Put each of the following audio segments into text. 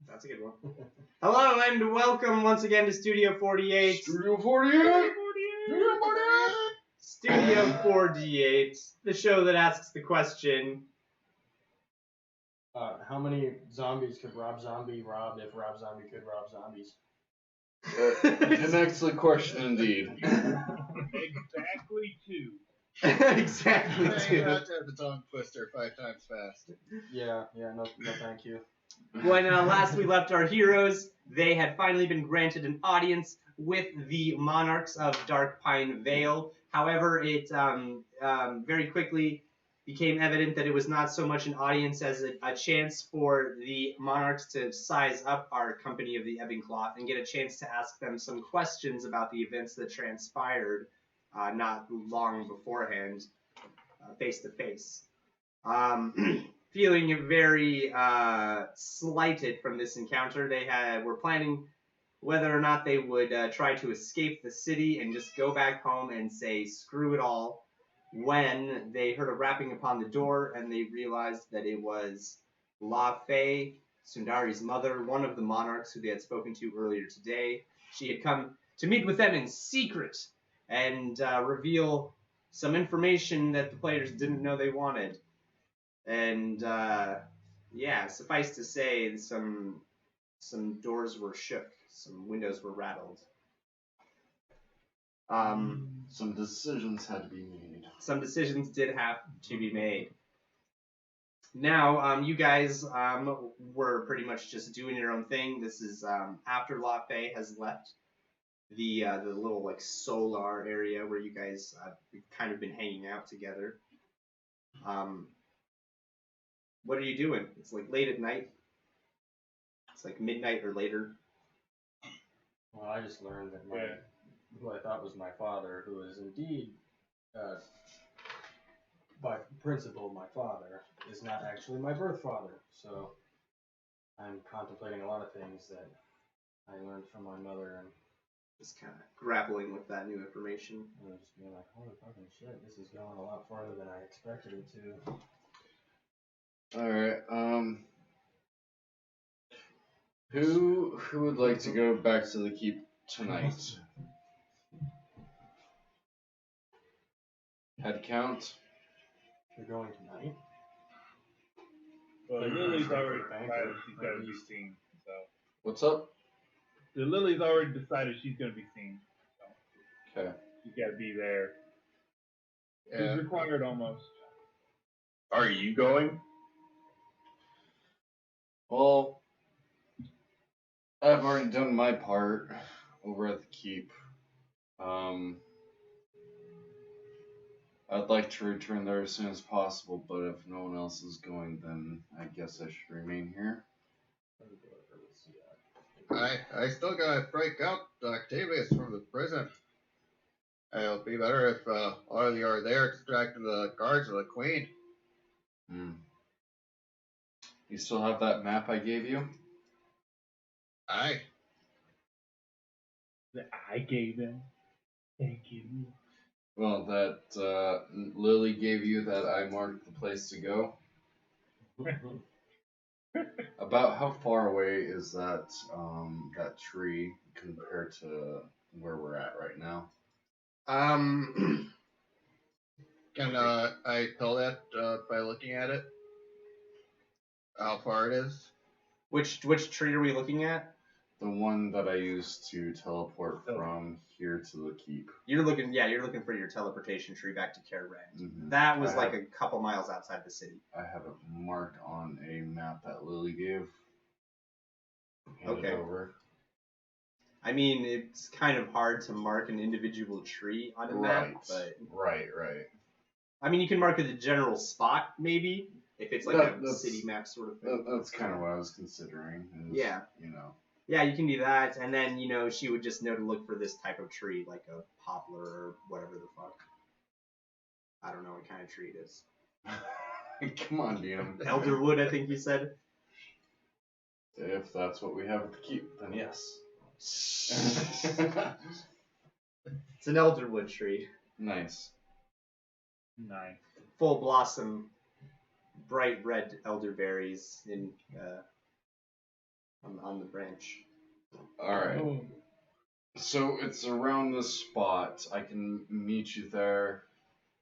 That's a good one. Hello and welcome once again to Studio 48. Studio 48! Studio 48, the show that asks the question. How many zombies could Rob Zombie rob if Rob Zombie could rob zombies? An excellent question indeed. Exactly two. Exactly, You too. have to have the tongue twister 5 times fast. Yeah, no, thank you. When last we left our heroes, they had finally been granted an audience with the monarchs of Dark Pine Vaile. However, it very quickly became evident that it was not so much an audience as a chance for the monarchs to size up our company of the Ebbing Cloth and get a chance to ask them some questions about the events that transpired not long beforehand, face to face. Feeling very slighted from this encounter, they were planning whether or not they would try to escape the city and just go back home and say screw it all, when they heard a rapping upon the door and they realized that it was La Fay, Sundari's mother, one of the monarchs who they had spoken to earlier today. She had come to meet with them in secret and reveal some information that the players didn't know they wanted. And suffice to say, some doors were shook, some windows were rattled. Some decisions had to be made. Some decisions did have to be made. Now, you guys were pretty much just doing your own thing. This is after La Fay has left the little like solar area where you guys kind of been hanging out together. What are you doing? It's like late at night. It's like midnight or later. Well, I just learned that who I thought was my father, who is indeed, by principle, my father, is not actually my birth father. So I'm contemplating a lot of things that I learned from my mother, and Just kind of grappling with that new information. I'm just being like, holy fucking shit, this is going a lot farther than I expected it to. Alright, who would like to go back to the keep tonight? Head count? You're going tonight? Well, Lily's already decided she's got to be seen. So What's up? the Lily's already decided she's going to be seen. So Okay. she's got to be there. Yeah. She's required almost. Are you going? Well, I've already done my part over at the keep. I'd like to return there as soon as possible, but if no one else is going, then I guess I should remain here. I still gotta break out Octavius from the prison. It'll be better if all of you are there distracting the guards of the queen. You still have that map I gave you? Aye. That I gave him. Thank you. Well, that Lily gave you that I marked the place to go. About how far away is that that tree compared to where we're at right now? Can I tell that by looking at it? How far it is? Which tree are we looking at? The one that I used to teleport from here to the keep. You're looking for your teleportation tree back to Kerrang. Mhm. That was like a couple miles outside the city. I have it marked on a map that Lily gave. Hand Okay. it over. I mean, it's kind of hard to mark an individual tree on a map, but Right. I mean, you can mark the general spot maybe if it's like a city map sort of thing. That's kind of what I was considering. Yeah. You know. Yeah, you can do that, and then she would just know to look for this type of tree, like a poplar or whatever the fuck. I don't know what kind of tree it is. Come on, DM. Elderwood, I think you said. If that's what we have at the keep, then yes. It's an elderwood tree. Nice. Nice. Full blossom, bright red elderberries in on the branch. Alright. Oh, So it's around this spot. I can meet you there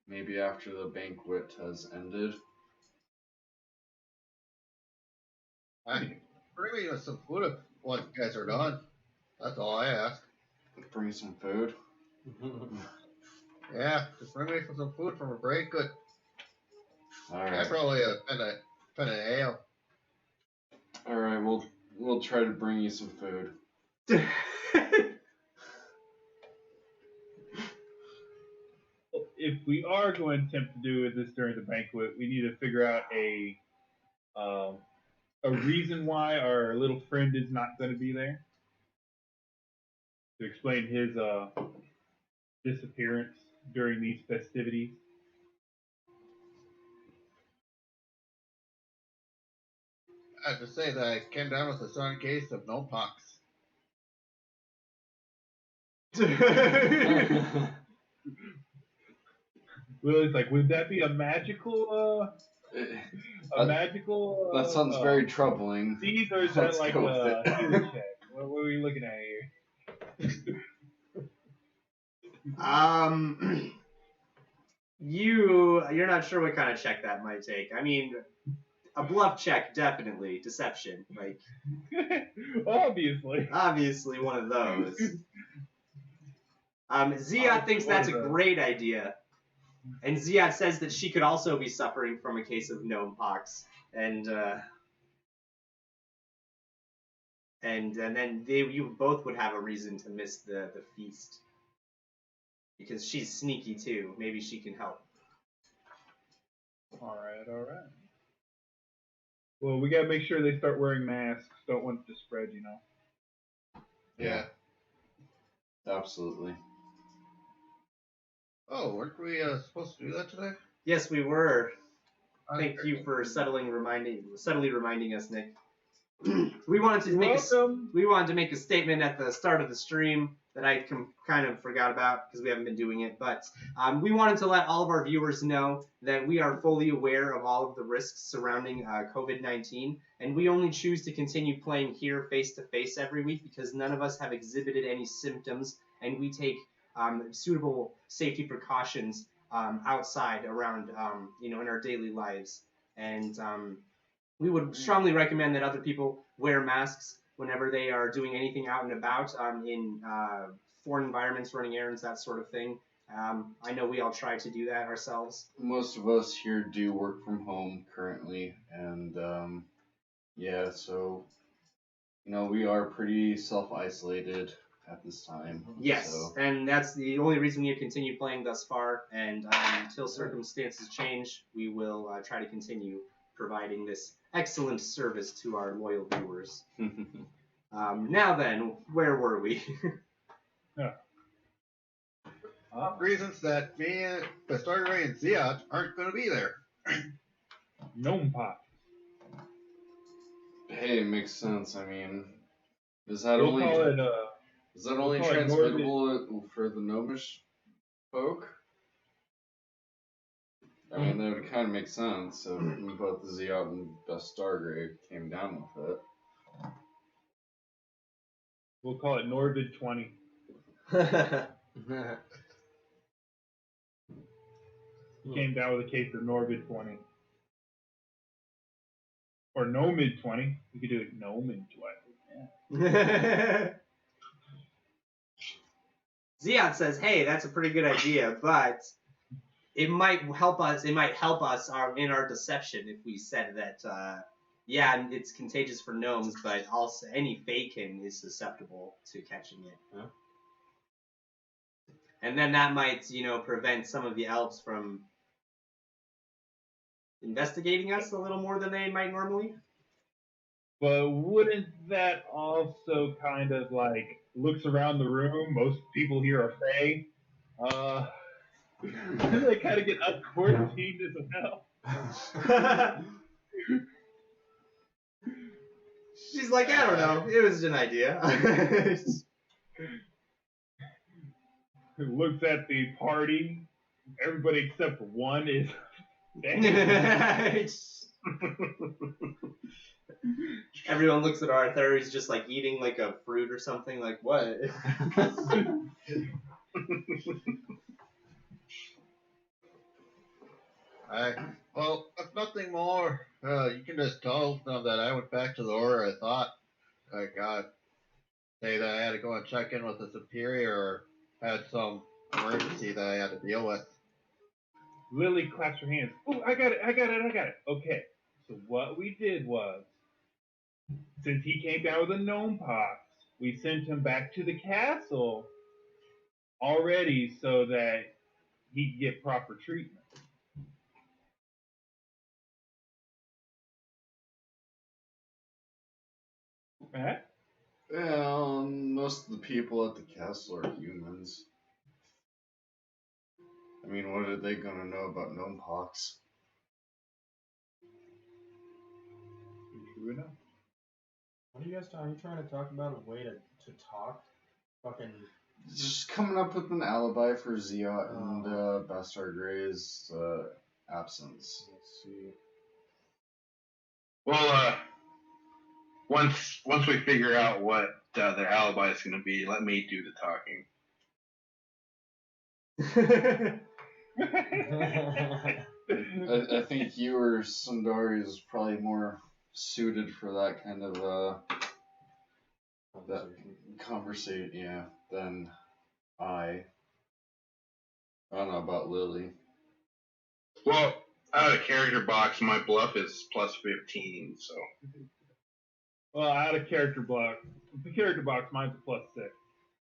maybe after the banquet has ended. Bring me some food if once you guys are done. That's all I ask. Bring some food. Yeah, just bring me some food from a break. Good. Alright. Probably a pint of ale. Alright, we'll try to bring you some food. if we are going to attempt to do this during the banquet, we need to figure out a reason why our little friend is not going to be there. To explain his disappearance during these festivities. I have to say that I came down with a strong case of no pox. Willie's like, would that be a magical magical? That sounds very troubling. Disease, or is Let's that like go with a it. healing check? What are we looking at here? You're not sure what kind of check that might take. I mean, a bluff check, definitely. Deception, like Obviously. one of those. Ziad thinks that's a great idea, and Ziad says that she could also be suffering from a case of gnome pox, and then you both would have a reason to miss the feast. Because she's sneaky too. Maybe she can help. Alright. Well, we gotta make sure they start wearing masks. Don't want it to spread, you know. Yeah. Absolutely. Oh, weren't we supposed to do that today? Yes, we were. Thank you for subtly reminding us, Nick. we wanted to make a statement at the start of the stream that I kind of forgot about because we haven't been doing it, but we wanted to let all of our viewers know that we are fully aware of all of the risks surrounding COVID-19, and we only choose to continue playing here face-to-face every week because none of us have exhibited any symptoms, and we take suitable safety precautions outside around, in our daily lives. And we would strongly recommend that other people wear masks whenever they are doing anything out and about in foreign environments, running errands, that sort of thing. I know we all try to do that ourselves. Most of us here do work from home currently, and so we are pretty self-isolated at this time. Yes, so. And that's the only reason we have continued playing thus far, and until circumstances change, we will try to continue providing this excellent service to our loyal viewers. Now then, where were we? Reasons that me, Bastardo, and Ziad aren't going to be there. Gnome pot. Hey, it makes sense. I mean, is that We'll only call it, transmittable for the gnomish folk? I mean, that would kind of make sense if both the Ziad and Bastargrave came down with it. We'll call it Norvid 20. Came down with a case of Norvid 20. Or Nomid 20. We could do it Nomid 20. Yeah. Ziad says, "Hey, that's a pretty good idea, but it might help us. It might help us in our deception if we said that, it's contagious for gnomes, but also any Fakin is susceptible to catching it. Huh? And then that might, prevent some of the elves from investigating us a little more than they might normally." But wouldn't that also kind of like looks around the room? Most people here are Fae. They kind of get unquarantined as well. She's like, "I don't know. It was an idea." Looks at the party. Everybody except one is. Everyone looks at Arthur. He's just like eating like a fruit or something. Like what? Well, if nothing more, you can just tell them that I went back to the order I thought. Say that I had to go and check in with the superior or had some emergency that I had to deal with. Lily claps her hands. Oh, I got it. Okay, so what we did was, since he came down with a gnome pox, we sent him back to the castle already so that he could get proper treatment. Huh? Well, most of the people at the castle are humans. I mean, what are they gonna know about gnome pox? True enough. What are you guys talking? Are you trying to talk about a way to talk? Fucking. Just coming up with an alibi for Ziot and Bastard Gray's absence. Let's see. Well, once we figure out what their alibi is going to be, let me do the talking. I think you or Sundari is probably more suited for that kind of conversation, yeah, than I. I don't know about Lily. Well, out of character box, my bluff is plus 15, so. Well, out of character block, the character box, mine's a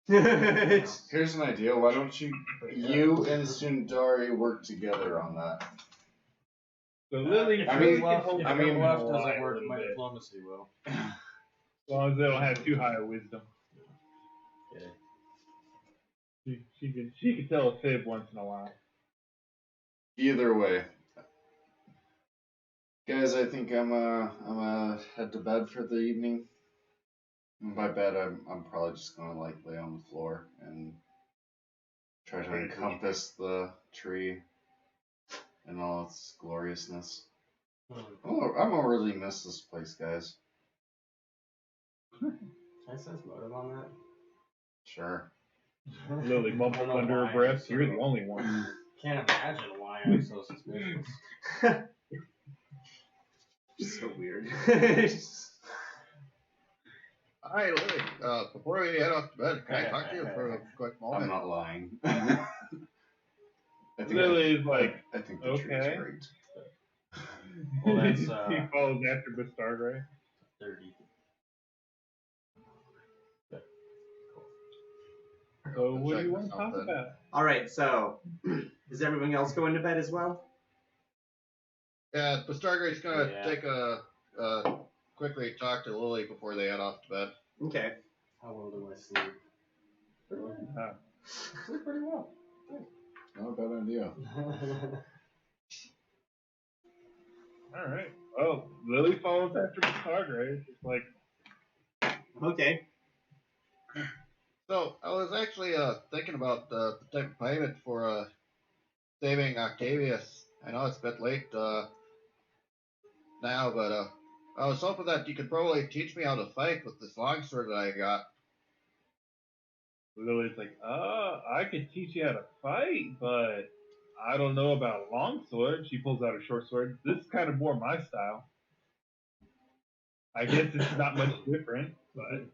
+6. Here's an idea. Why don't you and Sundari work together on that? So Lily, If I your mean- bluff, I if your mean- bluff lie a doesn't work, little my bit. diplomacy will. As long as they don't have too high a wisdom. Yeah. She can tell a fib once in a while. Either way. Guys, I think I'm head to bed for the evening. And by bed, I'm probably just gonna like lay on the floor and try to encompass the tree in all its gloriousness. I'm gonna really miss this place, guys. Can I sense motive on that? Sure. Lily I mumbles don't know under why her breath, I'm so- "You're the only one." Can't imagine why I'm so suspicious. So weird. Hi, Lily. Before we head off to bed, can I talk to you for a quick moment? I'm not lying. I Lily's like, think the tree's okay. great. Well, that's, He follows after Bastard Ray. 30. So what do Check you want to talk something. about? All right. So, is everyone else going to bed as well? Yeah, the Stargate's gonna Yeah. take a quickly talk to Lily before they head off to bed. Okay. How well do I sleep? Pretty well. Sleep pretty well. Not a bad idea. All right. Oh, Lily follows after Bastard Ray. It's just like, Okay. So I was actually thinking about the type of payment for saving Octavius. I know it's a bit late now, but I was hoping that you could probably teach me how to fight with this longsword that I got. Lily's like, I could teach you how to fight, but I don't know about a long sword. She pulls out a short sword. This is kind of more my style. I guess it's not much different, but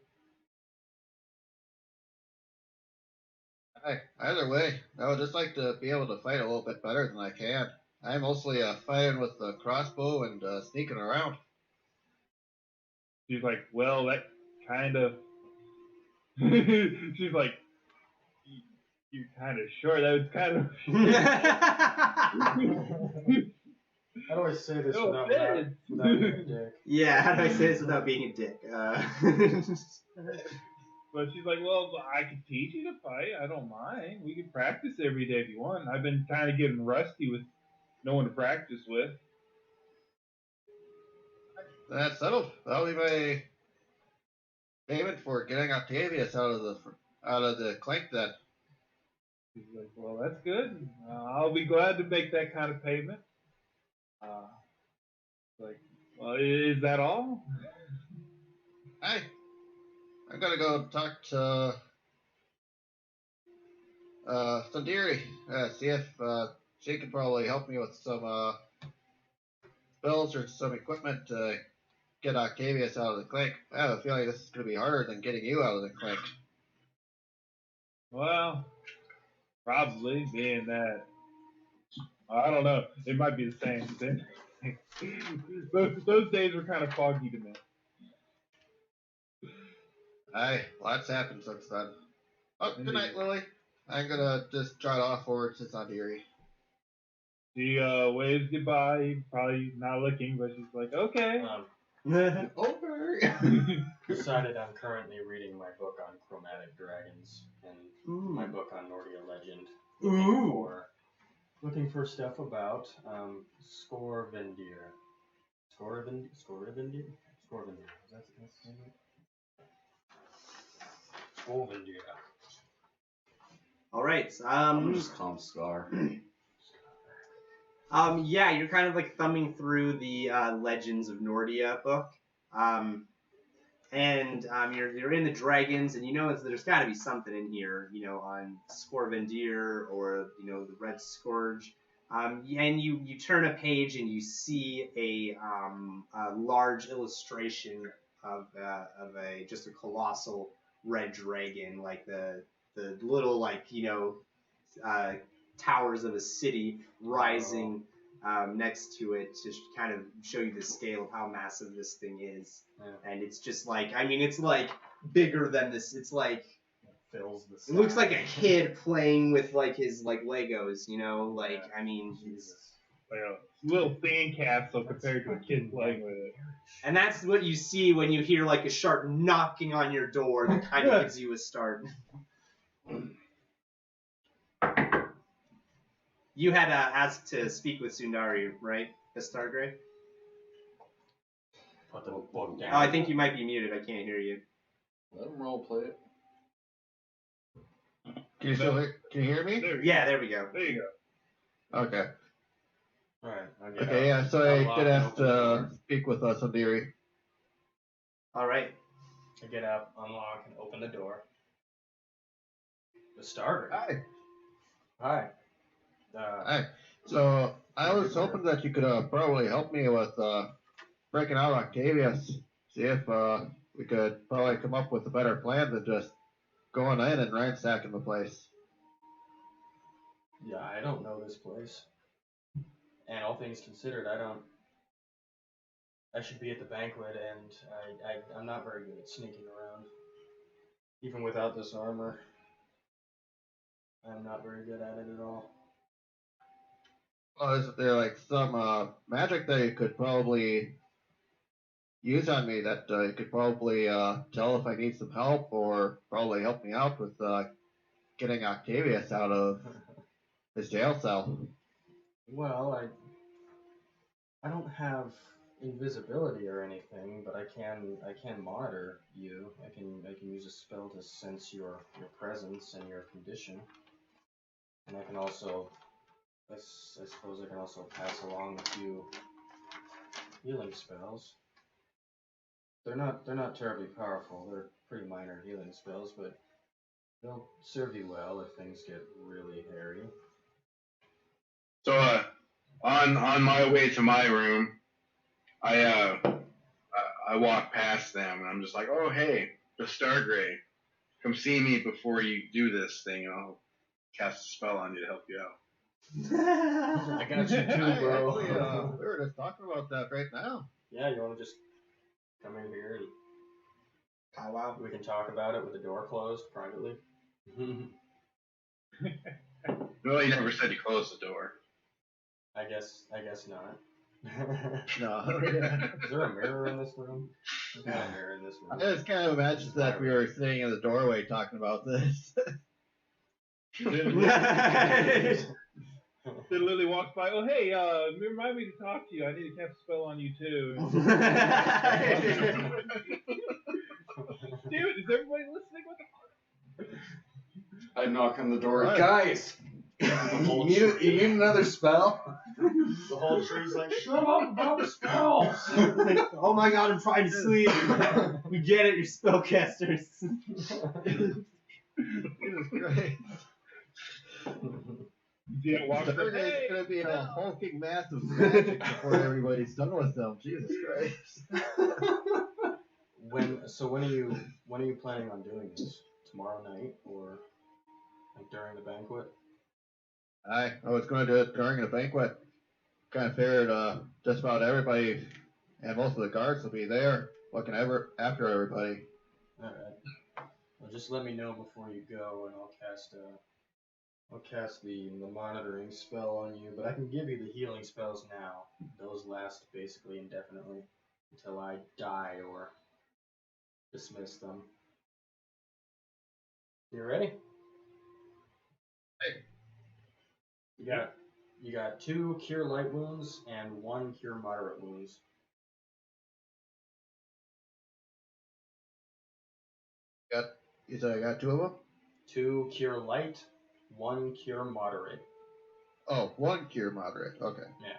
Either way, I would just like to be able to fight a little bit better than I can. I'm mostly fighting with the crossbow and sneaking around. she's like, well, that kind of. She's like, you're kind of short. That was kind of. How do I say this No without offense. being a dick? Yeah. How do I say this without being a dick? But she's like, well, I can teach you to fight. I don't mind. We can practice every day if you want. I've been kind of getting rusty with no one to practice with. That's settled. That'll be my payment for getting Octavius out of the clink then. She's like, well, that's good. I'll be glad to make that kind of payment. Like, well, is that all? Hey, I'm gonna go talk to Sandiri. See if she could probably help me with some spells or some equipment to get Octavius out of the clink. I have a feeling this is gonna be harder than getting you out of the clink. Well, probably, being that, I don't know, it might be the same thing. those days were kind of foggy to me. Aye, lots happened since then. Oh, good night, Lily. I'm gonna just trot off forward to Sandiri. She waves goodbye, probably not looking, but she's like, okay. Okay. Decided I'm currently reading my book on chromatic dragons and my book on Nordia legend. Looking for stuff about Scorvendir. Scorvendir? Scorvendir. Is that the name? Scorvendir. All right. I'm just call him Scar. Yeah, you're kind of like thumbing through the Legends of Nordia book, and you're in the dragons, and you know there's got to be something in here, on Scorvendir or the Red Scourge. And you turn a page and you see a large illustration of just a colossal red dragon, like the little towers of a city rising next to it to kind of show you the scale of how massive this thing is. Yeah. And it's just it's like bigger than this. It's like Fills the sky. it looks like a kid playing with his Legos, Jesus. Like a little sandcastle compared to a kid playing with it. And that's what you see when you hear a sharp knocking on your door that kind of gives you a start. You had asked to speak with Sundari, right, Stargray? Put the book down. Oh, I think you might be muted. I can't hear you. Let him role play it. Can you still can you hear me? Yeah, there we go. There you go. Okay. Alright. Okay, yeah, so I did ask to speak with Sandiri. All right. I get up, unlock, and open the door. The starter. Hi. Hi. Hi. So I was hoping that you could probably help me with breaking out Octavius. See if we could probably come up with a better plan than just going in and ransacking the place. Yeah, I don't know this place. And all things considered, I should be at the banquet, and I'm not very good at sneaking around. Even without this armor, I'm not very good at it at all. Well, is there some magic that you could probably use on me that you could probably tell if I need some help or probably help me out with getting Octavius out of his jail cell? Well, I don't have invisibility or anything, but I can monitor you. I can use a spell to sense your presence and your condition, and I can also, I suppose I can also pass along a few healing spells. They're not terribly powerful. They're pretty minor healing spells, but they'll serve you well if things get really hairy. So, on my way to my room, I walk past them and I'm just like, oh hey, the Stargray, come see me before you do this thing, and I'll cast a spell on you to help you out. I got you too, bro. Actually, we were just talking about that right now. Yeah, you want to just come in here and Powwow. we can talk about it with the door closed privately. Well, you never said you closed the door. I guess not. No. Is there a mirror in this room? There's not a mirror in this room. I just kind of imagined that we were sitting in the doorway talking about this. Then Lily walks by. Oh, hey, remind me to talk to you. I need to cast a spell on you too. Dude, is everybody listening? What the fuck? I knock on the door. What? Guys, you need another spell? The whole tree's like, shut up about the spells! Like, oh my god, I'm trying to sleep. We get it, you're spellcasters. Jesus Christ. Yeah, walk It's the hey, gonna be a hulking mass of magic before everybody's done with them. Jesus Christ. When are you planning on doing this? Tomorrow night or like during the banquet? I was going to do it during the banquet. Kind of figured just about everybody and most of the guards will be there looking after everybody. Alright. Well, just let me know before you go and I'll cast the monitoring spell on you, but I can give you the healing spells now. Those last basically indefinitely until I die or dismiss them. You ready? Hey. You got 2 cure light wounds and 1 cure moderate wounds. You said I got 2 of them? 2 cure light, 1 cure moderate. Oh, 1 cure moderate. Okay. Yeah.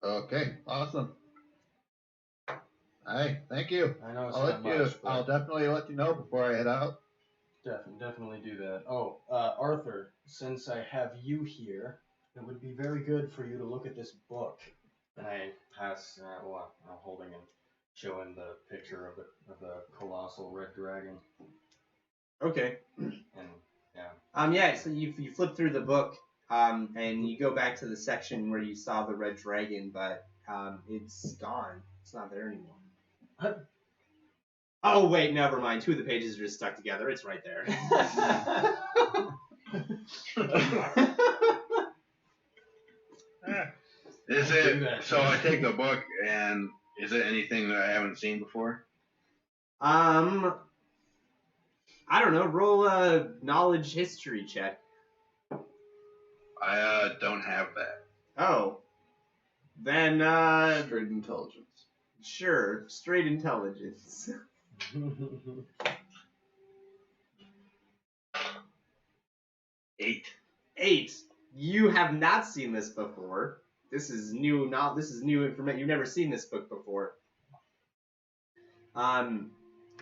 Okay, awesome. Alright, thank you. I know it's not much, but I'll definitely let you know before I head out. definitely do that. Oh, Arthur, since I have you here, it would be very good for you to look at this book. And I pass, I'm holding and showing the picture of the colossal red dragon. Okay. And yeah. Yeah, so you flip through the book, and you go back to the section where you saw the red dragon, but it's gone. It's not there anymore. What? Oh wait, never mind. 2 of the pages are just stuck together. It's right there. Is it? So I take the book, and is it anything that I haven't seen before? I don't know. Roll a knowledge history check. I don't have that. Oh. Then Straight intelligence. sure, straight intelligence. 8. 8. You have not seen this before. This is new. This is new information. You've never seen this book before. And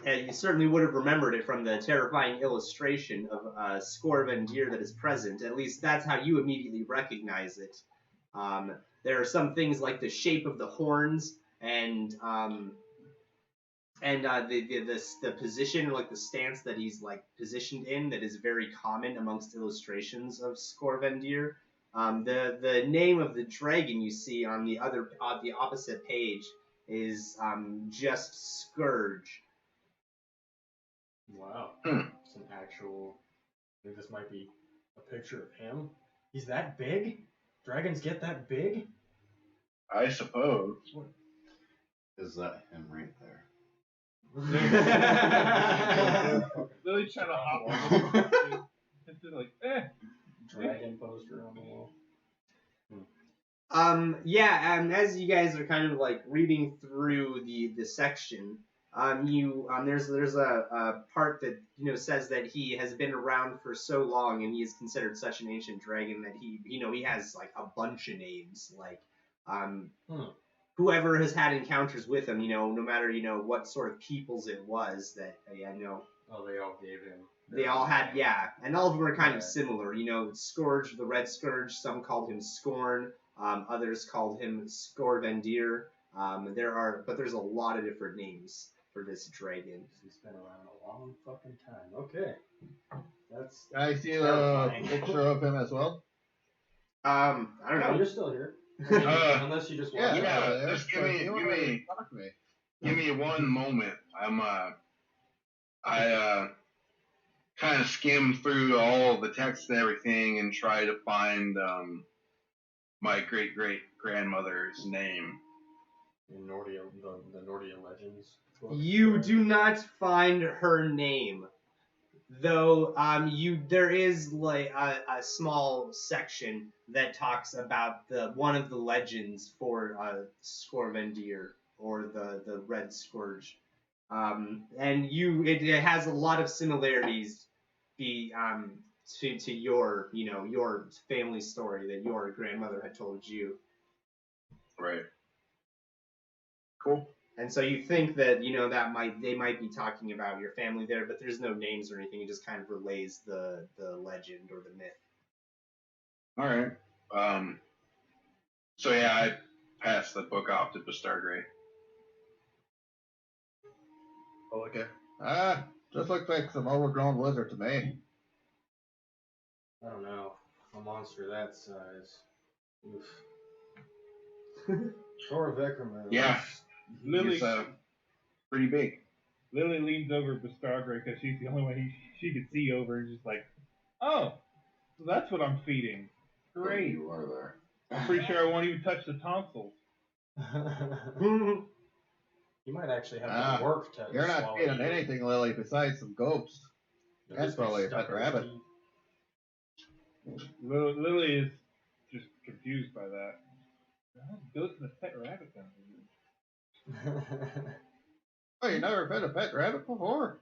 you certainly would have remembered it from the terrifying illustration of a Scorvendir that is present. At least that's how you immediately recognize it. There are some things like the shape of the horns and the position, like the stance that he's like positioned in, that is very common amongst illustrations of Scorvendir. The name of the dragon you see on the opposite page is just Scourge. Wow. Hmm. It's an actual. I think this might be a picture of him. He's that big? Dragons get that big? I suppose. Is that him right there? Really trying to hop on. It's just like, Dragon poster on the wall. As you guys are kind of like reading through the section, there's a part that says that he has been around for so long and he is considered such an ancient dragon that he has like a bunch of names, like whoever has had encounters with him, no matter what sort of peoples it was that Oh, they all gave him. they all had, and all of them are kind of similar. Scourge, the Red Scourge, some called him Scorn, others called him Scorvendir. There's a lot of different names for this dragon. He's been around a long fucking time. Okay. That's Can I see a terrifying. picture of him as well? I don't know. You're still here. Unless you just want Yeah, just give me Talk to me. give me one moment. I kind of skim through all the text and everything and try to find my great grandmother's name. in Nordia, the Nordia Legends book. You do not find her name, though. There is like a small section that talks about one of the legends for Scorvendir, or the Red Scourge, and it has a lot of similarities to your your family story that your grandmother had told you. Right. Cool. And so you think that that they might be talking about your family there, but there's no names or anything. It just kind of relays the legend or the myth. All right. So yeah, I passed the book off to Bastargray. Oh, okay. Just looks like some overgrown lizard to me. I don't know. A monster that size. Oof. Or Veckerman. Yeah. Lily, He's pretty big. Lily leans over Bastargray because she's the only one she could see over, and just like, oh, so that's what I'm feeding. Great. You are there. I'm pretty sure I won't even touch the tonsils. You might actually have to work to. You're not swallow feeding you. anything, Lily, besides some ghosts. You'll That's just be probably a stuck pet in rabbit. teeth. Lily is just confused by that. How goes in a pet rabbit down here? Oh, you never fed a pet rabbit before?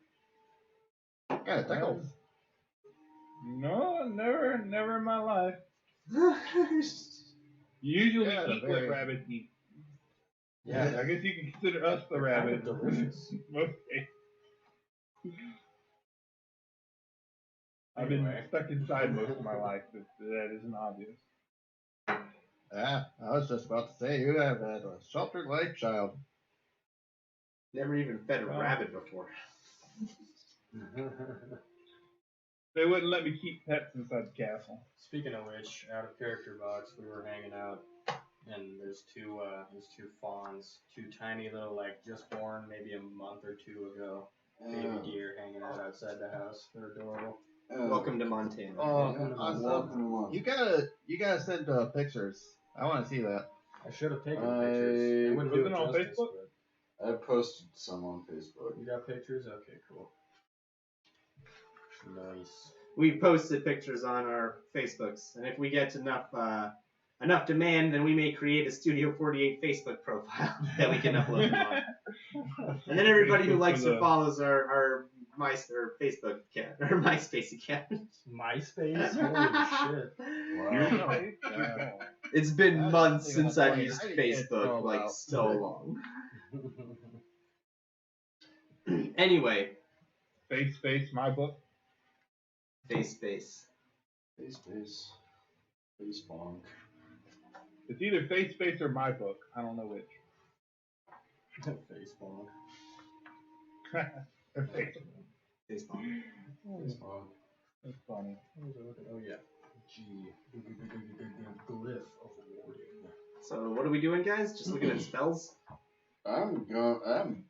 Kinda tickles. No, never in my life. Usually Yeah, eat what rabbits eat. Yeah, I guess you can consider us the they're kind rabbit. of delicious. Most cases. I've been Anyway. stuck inside most of my life. That isn't obvious. Yeah, I was just about to say, you have had a sheltered life, child. Never even fed a rabbit before. They wouldn't let me keep pets inside the castle. Speaking of which, out of character box, we were hanging out, and there's two fawns, two tiny little just born, maybe a month or two ago, baby deer hanging out outside the house. They're adorable. Welcome to Montana. Welcome to Awesome. Montana. You gotta send pictures. I want to see that. I should have taken pictures. They wouldn't do Wasn't it it on justice, Facebook? but I posted some on Facebook. you got pictures? Okay, cool. Nice. We posted pictures on our Facebooks, and if we get enough demand, then we may create a Studio 48 Facebook profile that we can upload them on. And then everybody who likes or follows our Facebook account or MySpace account. MySpace? Holy shit. Wow. It's been That's months something since I'm I've like, used I didn't know Facebook, like about. so long. Anyway, Face, my book. face. Face. Face bonk. It's either Face or my book. I don't know which. Facebook. Face. Face bomb. Face bonk. That's funny. Oh yeah. G. Glyph of warding. So what are we doing, guys? Just looking at spells? I'm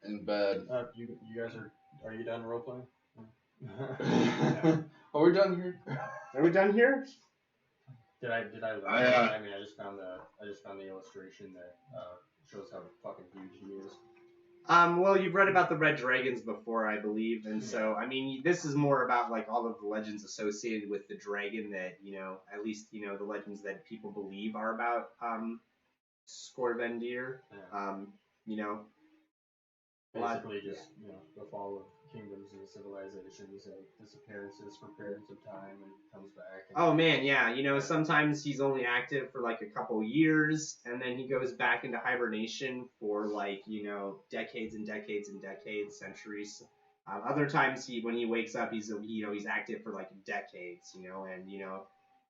in bed. You guys are you done role playing? Are we done here? Are we done here? Did I learn? I mean, I just found the illustration that shows how fucking huge he is. Well, you've read about the red dragons before, I believe, and so I mean, this is more about like all of the legends associated with the dragon that at least the legends that people believe are about Skorvendir. Basically, just the fall of kingdoms and civilizations and disappearances for periods of time and comes back. And Oh man, yeah. Sometimes he's only active for like a couple years, and then he goes back into hibernation for like decades and decades and decades, centuries. Other times when he wakes up, he's active for like decades, and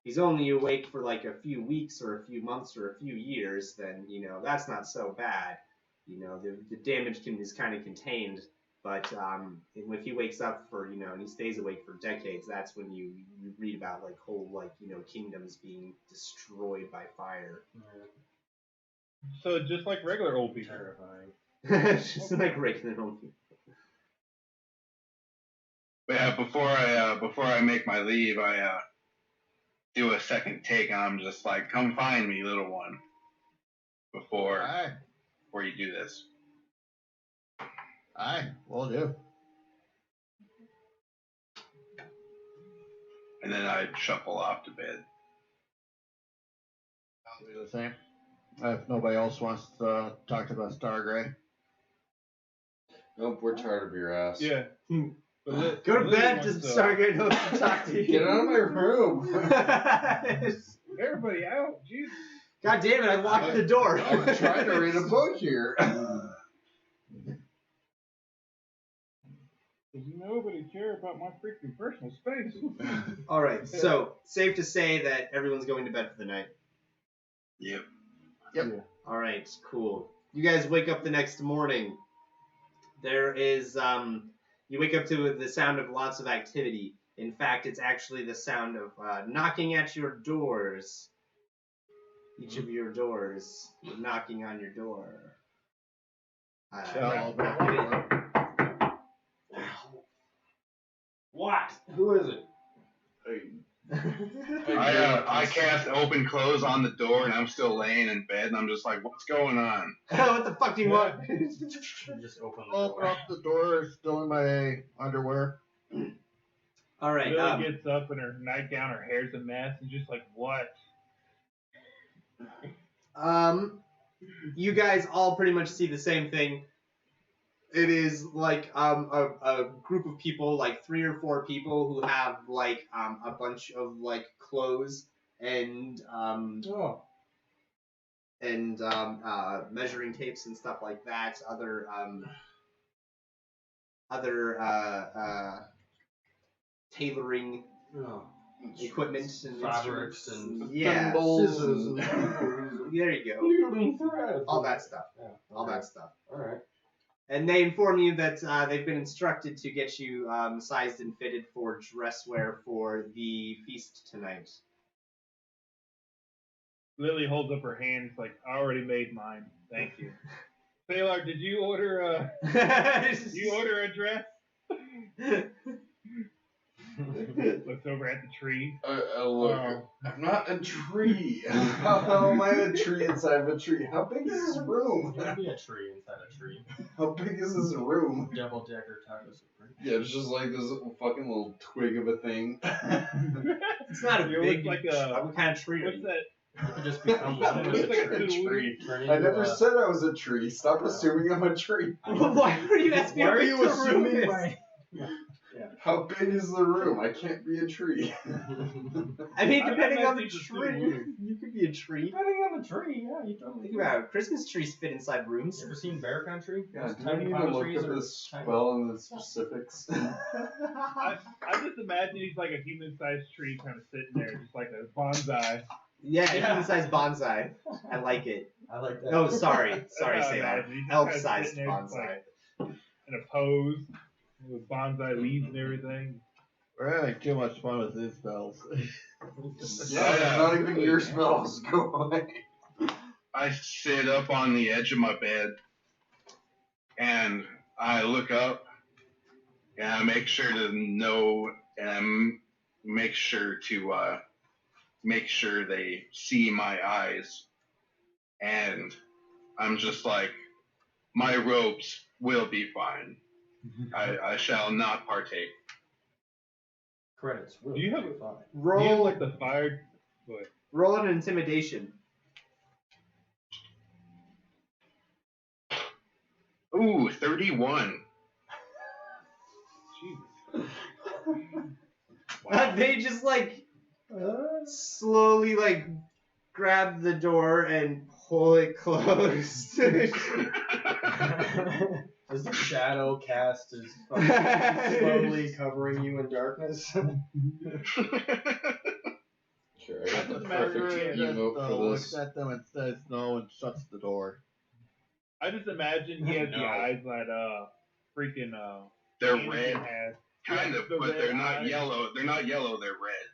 he's only awake for like a few weeks or a few months or a few years. Then that's not so bad. The damage is kind of contained. But if he wakes up and he stays awake for decades, that's when you read about like whole kingdoms being destroyed by fire. So just like regular old people. terrifying. Just like regular old people. But yeah, before I make my leave, I do a second take, and I'm just like, "Come find me, little one." Before you do this. Aye, will do. And then I shuffle off to bed. I'll do the same. If nobody else wants to talk to the Stargray. Nope, we're tired of your ass. Yeah. Go to bed, just Stargate wants to talk to you. Get out of my room. Everybody out, Jesus. God damn it, I locked the door. I'm trying to read a book here. Does nobody care about my freaking personal space? Alright, so safe to say that everyone's going to bed for the night. Yep. Alright, cool. You guys wake up the next morning. There is, you wake up to the sound of lots of activity. In fact, it's actually the sound of knocking at your doors. Each of your doors, knocking on your door. What? Who is it? I cast open close on the door and I'm still laying in bed and I'm just like, what's going on? What the fuck do you want? Just open the Open door. up the door, still in my underwear. Alright, Lily gets up in her nightgown, her hair's a mess, and just like, what? you guys all pretty much see the same thing. It is like a group of people, like 3 or 4 people who have like a bunch of like clothes and measuring tapes and stuff like that. Other tailoring equipment and fabrics and and scissors and there you go. needling threads. All that stuff. Yeah, All that stuff. All right. And they inform you that they've been instructed to get you sized and fitted for dress wear for the feast tonight. Lily holds up her hand. It's like, I already made mine. Thank you. Sailor, did you order a dress? Looks over at the tree. Look, I'm not a tree. How am I a tree inside of a tree? How big is this room? There'd be a tree inside a tree. How big is this room? Double decker taco supreme. Yeah, it's just like this fucking little twig of a thing. It's not a It big. looks like a- what kind of tree? What's that? You could just become one with Looks like the a tree. Turn I into never a- said I was a tree. Stop assuming I'm a tree. Why are you asking? Why how are big you the room assuming is? my? How big is the room? I can't be a tree. I mean, I depending on the imagine it's tree, weird. you could be a tree. Depending on the tree, yeah, you totally. Think about it. Christmas trees fit inside rooms. You ever seen Bear Country? Yeah, Those do I tiny need to palm look trees up are the tiny. spell and the specifics? I just imagine he's like a human-sized tree kind of sitting there, just like a bonsai. Yeah, Yeah. human-sized bonsai. I like it. I like that. Oh, sorry, sorry, That's how I say that. imagine. He's just Elf-sized kinda sitting there, bonsai. In a pose with bonsai leaves and everything. We're having too much fun with these spells. Yeah, not even your spells. Go away. I sit up on the edge of my bed and I look up and I make sure to know and make sure they see my eyes. And I'm just like, my robes will be fine. I shall not partake. Credits. Will Do you have be a- fine. Do you have Roll, like the fire? What? roll an intimidation. Ooh, 31. Jesus. They just like slowly like grab the door and pull it closed. As the shadow cast is fucking slowly covering you in darkness. Sure, I got the perfect emote for looks this. at them and says no and shuts the door. I just imagine he has the No. eyes that freaking They're Anakin red, has. kind Yeah, of, the but red they're not eyes. yellow. They're not yellow. They're red.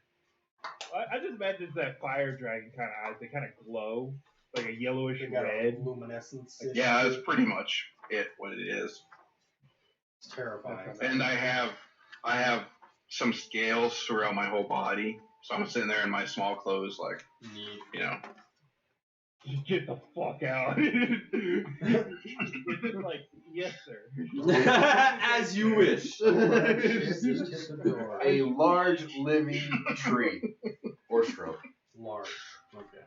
I just imagine it's that fire dragon kind of eyes. They kind of glow, like a yellowish They got red. a luminescence. Yeah, that's pretty much what it is. It's terrifying. And I have some scales throughout my whole body. So I'm sitting there in my small clothes, like, Neat. you know. Just get the fuck out. It's just like, yes, sir. As you wish. Just hit the door. A large living tree or shrub. Large. Okay.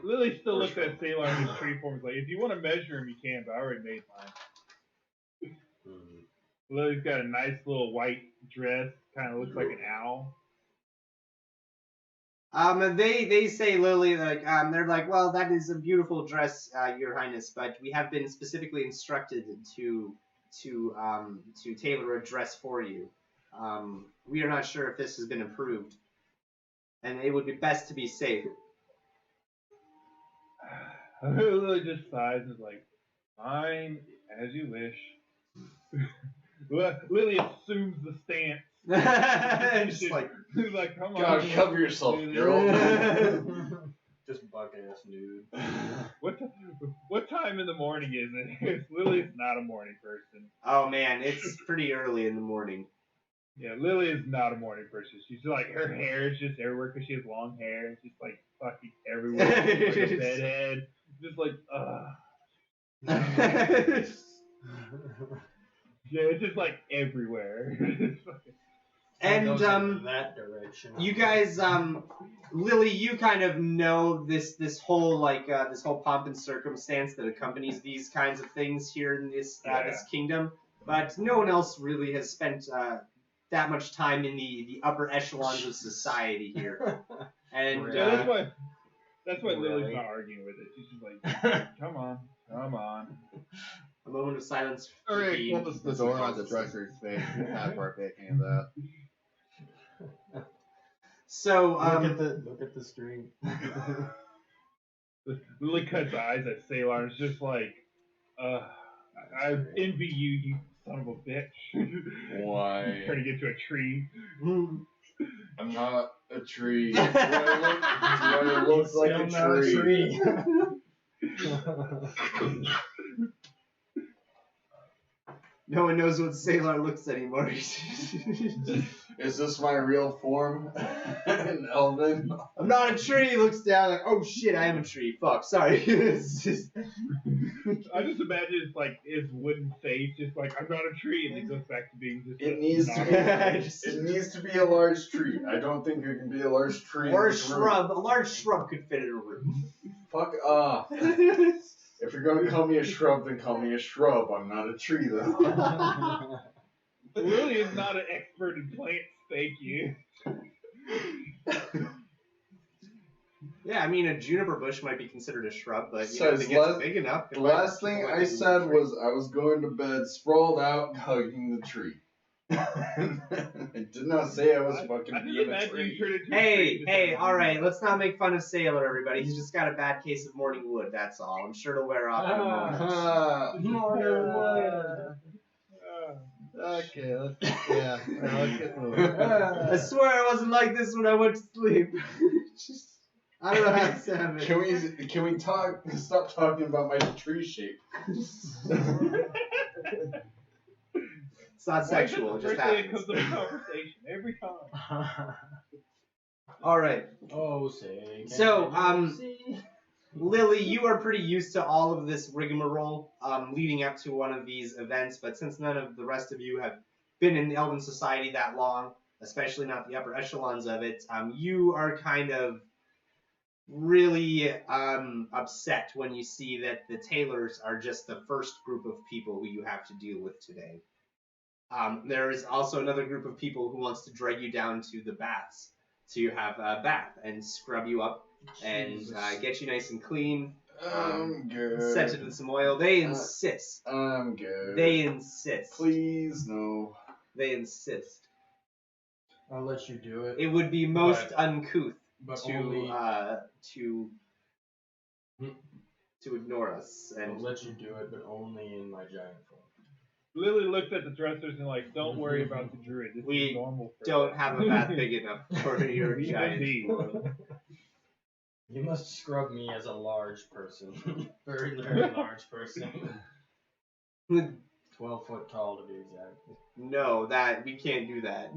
Lily still looks at Sailor in his tree form. Like, if you want to measure him, you can, but I already made mine. Lily's got a nice little white dress, kind of looks like an owl. They say Lily they're like, well, that is a beautiful dress, Your Highness, but we have been specifically instructed to tailor a dress for you. We are not sure if this has been approved, and it would be best to be safe. Lily just sighs and is like, fine, as you wish. Lily assumes the stance. Just like, like, come on. God, cover yourself, girl. Just buck ass nude. What time in the morning is it? Lily's not a morning person. oh man, it's pretty early in the morning. Yeah, Lily is not a morning person. She's like, her hair is just everywhere because she has long hair. It's just like fucking everywhere. She's like a bedhead. Just like, yeah, it's just like everywhere. And Goes in that direction. you guys, Lily, you kind of know this whole this whole pomp and circumstance that accompanies these kinds of things here in this kingdom, but no one else really has spent that much time in the upper echelons of society here. And yeah, that's why Lily's not arguing with it. She's just like, come on. A moment of silence. Alright, close the door on the dresser's face. He's not partaking in that. So look at the stream. Lily cuts eyes at Sailor and is just like, I envy you, you son of a bitch. Why? Trying to get to a tree. I'm not a tree. Do I look like a tree? no one knows what Sailor looks anymore. Is this my real form? An Elven? I'm not a tree. He looks down like, oh shit, I am a tree. Fuck, sorry. I just imagine it's like his wooden face, just like, I'm not a tree, and he goes back to being just. It needs to be a large tree. I don't think it can be a large tree. Or a shrub. A large shrub could fit in a room. Fuck off. If you're gonna call me a shrub, then call me a shrub. I'm not a tree, though. Lily is not an expert in plants, thank you. Yeah, I mean, a juniper bush might be considered a shrub, but So if it gets big enough. The last thing I said was I was going to bed sprawled out, hugging the tree. I did not say I was fucking being a tree. Hey, alright, let's not make fun of Sailor, everybody. He's just got a bad case of morning wood, that's all. I'm sure it'll wear off in a moment. Morning wood. Okay, let's get moving. I swear it wasn't like this when I went to sleep. I don't know how to sound it. Can we stop talking about my tree shape? It's not sexual, it just happens. It comes up in conversation every time. Alright. Oh, say. So, Lily, you are pretty used to all of this rigmarole leading up to one of these events, but since none of the rest of you have been in the Elven Society that long, especially not the upper echelons of it, you are kind of really upset when you see that the tailors are just the first group of people who you have to deal with today. There is also another group of people who wants to drag you down to the baths to have a bath and scrub you up and get you nice and clean. I'm good. Set it in some oil. They insist. I'm good. They insist. Please, no. They insist. I'll let you do it. It would be most uncouth to ignore us. And I'll let you do it, but only in my giant form. Lily looked at the dressers and like, don't worry about the druid. This is normal for don't them. have a bath big enough for your giant. You must scrub me as a large person. Very, very large person. 12 foot tall to be exact. No, that we can't do that.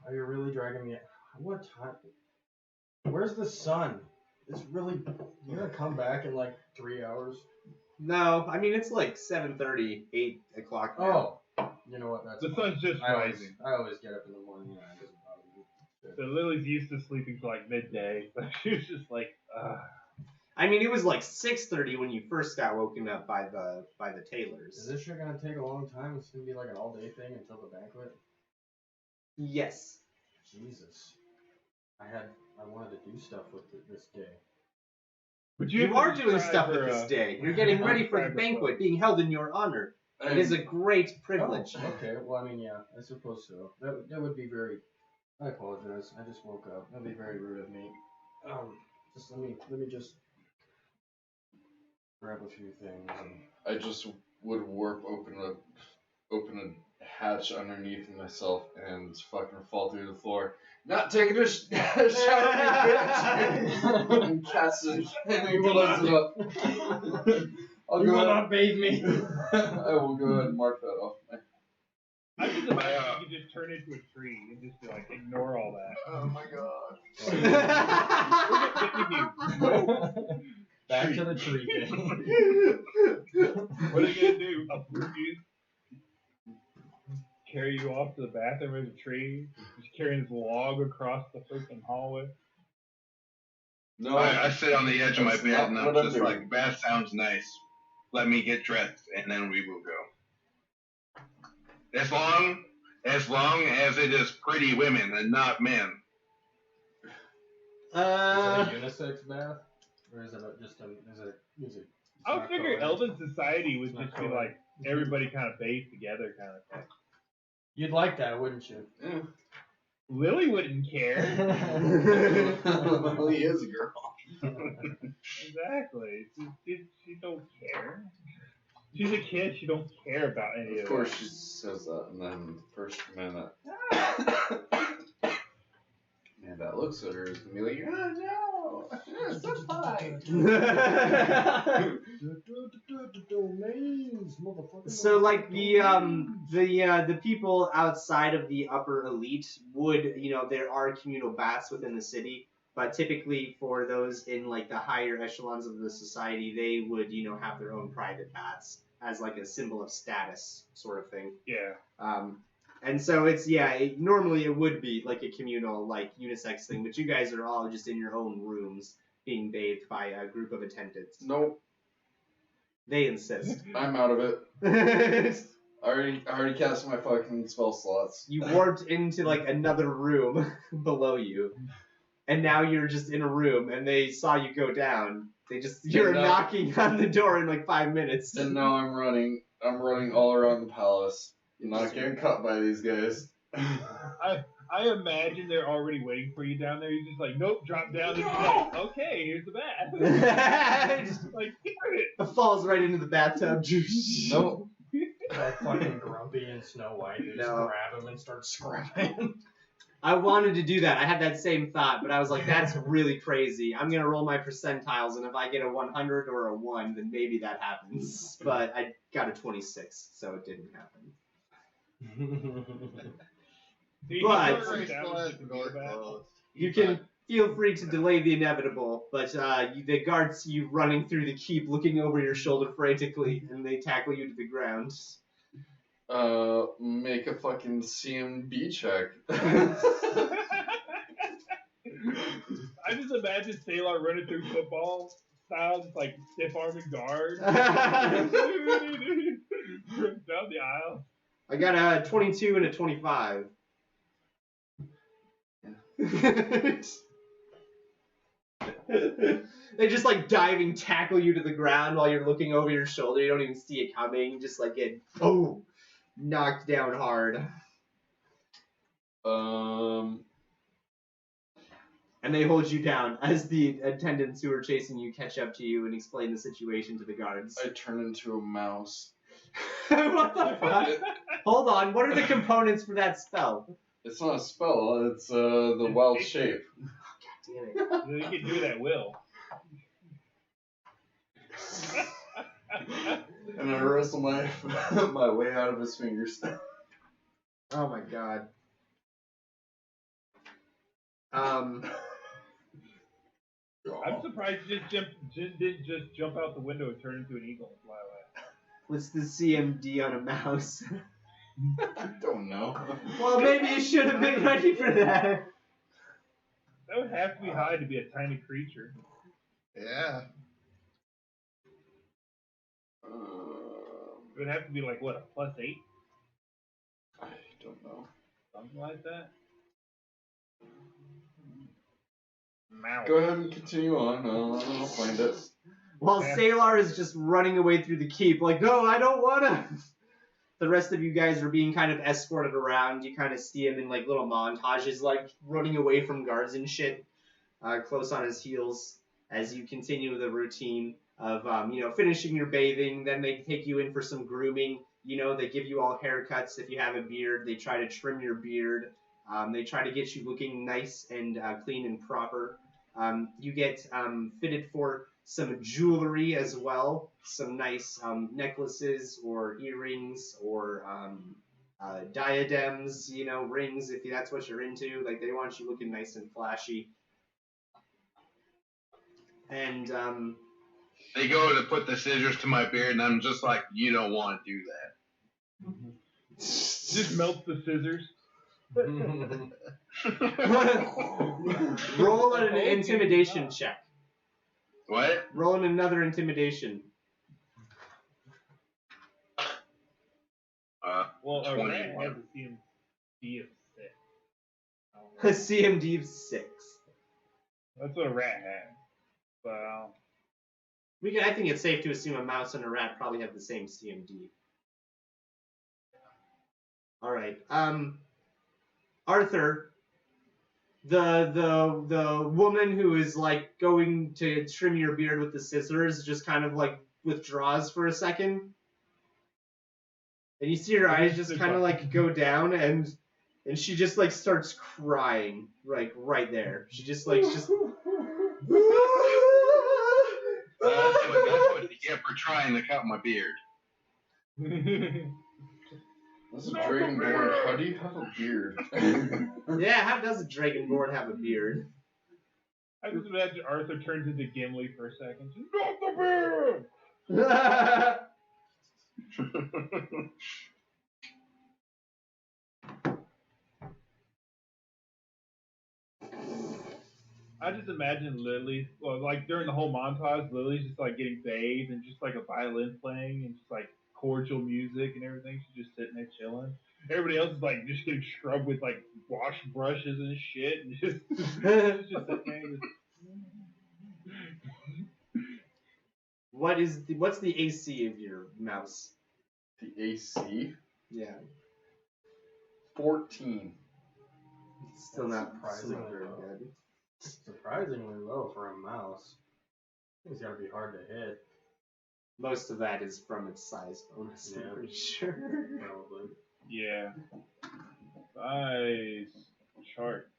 Are you really dragging me? What time? Where's the sun? It's really. You're gonna come back in like 3 hours? No, I mean it's like 7:30, 8 o'clock now. Oh, you know what? That's the sun's just rising. I always get up in the morning and it doesn't bother me. So Lily's used to sleeping till like midday, but she was just like, I I mean, it was like 6:30 when you first got woken up by the Is tailors. this shit gonna take a long time? It's gonna be like an all-day thing until the banquet? Yes. Jesus. I wanted to do stuff with this day. But You have are to doing describe stuff with her, this day. You're getting ready for the describe her banquet being held in your honor. It is a great privilege. Oh, okay. Well, I mean, yeah, I suppose so. That would be very. I apologize. I just woke up. That'd be very rude of me. Just let me just grab a few things. I just would open a hatch underneath myself and fucking fall through the floor. Not taking a shower, you bitch! And cast it and close it up. I'll You go will ahead. not bathe me. I will go ahead and mark that off. I just imagine you could just turn into a tree and just be like, ignore all that. Oh my god. Back to the tree thing. What are you gonna do? Uproot you? Carry you off to the bathroom as a tree? Just carrying this log across the freaking hallway? No, I sit on the edge of my That's bed not and I'm what I'm just doing. like, bath sounds nice. Let me get dressed and then we will go. As long as it is pretty women and not men. Is it a unisex bath? Or is it just is it I would not figure co-ed? Elven society would It's not just be co-ed. like everybody kind of bathed together kind of thing. You'd like that, wouldn't you? Yeah. Lily wouldn't care. Lily is a girl. Exactly. She don't care. She's a kid. She don't care about any of Of course that. she says that, and then the first minute, man, that looks at her is gonna be like, oh no, it's so fine. Domains, motherfucker. So like the people outside of the upper elite would, there are communal baths within the city, but typically for those in like the higher echelons of the society, they would, have their own private baths as like a symbol of status sort of thing. Yeah. And so it's normally it would be like a communal like unisex thing, but you guys are all just in your own rooms being bathed by a group of attendants. Nope, They insist. I'm out of it. I already cast my fucking spell slots. You warped into like another room below you, and now you're just in a room, and they saw you go down. You're now- knocking on the door in like 5 minutes. And now I'm running all around the palace. I'm not getting caught by these guys. I imagine they're already waiting for you down there. You're just like, nope, drop down. And like, okay, here's the bath. Just Like, damn it. falls right into the bathtub. Nope. That fucking Grumpy and Snow White, they just No. grab him and start scrubbing. I wanted to do that. I had that same thought, but I was like, that's really crazy. I'm going to roll my percentiles, and if I get a 100 or a 1, then maybe that happens. But I got a 26, so it didn't happen. See, But- he's right down to the bath. You can feel free to delay the inevitable, but the guards see you running through the keep, looking over your shoulder frantically, and they tackle you to the ground. Make a fucking CMB check. I just imagine Sailor running through football style, just like stiff arming guard. Down the aisle. I got a 22 and a 25. They just like diving tackle you to the ground while you're looking over your shoulder. You don't even see it coming. You just like get boom, knocked down hard. And they hold you down as the attendants who are chasing you catch up to you and explain the situation to the guards. I turn into a mouse. What the fuck? Hold on, what are the components for that spell? It's not a spell. It's the wild shape. Damn it. You can do that, Will. And I wrestle my my way out of his fingers. Oh my god. I'm surprised you didn't just jump out the window and turn into an eagle and fly away. What's the CMD on a mouse? I don't know. Well, maybe you should have been ready for that. That would have to be high to be a tiny creature. Yeah. It would have to be like what, a +8, I don't know. something like that. Mouse. Go ahead and continue on. I'll find it. While Yeah. Salar is just running away through the keep, like, no, I don't wanna. The rest of you guys are being kind of escorted around. You kind of see him in like little montages, like running away from guards and shit, close on his heels as you continue the routine of, finishing your bathing. Then they take you in for some grooming. They give you all haircuts if you have a beard. They try to trim your beard. They try to get you looking nice and clean and proper. You get fitted for some jewelry as well, some nice necklaces or earrings or diadems, rings if that's what you're into. Like, they want you looking nice and flashy. And They go to put the scissors to my beard, and I'm just like, you don't want to do that. Just melts the scissors. roll an intimidation check. What? Roll another intimidation. Well, a 21. rat has a CMD of 6. A CMD of 6. That's what a rat has. But I think it's safe to assume a mouse and a rat probably have the same CMD. All right. Arthur, the woman who is like going to trim your beard with the scissors just kind of like withdraws for a second. And you see her eyes just kind of like go down, and she just like starts crying like right there. She just like That's what you get for trying to cut my beard. This is Dragonborn. How do you have a beard? Yeah, how does a Dragonborn have a beard? I just imagine Arthur turns into Gimli for a second. Not the beard! I just imagine Lily, well, like during the whole montage, Lily's just like getting bathed and just like a violin playing and just like cordial music and everything. She's just sitting there chilling. Everybody else is like just getting scrubbed with like wash brushes and shit, and just just sitting there. Just... What's the AC of your mouse? The AC? Yeah. 14. It's still not surprisingly very low. good. Surprisingly low for a mouse. It's gotta be hard to hit. Most of that is from its size bonus, Yeah. I'm pretty sure. Probably. Yeah. Size chart.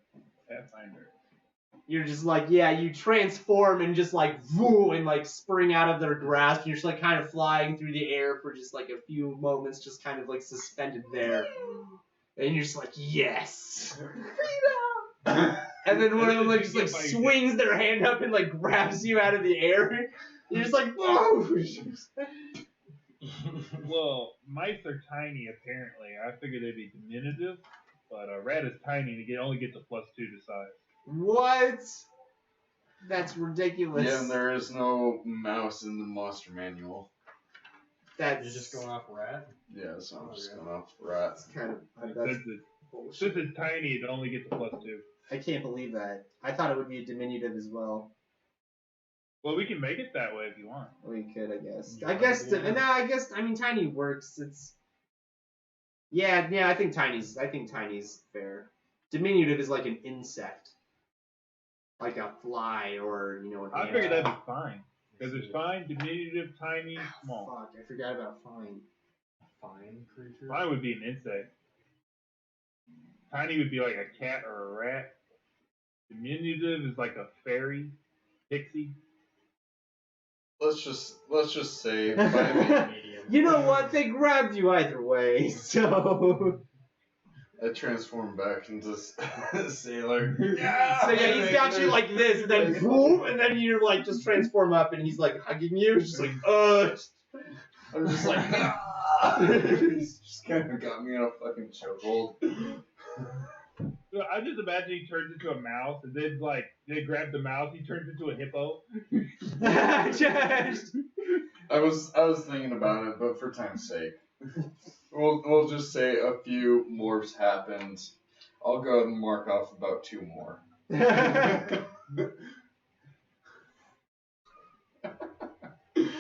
Pathfinder. You're just like, yeah, you transform and just like, woo, and like spring out of their grasp. And you're just like kind of flying through the air for just like a few moments, just kind of like suspended there. And you're just like, yes! Freedom! And then one of them like just like swings their hand up and like grabs you out of the air. You're just like, whoa! Well, mice are tiny apparently. I figured they'd be diminutive, but a rat is tiny and it only gets a +2 to size. What? That's ridiculous. Yeah, and there is no mouse in the monster manual. That's You're just going off rat? Yeah, so I'm just going off rats. kind of Since that's it's, bullshit. since it's tiny, it only gets a +2. I can't believe that. I thought it would be a diminutive as well. Well, we can make it that way if you want. We could, I guess. Yeah, I guess. yeah. No, I guess. I mean, tiny works. It's. Yeah. I think tiny's fair. Diminutive is like an insect, like a fly or an I ant. figured that'd be fine. Because there's fine, diminutive, tiny, small. Fuck! I forgot about fine. Fine creature? Fine would be an insect. Tiny would be like a cat or a rat. Diminutive is like a fairy, pixie. Let's just say by me. Medium. You know what? They grabbed you either way, so. I transform back into sailor. So yeah, he's got you like this, and then boom, and then you're like just transform up, and he's like hugging you, just like I'm just like, He's just kind of got me in a fucking chokehold. So I just imagine he turns into a mouse, and then like they grab the mouse, he turns into a hippo. I was thinking about it, but for time's sake, we'll just say a few morphs happened. I'll go ahead and mark off about 2 more.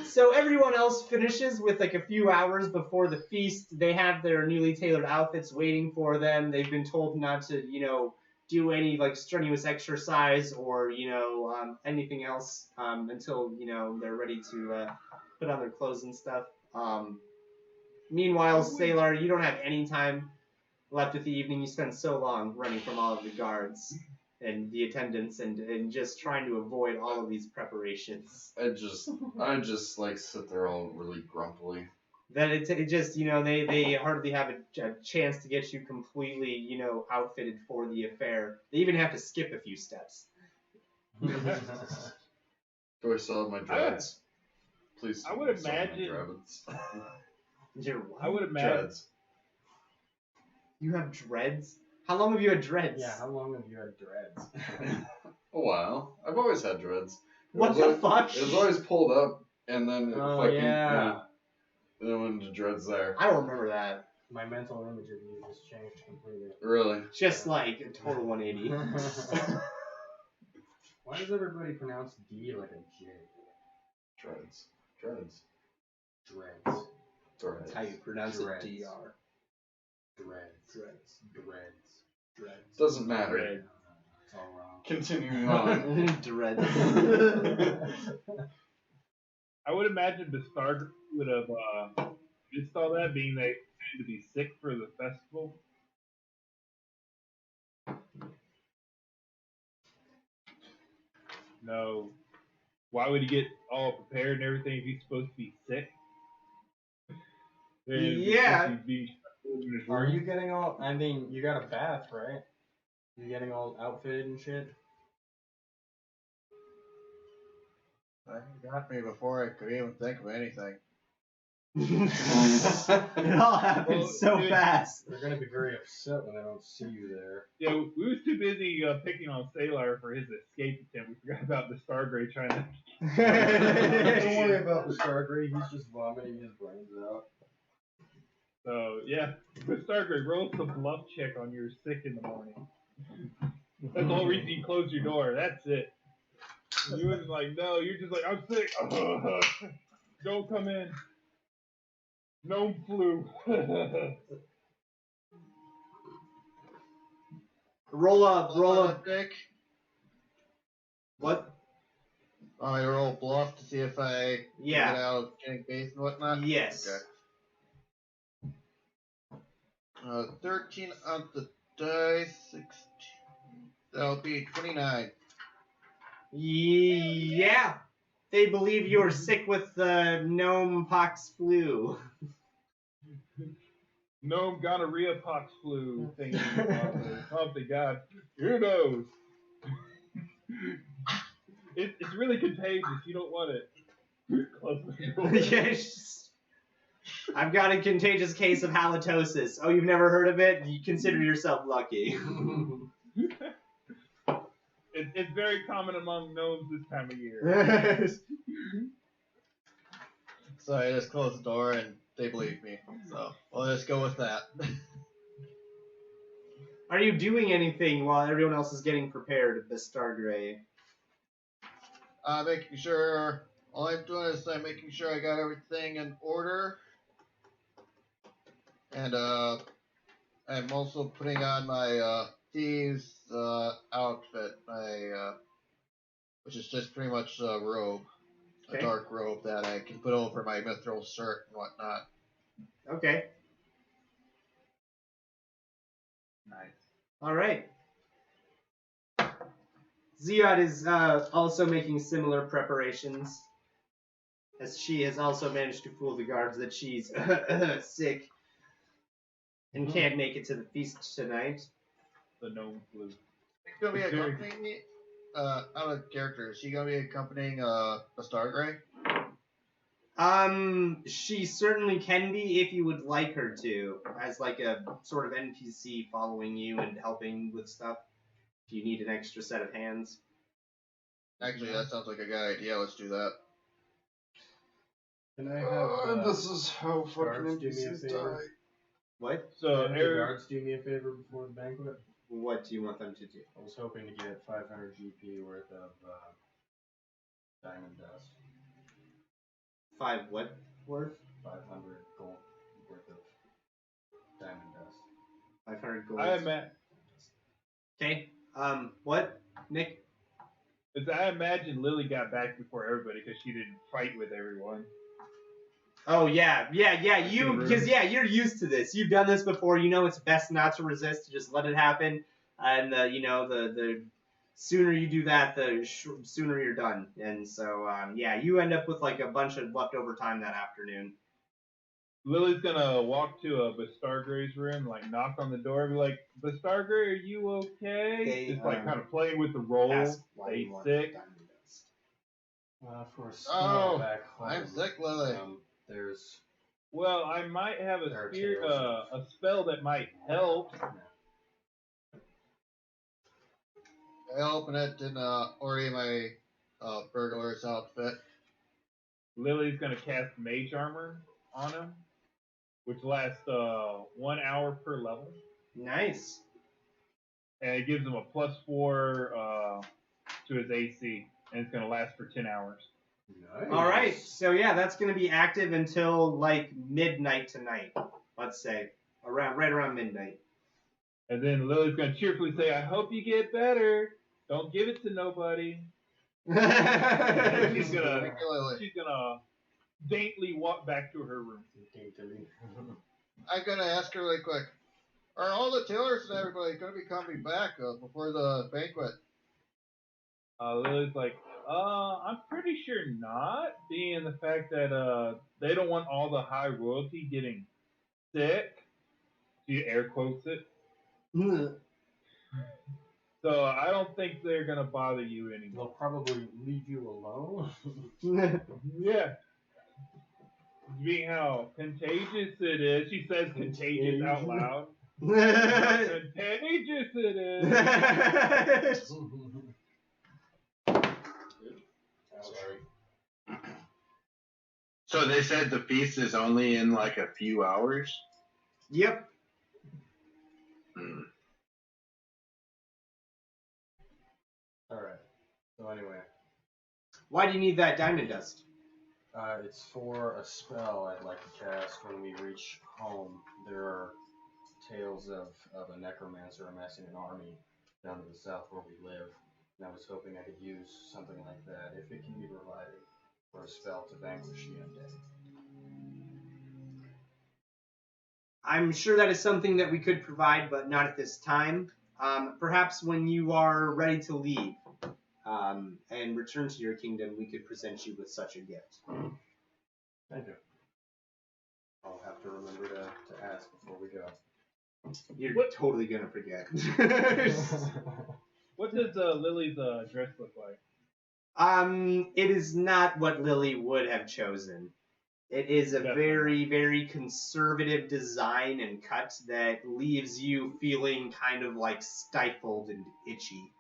So everyone else finishes with like a few hours before the feast. They have their newly tailored outfits waiting for them. They've been told not to, do any like strenuous exercise or anything else until they're ready to put on their clothes and stuff. Meanwhile, Sailor, you don't have any time left with the evening. You spent so long running from all of the guards and the attendants and just trying to avoid all of these preparations. I just like sit there all really grumpily. Then it just, they hardly have a chance to get you completely, outfitted for the affair. They even have to skip a few steps. Do I still have my dreads? Please. I would imagine. I would imagine. Dreads. You have dreads? How long have you had dreads? Yeah, how long have you had dreads? A while. I've always had dreads. What the fuck? It was always pulled up, and then it fucking yeah. then went into dreads there. I don't remember that. My mental image of you just changed completely. Really? Just like a total 180. Why does everybody pronounce D like a J? Dreads. Dreads. That's how you pronounce Dreads. it, DR. Dreads. Doesn't matter. Dread. It's all wrong. Continuing on. Dreads. I would imagine the Star would have missed all that, being they had to be sick for the festival. No. Why would he get all prepared and everything if he's supposed to be sick? Yeah. Are you getting all? I mean, you got a bath, right? You getting all outfitted and shit? I got me before I could even think of anything. It all happened so fast. They're gonna be very upset when they don't see you there. Yeah, we was too busy picking on Sailor for his escape attempt. We forgot about the Stargrave trying to. Don't worry about the Stargrave. He's just vomiting his brains out. So yeah, with Stargrave, roll some bluff check on you're sick in the morning. That's the whole reason you closed your door. That's it. You wasn't like, no, you're just like, I'm sick. Don't come in. No flu. Roll up. Dick. What? I roll bluff to see if I can Yeah. get out of getting base and whatnot. Yes. Okay. 13 on the dice, 16. That'll be 29. Yeah. They believe you are sick with the gnome pox flu. No gonorrhea pox flu thing. Oh, thank God. Who knows? It's really contagious. You don't want it. Close the door. Yes. I've got a contagious case of halitosis. Oh, you've never heard of it? You consider yourself lucky. It's very common among gnomes this time of year. So I just close the door and they believe me. So we'll just go with that. Are you doing anything while everyone else is getting prepared at the Stargrave? Making sure, all I'm doing is I'm making sure I got everything in order. And I'm also putting on my thieves outfit, which is just pretty much a robe, Okay. a dark robe that I can put over my mithril shirt and whatnot. Okay. Nice. All right. Ziad is also making similar preparations, as she has also managed to fool the guards that she's sick and can't make it to the feast tonight. The gnome flu. She's gonna be accompanying me. Out of character, is she gonna be accompanying the Stargrave? She certainly can be if you would like her to, as like a sort of NPC following you and helping with stuff. If you need an extra set of hands. Actually, that sounds like a good idea. Let's do that. Can I have this is how fucking guards do me a NPCs favor? die. What? So Can the guards do me a favor before the banquet? What do you want them to do? I was hoping to get 500 GP worth of diamond dust. 5 what worth? 500 gold worth of diamond dust. 500 gold. Okay. What, Nick? I imagine Lily got back before everybody because she didn't fight with everyone. Oh yeah. You're used to this. You've done this before. You know it's best not to resist. To just let it happen. And the sooner you do that, the sooner you're done. And so you end up with like a bunch of leftover time that afternoon. Lily's gonna walk to Bastargray's room, like knock on the door, and be like, "Bastargray, are you okay?" Just like kind of playing with the roll. Ask why Stay you want sick. diamond dust. For a spell Oh, back home, I'm sick, Lily. There's Well, I might have There are a tales a spell that might help. I open it in Ori my burglar's outfit. Lily's gonna cast Mage Armor on him, which lasts 1 hour per level, Nice. and it gives him a +4 to his AC, and it's gonna last for 10 hours. nice. All right. So yeah, that's gonna be active until like midnight tonight. Let's say right around midnight. And then Lily's gonna cheerfully say, "I hope you get better. Don't give it to nobody." And she's Thank you, Lily. gonna daintily walk back to her room. I'm gonna ask her really quick. Are all the tailors and everybody gonna be coming back before the banquet? Lily's like, I'm pretty sure not, being the fact that they don't want all the high royalty getting sick. She air quotes it. So I don't think they're gonna bother you anymore. They'll probably leave you alone. Yeah. Being how contagious it is, she says contagious out loud. How contagious it is. Sorry. So they said the feast is only in like a few hours. Yep. Hmm. Alright. So anyway, Why do you need that diamond dust? it's for a spell I'd like to cast when we reach home. There are tales of a necromancer amassing an army down to the south where we live. And I was hoping I could use something like that, if it can be provided, for a spell to vanquish the undead. I'm sure that is something that we could provide, but not at this time. Perhaps when you are ready to leave and return to your kingdom, we could present you with such a gift. Thank you. I'll have to remember to ask before we go. You're totally gonna forget. What does Lily's dress look like? It is not what Lily would have chosen. It is a Definitely. very, very conservative design and cut that leaves you feeling kind of like stifled and itchy.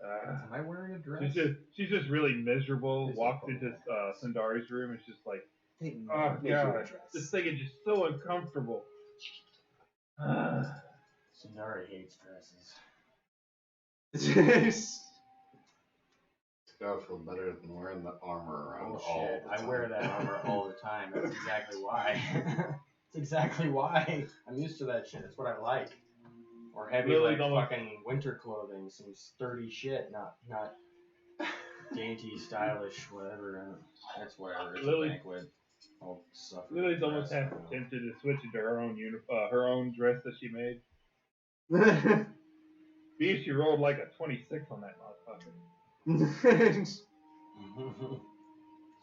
Am I wearing a dress? She's just really miserable. Is it Walks full into of Sundari's room and it's just like, They oh make you a god, this thing is just so uncomfortable. Sundari hates dresses. dress. Gotta feel better than wearing the armor around all Bullshit. the time. I wear that armor all the time. That's exactly why. That's exactly why. I'm used to that shit. That's what I like. Or heavy, Lily's like almost- fucking winter clothing, some sturdy shit, not dainty, stylish, whatever. That's whatever. It's Lily- a banquet. I'll suffer. Lily's the almost dress, half I don't know. tempted to switch into her own her own dress that she made. She rolled like a 26 on that motherfucker. It's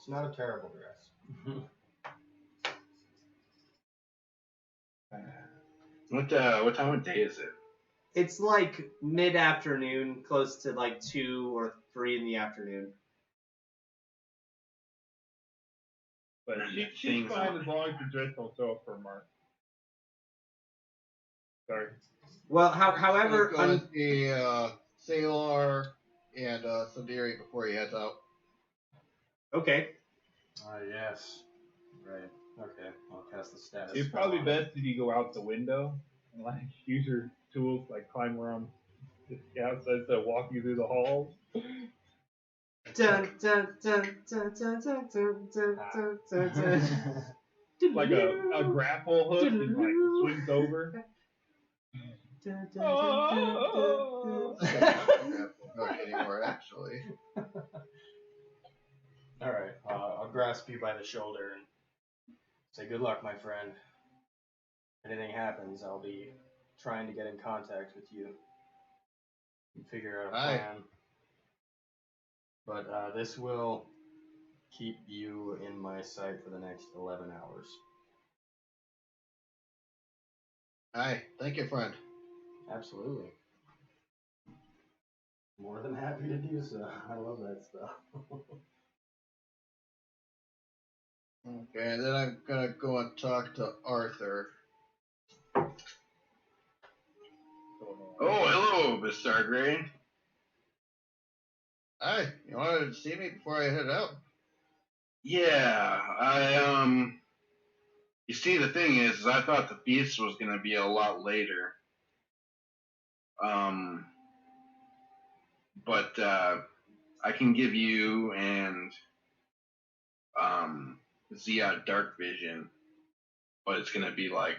not a terrible dress. What time of day is it? It's like mid-afternoon, close to like 2 or 3 in the afternoon. But she's Things fine on. as long as the dress don't show up for a mark. Sorry. Well, however, Go with the Sailor and Sundari before he heads out. okay. Yes. Right. Okay. I'll cast the status. It's spell probably on best if you go out the window and like use your tools, like climb around the outside instead of walking through the halls. Dun, dun, dun, dun, dun, dun, dun, dun, dun, dun, dun. Like a grapple hook and like swings over. Dun, dun, dun, dun, Oh. dun, I dun. don't have to hook anymore, actually. All right. I'll grasp you by the shoulder and say, "Good luck, my friend. If anything happens, I'll be trying to get in contact with you and figure out a Aye. plan. But this will keep you in my sight for the next 11 hours." Aye, thank you, friend. Absolutely. More than happy to do so. I love that stuff. Okay, and then I'm gonna go and talk to Arthur. Oh, hello, Miss Stargray. Aye, you wanted to see me before I head out? Yeah, you see, the thing is I thought the feast was gonna be a lot later. But I can give you and Zia dark vision, but it's gonna be like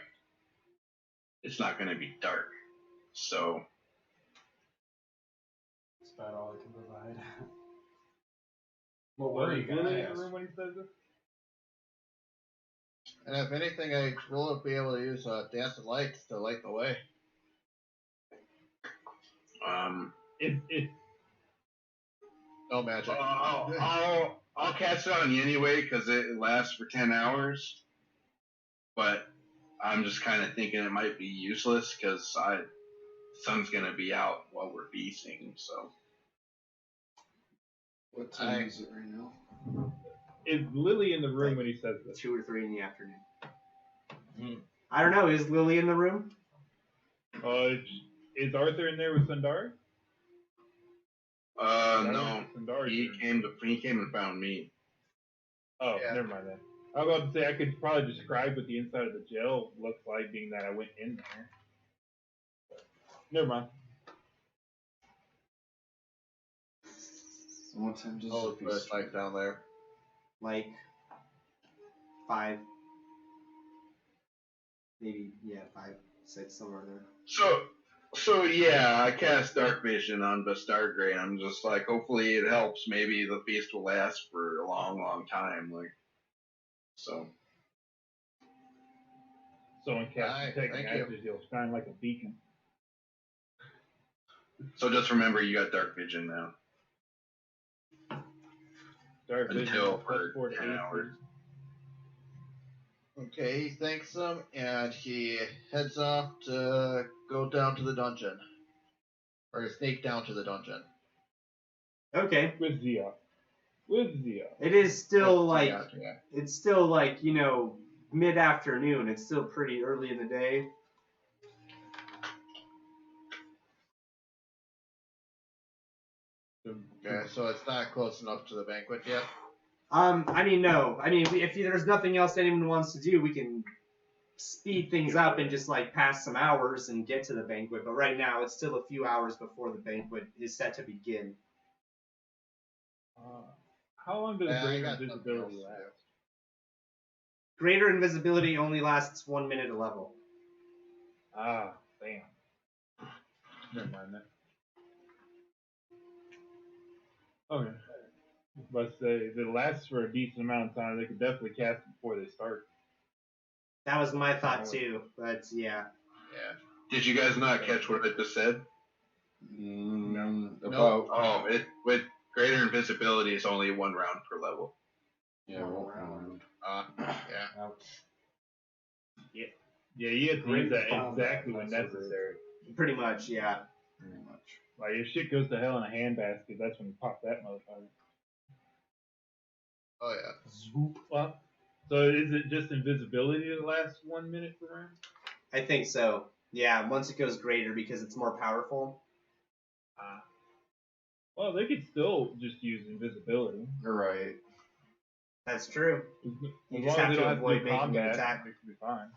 it's not gonna be dark. So That's about all I can provide. What Well, were you is gonna Lily in ask? the room when he says this? And if anything, I will be able to use dancing lights to light the way. It No magic. I'll cast it on you anyway because it lasts for 10 hours. But I'm just kind of thinking it might be useless because the sun's gonna be out while we're feasting. So What time is it right now? is Lily in the room when he says this? 2 or 3 in the afternoon. Hmm. I don't know. Is Lily in the room? Is Arthur in there with Sundar? no, Sundar. he came and found me. Oh, Yeah. never mind then. I was about to say I could probably describe what the inside of the jail looks like, being that I went in there. But never mind. So what time does Oh, the it's feast like down there. Like 5, maybe 5, 6, somewhere there. So yeah, I cast dark vision on Bastargray. I'm just like, hopefully it helps. Maybe the feast will last for a long, long time. Like, so. Someone cast Aye, detect thank magic, he'll shine like a beacon. So just remember, you got dark vision now. Dark vision Until plus for 4 to 10 AC. hours. Okay, he thanks them and he heads off to go down to the dungeon. Or sneak down to the dungeon. Okay. With Zia. It is still like Yeah. it's still like mid-afternoon. It's still pretty early in the day. Okay, so it's not close enough to the banquet yet. I mean, no. I mean, if there's nothing else anyone wants to do, we can speed things up and just like pass some hours and get to the banquet. But right now, it's still a few hours before the banquet is set to begin. How long does Yeah, I greater got something invisibility else to last? do. Greater invisibility only lasts 1 minute a level. Ah, damn. Never mind that. Okay. But say if it lasts for a decent amount of time, they could definitely cast it before they start. That was my thought too. But yeah. Yeah. Did you guys not catch what I just said? About Oh, with greater invisibility is only 1 round per level. yeah, One one round. round. Yeah. Ouch. Yeah, you have to Great use that combat, exactly when not so great. necessary. Pretty much, yeah. Pretty much. Like if shit goes to hell in a handbasket, that's when you pop that motherfucker. Oh yeah. Swoop. Well, so is it just invisibility that lasts 1 minute per round? I think so. Yeah, once it goes greater because it's more powerful. Well, they could still just use invisibility. You're right. That's true. As You long just as have they to don't avoid do making an combat, attack. It should be fine.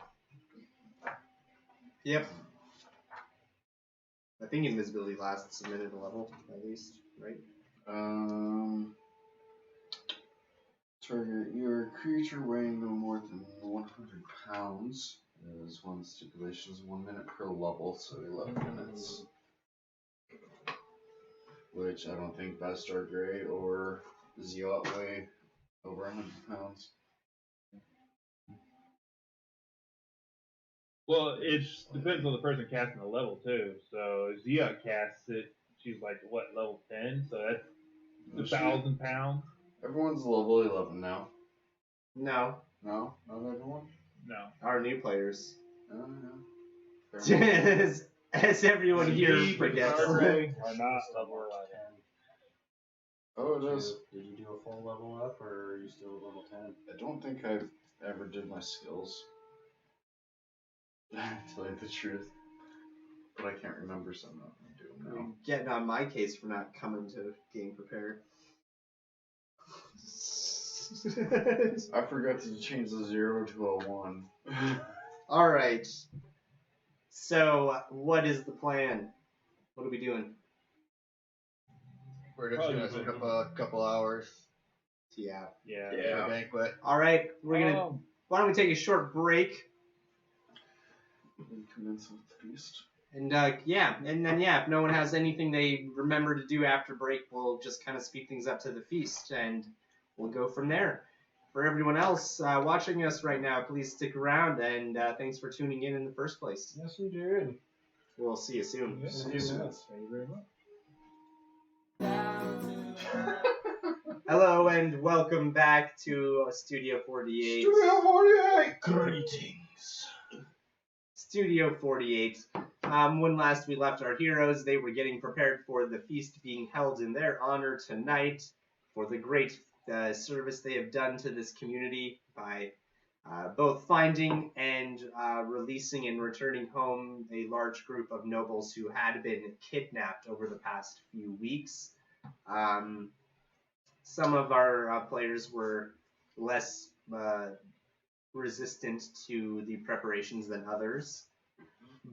Yep. I think invisibility lasts a minute a level, at least, right? Target your creature weighing no more than 100 pounds. There's one stipulation is 1 minute per level, so 11 minutes. Which I don't think Bastard Grey or Zealot weigh over 100 pounds. Well, it depends on the person casting the level too. So Zia casts it. She's like what, level 10? So that's Oh, shit. 1,000 pounds. Everyone's level 11 now. No, No? Not everyone? No. our new players. Oh, yeah. Fair enough. As everyone here Steve and forgets. Stargray are It's not still level level 11. 10. Oh, it is. Did you do a full level up, or are you still at level 10? I don't think I've ever did my skills. To tell you the truth. But I can't remember, so I'm not going to do them now. Getting on my case for not coming to game prepared. I forgot to change the 0 to a 1. Alright. So, what is the plan? What are we doing? We're just Probably gonna set up a couple hours Yeah. Yeah. for Yeah. the banquet. Alright, we're gonna. Why don't we take a short break? And commence with the feast. And then if no one has anything they remember to do after break, we'll just kind of speed things up to the feast, and we'll go from there. For everyone else watching us right now, please stick around, and thanks for tuning in the first place. Yes, you did. We'll see you soon. Yeah. See you soon. Thank you very much. Hello, and welcome back to Studio 48. Studio 48! Greetings. Studio 48. When last we left our heroes, they were getting prepared for the feast being held in their honor tonight, for the great service they have done to this community by both finding and releasing and returning home a large group of nobles who had been kidnapped over the past few weeks. Some of our players were less resistant to the preparations than others.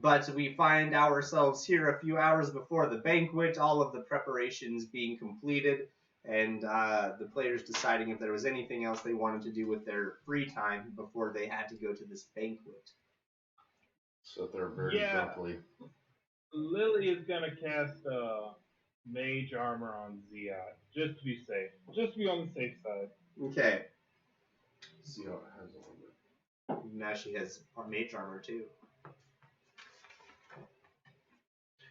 But we find ourselves here a few hours before the banquet, all of the preparations being completed, and the players deciding if there was anything else they wanted to do with their free time before they had to go to this banquet. So they're very abruptly. Lily is gonna cast mage armor on Zia, just to be safe. Just to be on the safe side. Okay, See how it has a little bit. now she has mage armor too.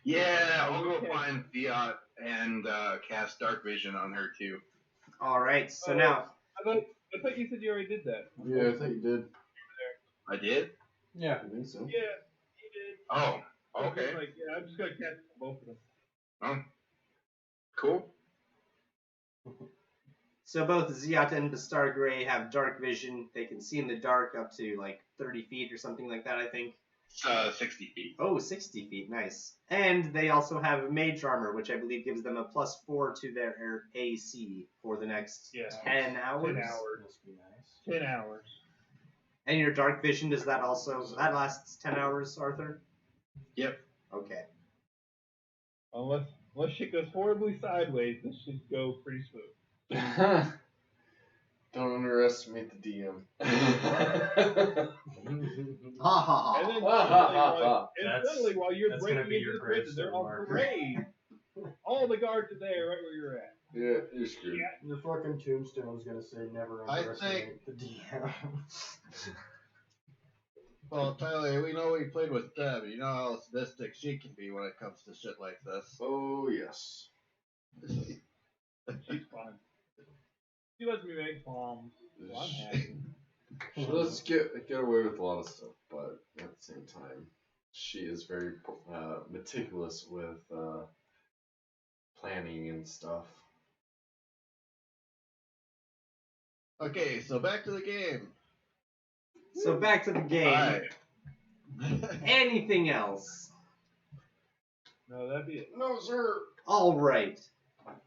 Yeah, I'll go find Fiat and cast Dark Vision on her too. Alright, so Oh, now... I thought you said you already did that. Yeah, I thought you did. I did? Yeah. I think so. Yeah, you did. Oh, I was okay. just like, yeah, I'm just gonna cast both of them. Oh, cool. So both Ziat and Bastar Grey have dark vision. They can see in the dark up to like 30 feet or something like that, I think. 60 feet. Oh, 60 feet, nice. And they also have mage armor, which I believe gives them a +4 to their AC for the next 10 hours. 10 hours. Must be nice. 10 hours. And your dark vision, does that also, that lasts 10 hours, Arthur? Yep. Okay. Unless shit goes horribly sideways, this should go pretty smooth. Don't underestimate the DM. Ha ha And ha. then That's- suddenly, while you're that's gonna breaking be into your the prison, they're gravestone on marker. parade. All the guards are there, right where you're at. Yeah, you're screwed. Your fucking tombstone's gonna say never I underestimate the DM. Well, Tyler, we know we played with Deb. You know how sadistic she can be when it comes to shit like this. Oh, yes. She's fun. She lets me make bombs, so I'm happy. She lets get away with a lot of stuff, but at the same time, she is very meticulous with planning and stuff. Okay, so back to the game. So back to the game. Alright. Anything else? No, that'd be it. No, sir. All right.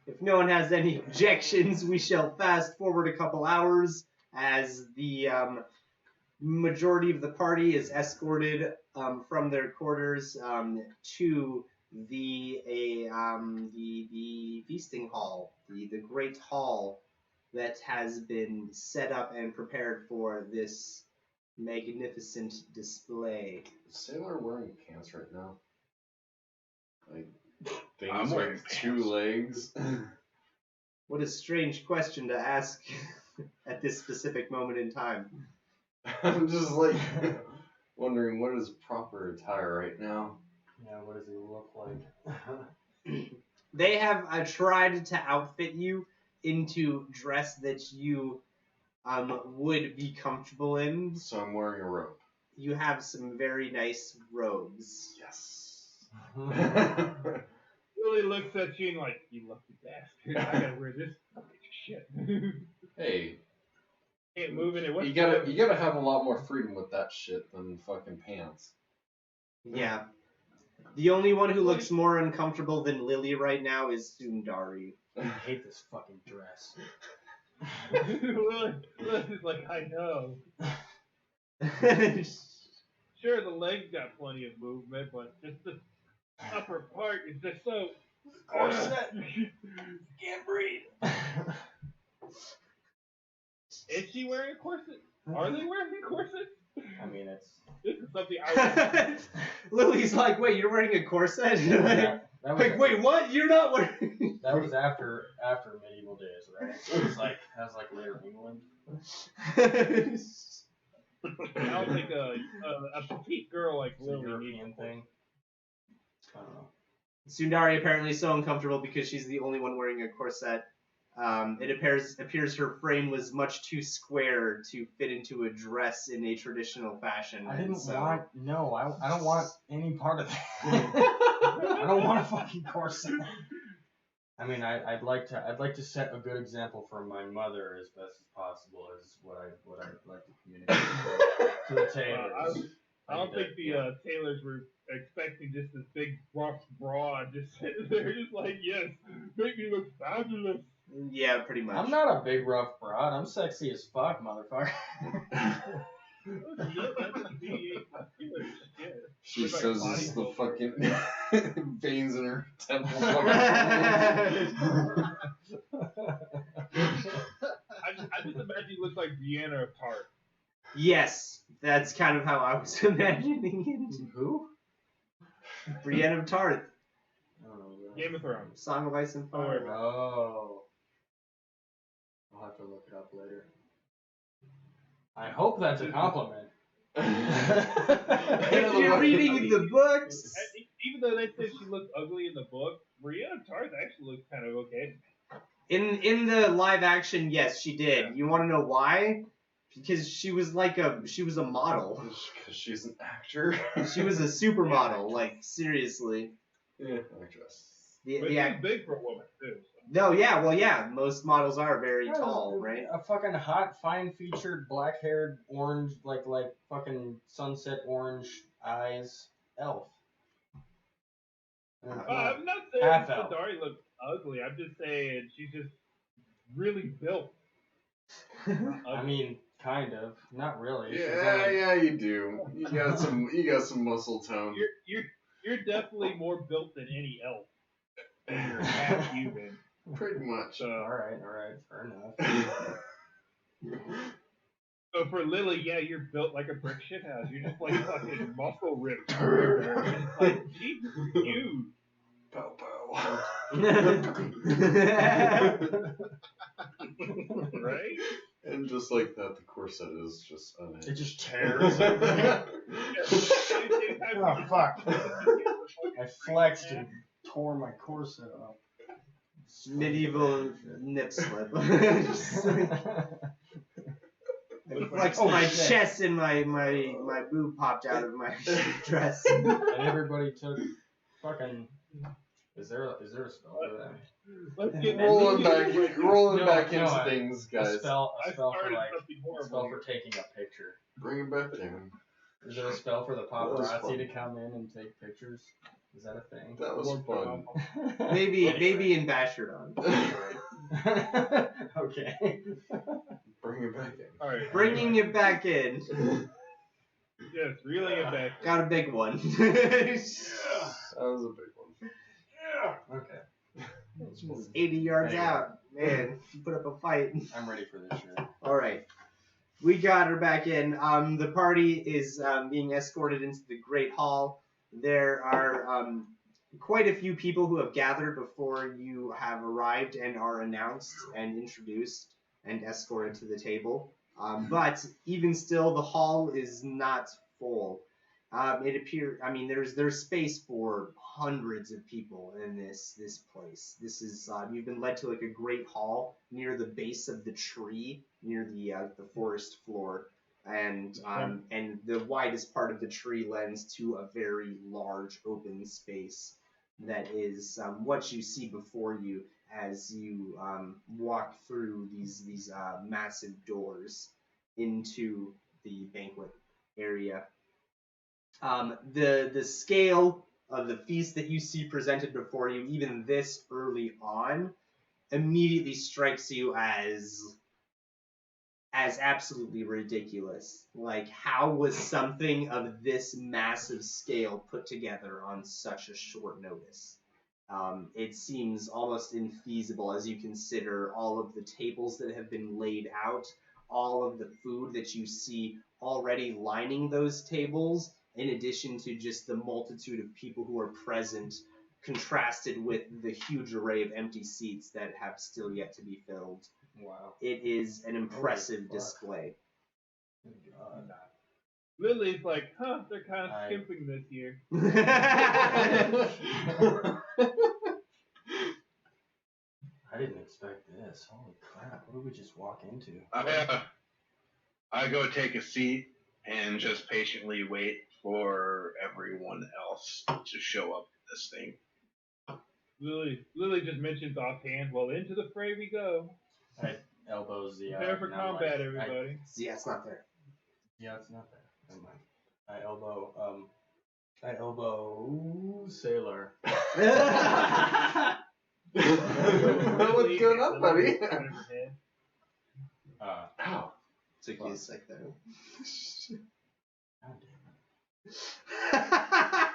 If no one has any objections, we shall fast forward a couple hours as the majority of the party is escorted from their quarters to the feasting hall, the great hall that has been set up and prepared for this magnificent display. Is Sailor wearing pants right now? Like I'm things wearing with two pants. legs. What a strange question to ask at this specific moment in time. I'm just like wondering what is proper attire right now. Yeah, what does he look like? They have tried to outfit you into dress that you would be comfortable in. So I'm wearing a robe. You have some very nice robes. Yes. Lily looks at you and like, you lucky bastard. I gotta wear this shit. Hey, Can't move in it. What's you gotta have a lot more freedom with that shit than fucking pants. Yeah. The only one who looks more uncomfortable than Lily right now is Sundari. I hate this fucking dress. Lily's like, I know. Sure, the legs got plenty of movement, but just the upper part is just so. Corset. Can't breathe. Is she wearing a corset? Are they wearing corsets? I mean, it's. This is something I Lily's like, wait, you're wearing a corset? That was, Like, wait, what? You're not wearing... That was after medieval days, right? It was like that was like later England. I don't think a petite girl like It's a Lily needs European thing. I don't know. Sundari apparently is so uncomfortable because she's the only one wearing a corset. It appears her frame was much too square to fit into a dress in a traditional fashion. I didn't so... want. No, I don't want any part of that. I don't want a fucking corset. I mean, I'd like to set a good example for my mother as best as possible. Is what I'd like to communicate to the tailors. I don't think the tailors were expecting just this big rough broad just sitting there, just like, yes, make me look fabulous. Yeah, pretty much. I'm not a big rough broad. I'm sexy as fuck, motherfucker. She Looks like says body it's the builder. fucking veins in her temple. I just imagine you look like Vienna of Tart. Yes, that's kind of how I was imagining it. Who? Brienne of Tarth, Game of Thrones. Song of Ice and Fire. Oh. I'll have to look it up later. I hope that's a compliment. If you're reading the books. Even though they said she looked ugly in the book, Brienne of Tarth actually looks kind of okay. In the live action, yes, she did. You want to know why? Because she was a model. Because she's an actor. She was a supermodel, like seriously. Yeah, actress. But she's big for a woman too. So. No, yeah, well, yeah, most models are very tall, right? A fucking hot, fine-featured, black-haired, orange, like fucking sunset orange eyes elf. I'm not saying Half elf. Sundari looks ugly. I'm just saying she's just really built. I mean, kind of. Not really. Yeah, you do. You got some muscle tone. You're definitely more built than any elf. And you're half human. Pretty much. Alright, fair enough. So for Lily, yeah, you're built like a brick shithouse. You're just like fucking muscle ripped everywhere. You're just like, Jesus, huge. Pow pow. Right? And just like that, the corset is just unhinged. It just tears. Oh, fuck. I flexed and tore my corset off. Medieval nip slip. I flexed my chest and my boob popped out of my dress. And everybody took fucking. Is there a spell for that? Let's get rolling back into No, things, A guys. spell I for started like something a horrible. spell for taking a picture. Bring it back down. Is there a spell for the was paparazzi fun. to come in and take pictures? Is that a thing? That was fun. Maybe in Bashardon. Okay. Bring it back in. All right. Bringing it back in. Yes, reeling it back. Got a big one. That was a big one. Okay. It's 80 yards Anyway. out. Man, you put up a fight. I'm ready for this shit. All right. We got her back in. The party is being escorted into the Great Hall. There are quite a few people who have gathered before you have arrived and are announced and introduced and escorted to the table. But even still, the hall is not full. It appears. I mean, there's space for hundreds of people in this place. This is you've been led to like a great hall near the base of the tree, near the forest floor, and the widest part of the tree lends to a very large open space that is what you see before you as you walk through these massive doors into the banquet area. The scale of the feast that you see presented before you, even this early on, immediately strikes you as absolutely ridiculous. Like, how was something of this massive scale put together on such a short notice? It seems almost infeasible as you consider all of the tables that have been laid out, all of the food that you see already lining those tables, in addition to just the multitude of people who are present, contrasted with the huge array of empty seats that have still yet to be filled. Wow. It is an impressive fuck. display. God. Lily's like, they're kind of I- skimping this year. I didn't expect this. Holy crap. What did we just walk into? I go take a seat and just patiently wait for everyone else to show up at this thing. Lily just mentions offhand, well, into the fray we go. I elbows the. Prepare for and I'm combat, like, everybody. Yeah, it's not there. Yeah, it's not there. Never mind. I elbow Sailor. What's going on, buddy? Ow. Took you a sec there. God damn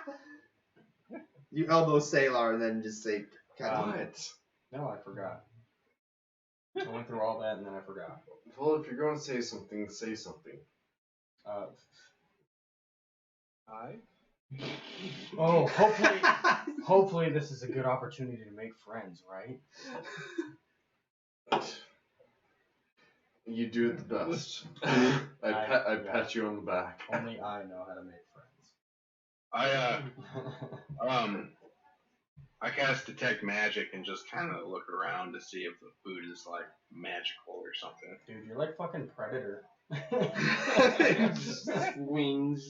You elbow Sailor and then just say, God, Um, What? it. No, I forgot. I went through all that and then I forgot. Well, if you're going to say something, say something. Hi. Oh, hopefully this is a good opportunity to make friends, right? You do it the best. I pat you on the back. Only I know how to make friends. I cast detect magic and just kind of look around to see if the food is like magical or something. Dude, you're like fucking Predator. Wings.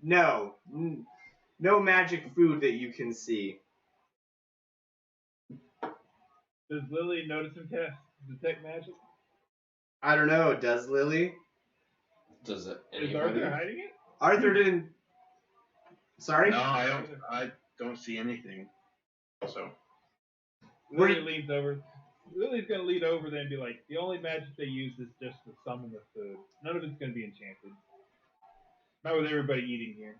No. No magic food that you can see. Does Lily notice him cast detect magic? I don't know. Does Lily? Does it? Is Arthur hiding it? Arthur didn't. Sorry? No, I don't see anything. So Lily leans over. Lily's gonna lean over there and be like, the only magic they use is just to summon the food. None of it's gonna be enchanted. Not with everybody eating here.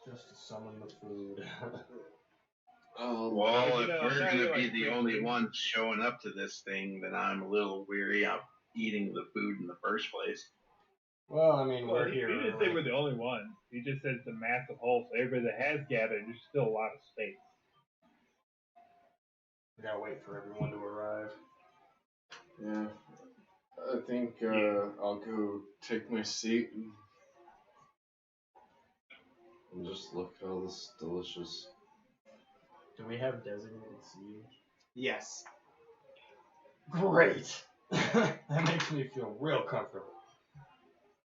Just to summon the food. Oh, well, You know, if we're now gonna you're, be like, the only quickly- ones showing up to this thing, then I'm a little weary of eating the food in the first place. Well, I mean, Well, we're he here. didn't say we're the only ones. He just said it's a massive hole, so everybody that has gathered, there's still a lot of space. We gotta wait for everyone to arrive. yeah. I think I'll go take my seat and just look at all this delicious. Do we have designated seating? Yes. Great! That makes me feel real comfortable.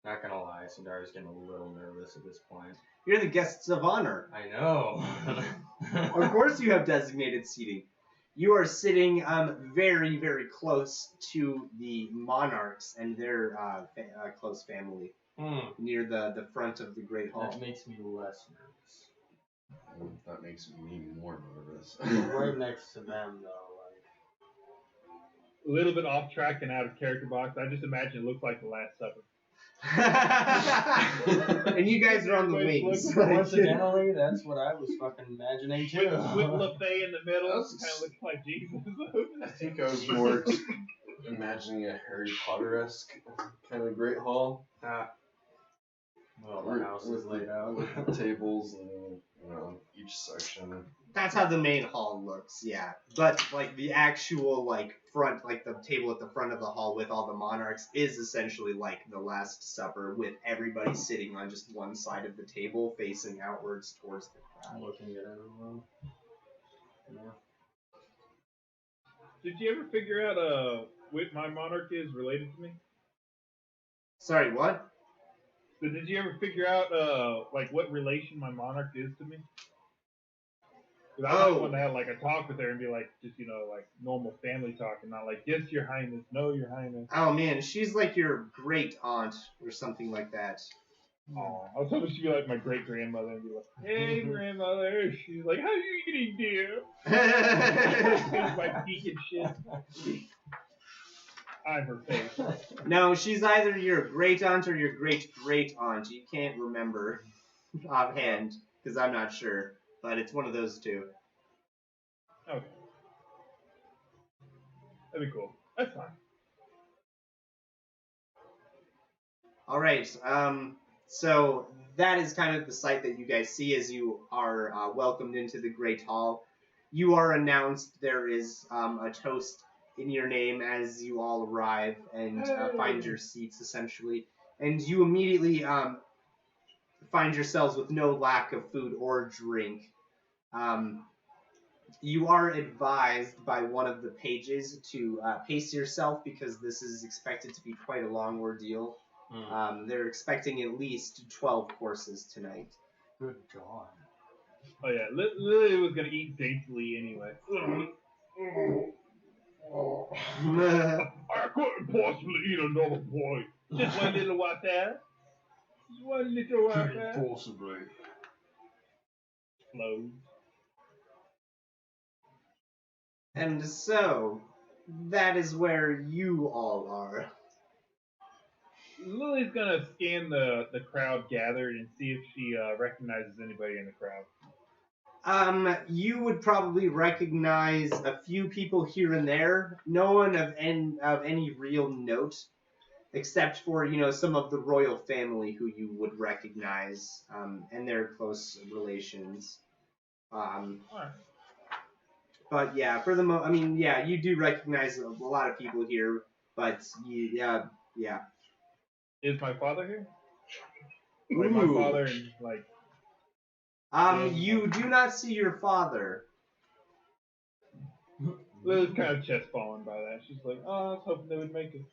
Not gonna lie, Sundari's getting a little nervous at this point. You're the guests of honor. I know. Of course you have designated seating. You are sitting very, very close to the monarchs and their close family near the front of the Great Hall. That makes me less nervous. That makes me more nervous. Right next to them, though, a little bit off track and out of character box. I just imagine it looks like the Last Supper. And you guys are on the Everybody's wings. looking Coincidentally, that's what I was fucking imagining too. With LaFay in the middle, That's- kind of looks like Jesus. I think I was more imagining a Harry Potter-esque kind of Great Hall. Well, the house is laid out. With the tables and each section. That's how the main hall looks, yeah. But like the actual like front, like the table at the front of the hall with all the monarchs is essentially like the Last Supper, with everybody sitting on just one side of the table facing outwards towards the crowd. Looking at everyone. Yeah. Did you ever figure out what my monarch is related to me? Sorry, what? So did you ever figure out like what relation my monarch is to me? Because I might want to have like a talk with her and be like, just like normal family talk, and not like, yes, Your Highness, no, Your Highness. Oh man, she's like your great aunt or something like that. Oh, I was hoping she'd be like my great grandmother and be like, hey grandmother. She's like, how you getting dear? My geek and shit. I'm her face. No, she's either your great aunt or your great great aunt. You can't remember offhand because I'm not sure, but it's one of those two. Okay. That'd be cool. That's fine. All right. So that is kind of the sight that you guys see as you are welcomed into the Great Hall. You are announced. There is a toast in your name as you all arrive and find your seats, essentially. And you immediately find yourselves with no lack of food or drink. You are advised by one of the pages to pace yourself because this is expected to be quite a long ordeal. They're expecting at least 12 courses tonight. Good God. Oh yeah, Lily was gonna eat daintily anyway. I couldn't possibly eat another boy. Just one little water. One little water. Possibly. Flows. And so, that is where you all are. Lily's gonna scan the crowd gathered and see if she recognizes anybody in the crowd. You would probably recognize a few people here and there. No one of any real note, except for some of the royal family who you would recognize, and their close relations. Alright. But yeah, for the you do recognize a lot of people here. But yeah. Is my father here? Like Ooh. my father and like. You do not see your father. Lily's kind of chest fallen by that. She's like, oh, I was hoping they would make it.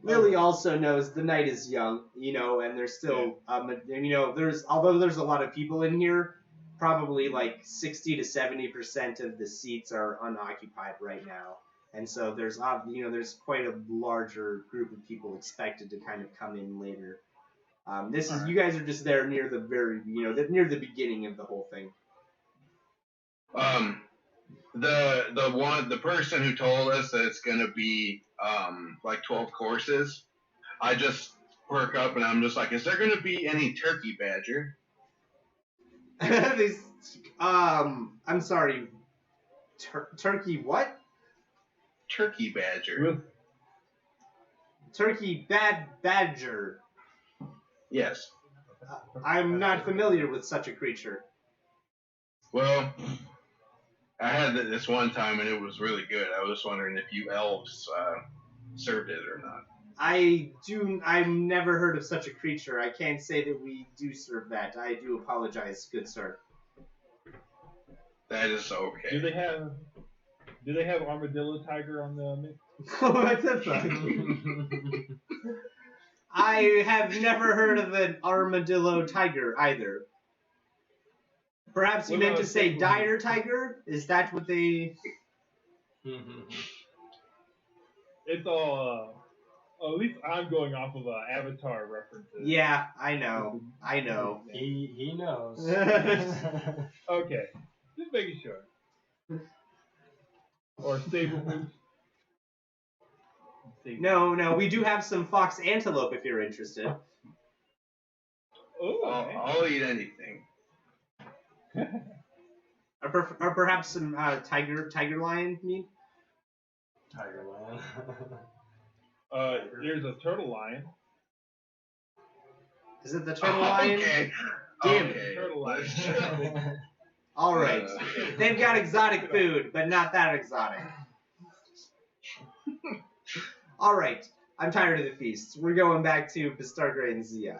Lily also knows the night is young, and there's still, although there's a lot of people in here, probably like 60 to 70% of the seats are unoccupied right now. And so there's quite a larger group of people expected to kind of come in later. You guys are just there near the very, near the beginning of the whole thing. The person who told us that it's gonna be like 12 courses, I just perk up and I'm just like, is there gonna be any turkey badger? I'm sorry. Turkey what? Turkey badger. Turkey badger. Yes. I'm not familiar with such a creature. Well, I had it this one time and it was really good. I was wondering if you elves served it or not. I've never heard of such a creature. I can't say that we do serve that. I do apologize, good sir. That is okay. Do they have armadillo tiger on the menu? What the fuck? I have never heard of an armadillo tiger either. Perhaps you meant to say dire tiger? Is that what they... It's all, at least I'm going off of Avatar references. Yeah, I know. He knows. Okay, just making sure. Or stable moose. No, we do have some fox antelope if you're interested. Oh, I'll eat anything. Or perhaps some tiger lion meat. Tiger lion. There's a turtle lion. Is it the turtle lion? Okay. Damn Okay. Turtle lion. All right. Uh, They've got exotic food, but not that exotic. All right. I'm tired of the feast. We're going back to Pistargray and Zia.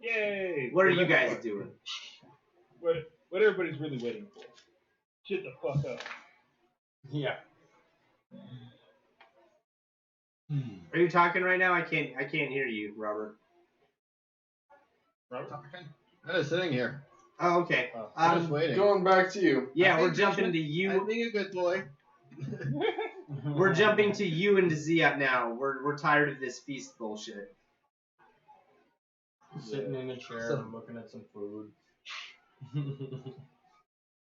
Yay! What are So you that's guys doing? What everybody's really waiting for. Shut the fuck up. Yeah. Are you talking right now? I can't hear you, Robert. Robert? I'm just sitting here. Oh, okay. I'm just waiting. Going back to you. Yeah, I'm we're being jumping to patient. you. I'm being a good boy. We're jumping to you and to Zia now. We're tired of this feast bullshit. Sitting in a chair and looking at some food.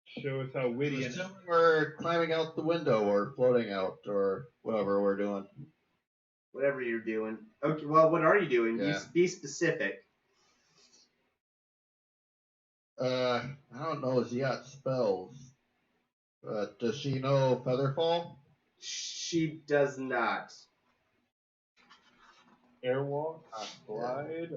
Show us how witty and Assume we're climbing out the window or floating out or whatever we're doing. Whatever you're doing. Okay, well, what are you doing? Yeah. Be specific. I don't know Ziat spells. But does she know Featherfall? She does not. airwalk, glide.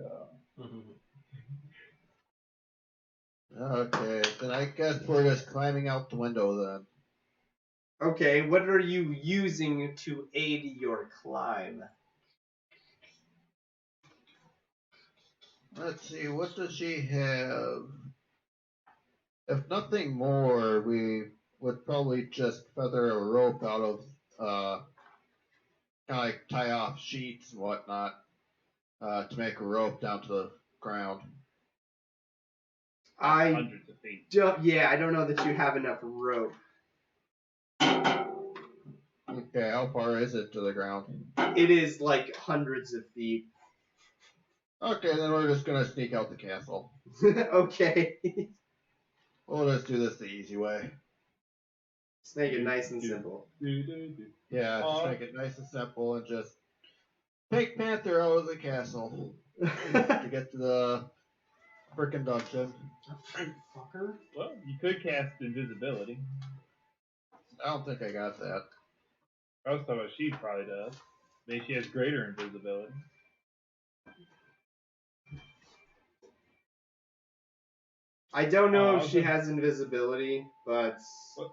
Okay, then I guess we're just climbing out the window then. Okay, what are you using to aid your climb? Let's see, what does she have? If nothing more, we would probably just feather a rope out of, kind of like tie off sheets and whatnot, to make a rope down to the ground. I Hundreds of feet. I don't know that you have enough rope. Okay, how far is it to the ground? It is like hundreds of feet. Okay, then we're just gonna sneak out the castle. Okay. We'll just do this the easy way. Let's make it nice and simple. Yeah, just make it nice and simple and just take Panther out of the castle to get to the frickin' dungeon. Fucker. Well, you could cast invisibility. I don't think I got that. I was talking about she probably does. Maybe she has greater invisibility. I don't know if I'll she just- has invisibility, but What?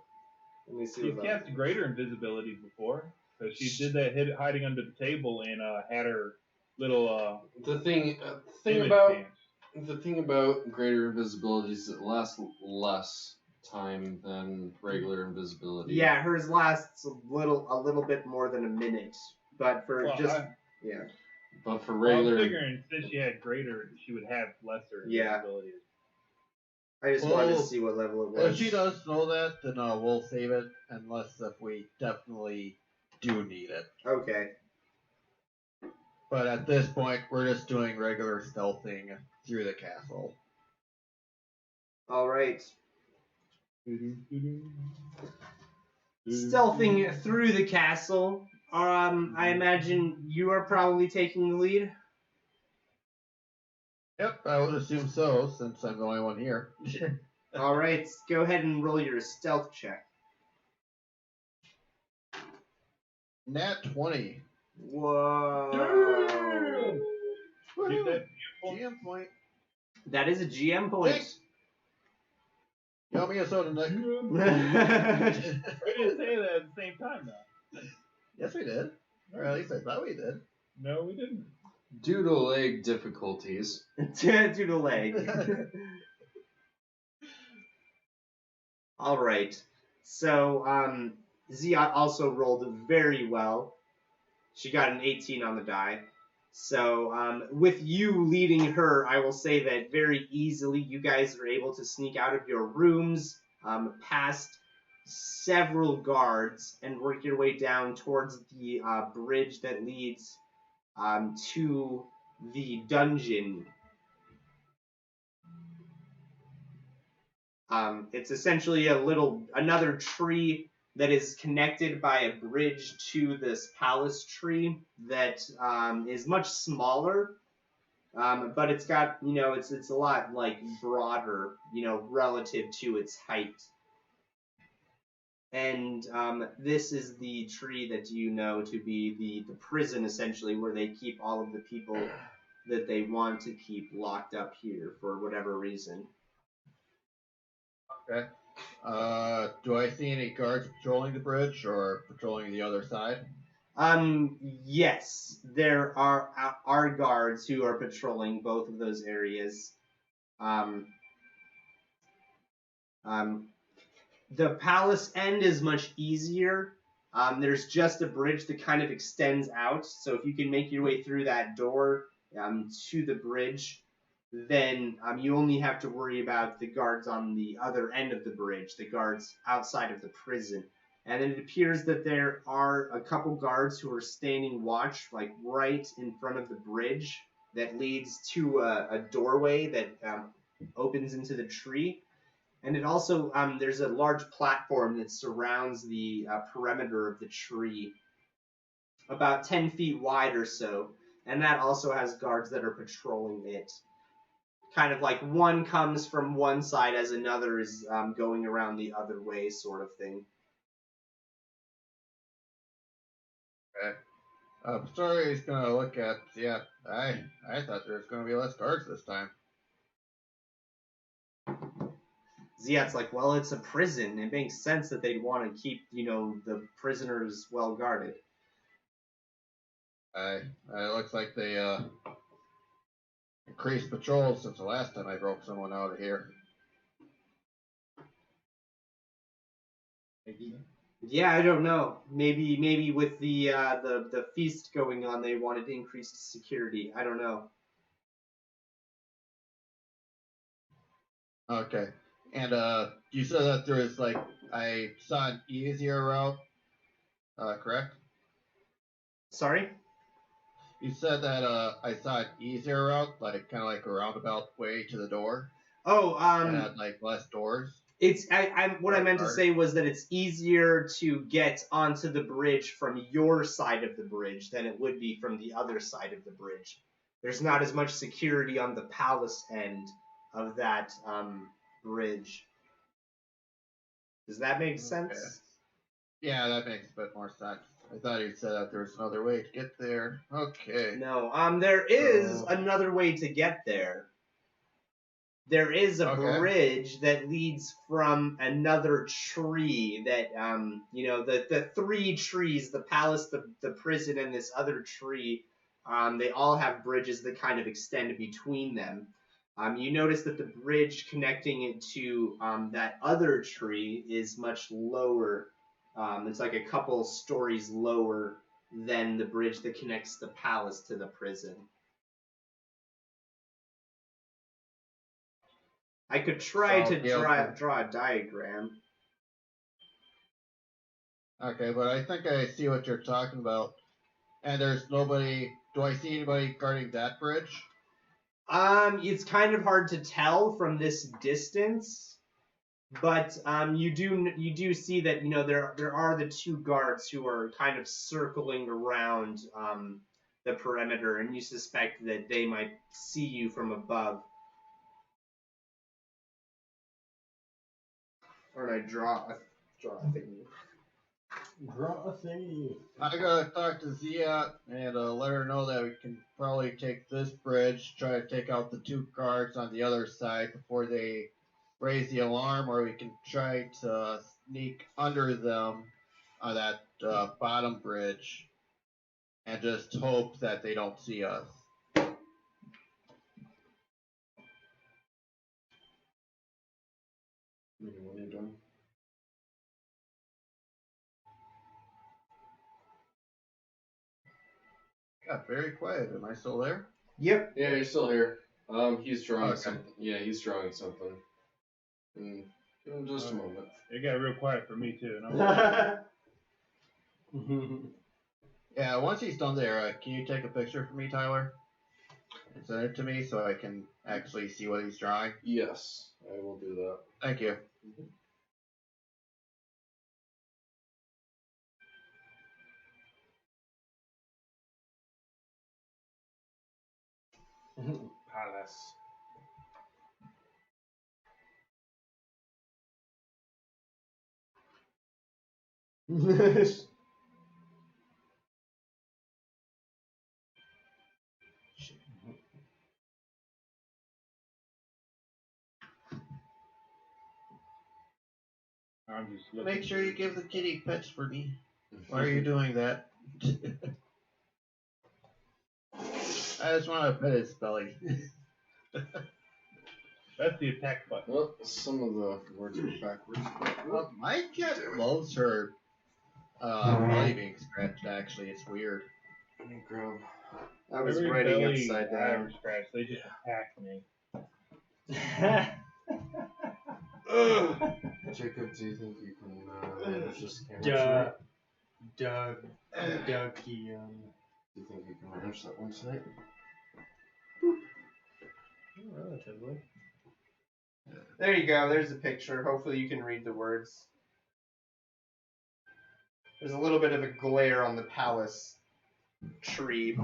let me see She's what cast greater invisibility before. Because she did that hiding under the table and had her little The thing image about pants. the thing about greater invisibility is it lasts less time than regular invisibility. Yeah, hers lasts a little bit more than a minute, but for Well, yeah. But for I'm regular, figuring since she had greater, she would have lesser Yeah. invisibility. I just wanted to Well, see what level it If was. she does know that, then we'll save it, unless if we definitely do need it. Okay. But at this point, we're just doing regular stealthing through the castle. All right. Stealthing through the castle. I imagine you are probably taking the lead. Yep, I would assume so, since I'm the only one here. All right. Go ahead and roll your stealth check. Nat 20. Whoa. Get that GM point. That is a GM point. Thanks. Got me a soda, Nick. We didn't say that at the same time, though. Yes, we did. Or at least I thought we did. No, we didn't. due to leg difficulties, To the leg. All right. So, Zia also rolled very well. She got an 18 on the die. So, with you leading her, I will say that very easily you guys are able to sneak out of your rooms, past several guards, and work your way down towards the bridge that leads to the dungeon. It's essentially another tree that is connected by a bridge to this palace tree that is much smaller, but it's got, it's a lot like broader, relative to its height. And this is the tree that you know to be the prison, essentially, where they keep all of the people that they want to keep locked up here for whatever reason. Okay. Do I see any guards patrolling the bridge or patrolling the other side? Yes, there are guards who are patrolling both of those areas. Um, um, the palace end is much easier. There's just a bridge that kind of extends out, so if you can make your way through that door to the bridge, then you only have to worry about the guards on the other end of the bridge, the guards outside of the prison. And it appears that there are a couple guards who are standing watch, like right in front of the bridge that leads to a doorway that opens into the tree. And it also, there's a large platform that surrounds the perimeter of the tree, about 10 feet wide or so. And that also has guards that are patrolling it. Kind of like one comes from one side as another is going around the other way, sort of thing. Okay. Story's gonna look at. Yeah, I thought there was gonna be less guards this time. Ziat's like, well, it's a prison. It makes sense that they'd want to keep, the prisoners well guarded. It looks like they increased patrols since the last time I broke someone out of here. Yeah, I don't know. Maybe with the feast going on, they wanted increased security. I don't know. Okay. And you said that there is I saw an easier route, correct? Sorry? You said that I saw an easier route, kind of like a roundabout way to the door. Oh, and had less doors. It's what I meant to say was that it's easier to get onto the bridge from your side of the bridge than it would be from the other side of the bridge. There's not as much security on the palace end of that bridge. Does that make sense? Okay. Yeah, that makes a bit more sense. I thought you said that there was another way to get there. Okay. No, there is another way to get there. There is a bridge that leads from another tree that, the three trees, the palace, the prison, and this other tree, they all have bridges that kind of extend between them. You notice that the bridge connecting it to that other tree is much lower. It's like a couple stories lower than the bridge that connects the palace to the prison. I could try to draw a diagram. Okay, but I think I see what you're talking about. And there's nobody. Do I see anybody guarding that bridge? It's kind of hard to tell from this distance, but you do see that there are the two guards who are kind of circling around the perimeter, and you suspect that they might see you from above. Or did I draw a thingy? Draw a thingy. I gotta talk to Zia and let her know that we can probably take this bridge, try to take out the two guards on the other side before they raise the alarm, or we can try to sneak under them on that bottom bridge and just hope that they don't see us. What are you doing? Got very quiet. Am I still there? Yep. Yeah, you're still here. He's drawing Okay. something. Yeah, he's drawing something. Give him just a moment. It got real quiet for me too. Yeah, once he's done there, can you take a picture for me, Tyler? And send it to me so I can actually see what he's drawing? Yes, I will do that. Thank you. Palace. I'm just looking. Make sure you give the kitty pets for me. Why are you doing that? I just want to pet its belly. That's the attack button. Well, some of the words are backwards. Well, my cat loves her belly being scratched, actually. It's weird. Let me grab. I was Every writing belly upside I down. ever scratched, they just attack me. Jacob, do you think you can manage this camera Doug. tonight? Dougie. Do you think you can manage that one tonight? Relatively. There you go. There's a picture. Hopefully you can read the words. There's a little bit of a glare on the palace tree.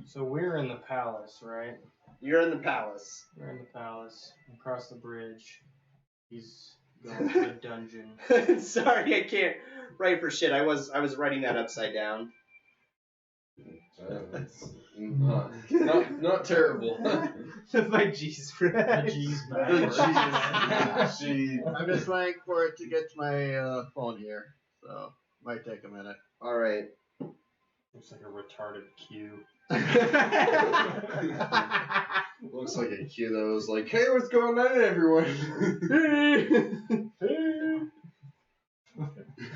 So we're in the palace, right? You're in the palace. We're in the palace. Across the bridge. He's going to the dungeon. Sorry, I can't write for shit. I was writing that upside down. It's not terrible. My G's right. The G's The backwards. Gee. I'm just waiting for it to get to my phone here, so might take a minute. All right. Looks like a retarded Q. Looks like a cue that was like, hey, what's going on, everyone?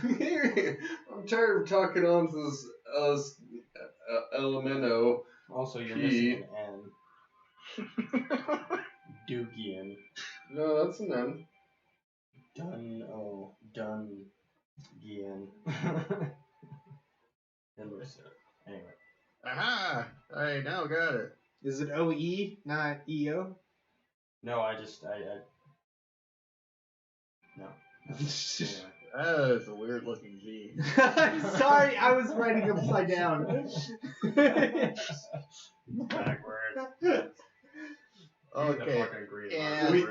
I'm tired of talking on to this Elemento. Also, you're P. missing an N. Dugian. No, that's an N. Dungian. Anyway. Aha! I now got it. Is it OE, not EO? No, I no. Anyway. That is a weird looking G. I'm sorry, I was writing upside down. Backwards. Okay. And we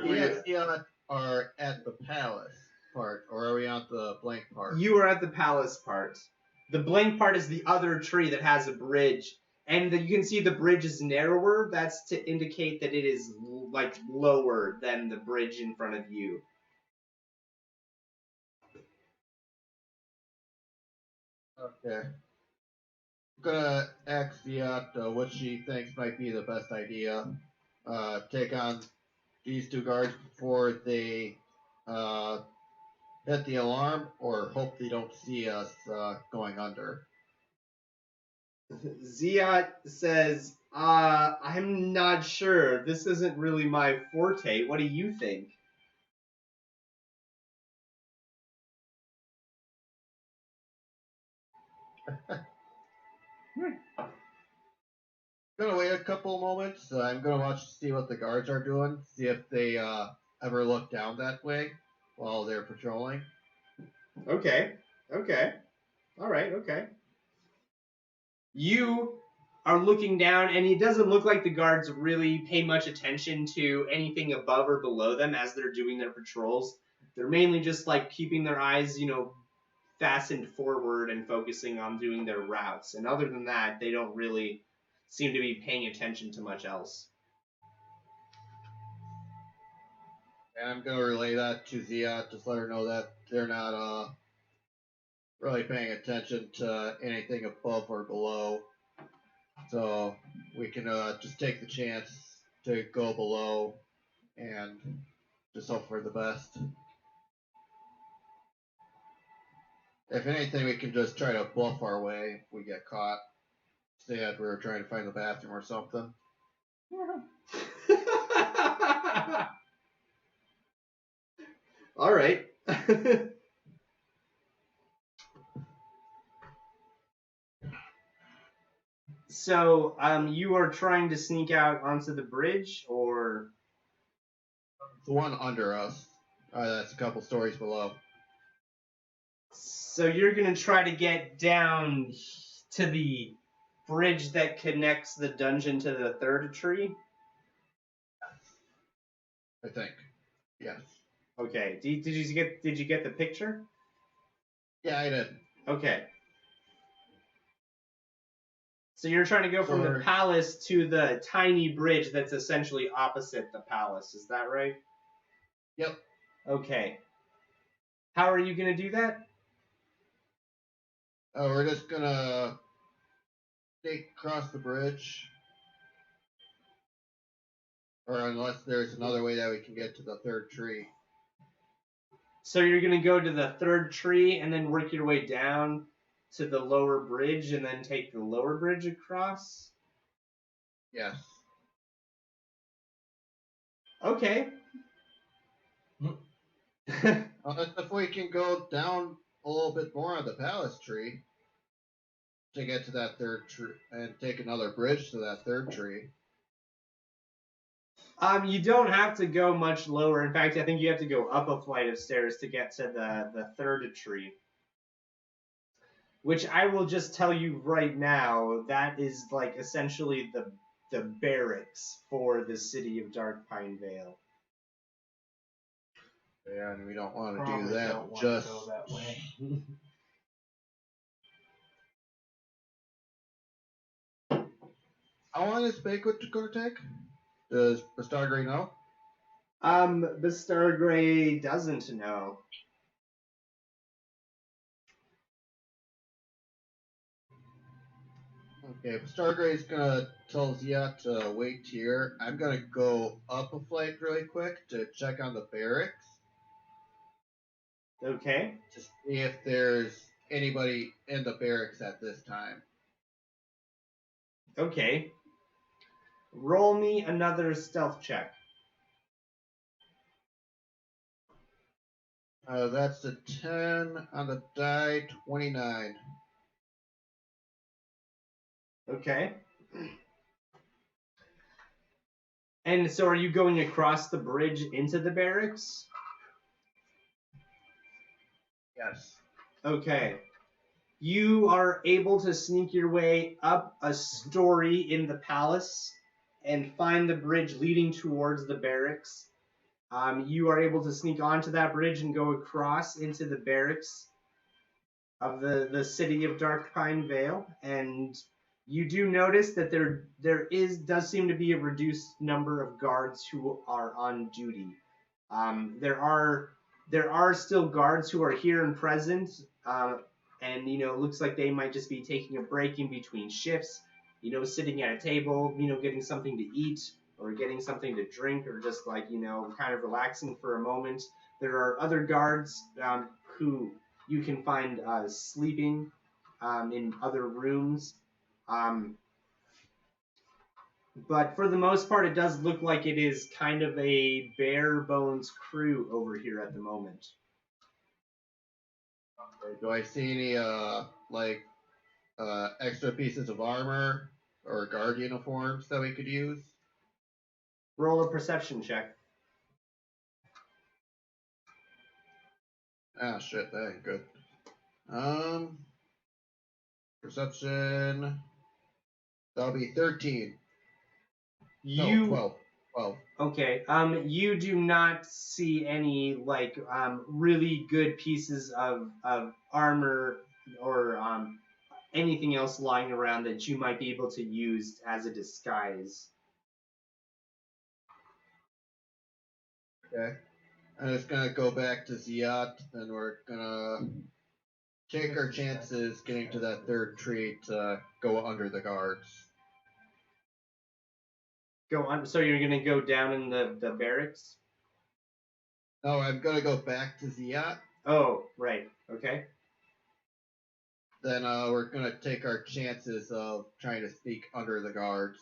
are at the palace part, or are we on the blank part? You are at the palace part. The blank part is the other tree that has a bridge. And you can see the bridge is narrower. That's to indicate that it is like lower than the bridge in front of you. Okay. I'm gonna ask Ziat what she thinks might be the best idea. Take on these two guards before they hit the alarm, or hope they don't see us going under. Ziat says, I'm not sure. This isn't really my forte. What do you think? Gonna wait a couple moments. I'm gonna watch to see what the guards are doing. See if they ever look down that way while they're patrolling. Okay. Alright, okay. You are looking down, and it doesn't look like the guards really pay much attention to anything above or below them as they're doing their patrols. They're mainly just like keeping their eyes, fastened forward and focusing on doing their routes. And other than that, they don't really seem to be paying attention to much else. And I'm gonna relay that to Ziat, just let her know that they're not really paying attention to anything above or below. So we can just take the chance to go below and just hope for the best. If anything, we can just try to bluff our way if we get caught. Say that we're trying to find the bathroom or something. All right. So, you are trying to sneak out onto the bridge, or? The one under us. That's a couple stories below. So you're gonna try to get down to the bridge that connects the dungeon to the third tree? I think. Yes. Okay. Did you get the picture? Yeah, I did. Okay. So you're trying to go from the Sorry. palace to the tiny bridge that's essentially opposite the palace. Is that right? Yep. Okay. How are you going to do that? We're just gonna take across the bridge. Or unless there's another way that we can get to the third tree. So you're going to go to the third tree and then work your way down to the lower bridge and then take the lower bridge across? Yes. Okay. If we can go down a little bit more on the palace tree to get to that third tree and take another bridge to that third tree. You don't have to go much lower. In fact, I think you have to go up a flight of stairs to get to the third tree. Which I will just tell you right now, that is like essentially the barracks for the city of Dark Pine Vale. Yeah, and we don't want to do Probably that. don't want Just to go that way. how long is banquet going to take? Does the Stargrey know? The Stargrey doesn't know. Okay, if Stargrey's gonna tell Zia to wait here, I'm gonna go up a flight really quick to check on the barracks Okay. to see if there's anybody in the barracks at this time. Okay. Roll me another stealth check. That's a 10 on the die, 29. Okay. And so are you going across the bridge into the barracks? Yes. Okay. You are able to sneak your way up a story in the palace and find the bridge leading towards the barracks. You are able to sneak onto that bridge and go across into the barracks of the city of Dark Pine Vale, and you do notice that does seem to be a reduced number of guards who are on duty. There are still guards who are here and present, and it looks like they might just be taking a break in between shifts. Sitting at a table, getting something to eat or getting something to drink, or just kind of relaxing for a moment. There are other guards who you can find sleeping in other rooms. But for the most part, it does look like it is kind of a bare bones crew over here at the moment. Do I see any extra pieces of armor or guard uniforms that we could use? Roll a perception check. Ah, shit, that ain't good. Perception. That'll be 13. No, 12. 12. Okay. You do not see any really good pieces of armor or anything else lying around that you might be able to use as a disguise. Okay. I'm just gonna go back to Ziat, and we're gonna take our chances getting to that third tree to go under the guards. Go on. So you're gonna go down in the barracks? No, I'm gonna go back to Ziat. Oh, right. Okay. Then we're gonna take our chances of trying to sneak under the guards.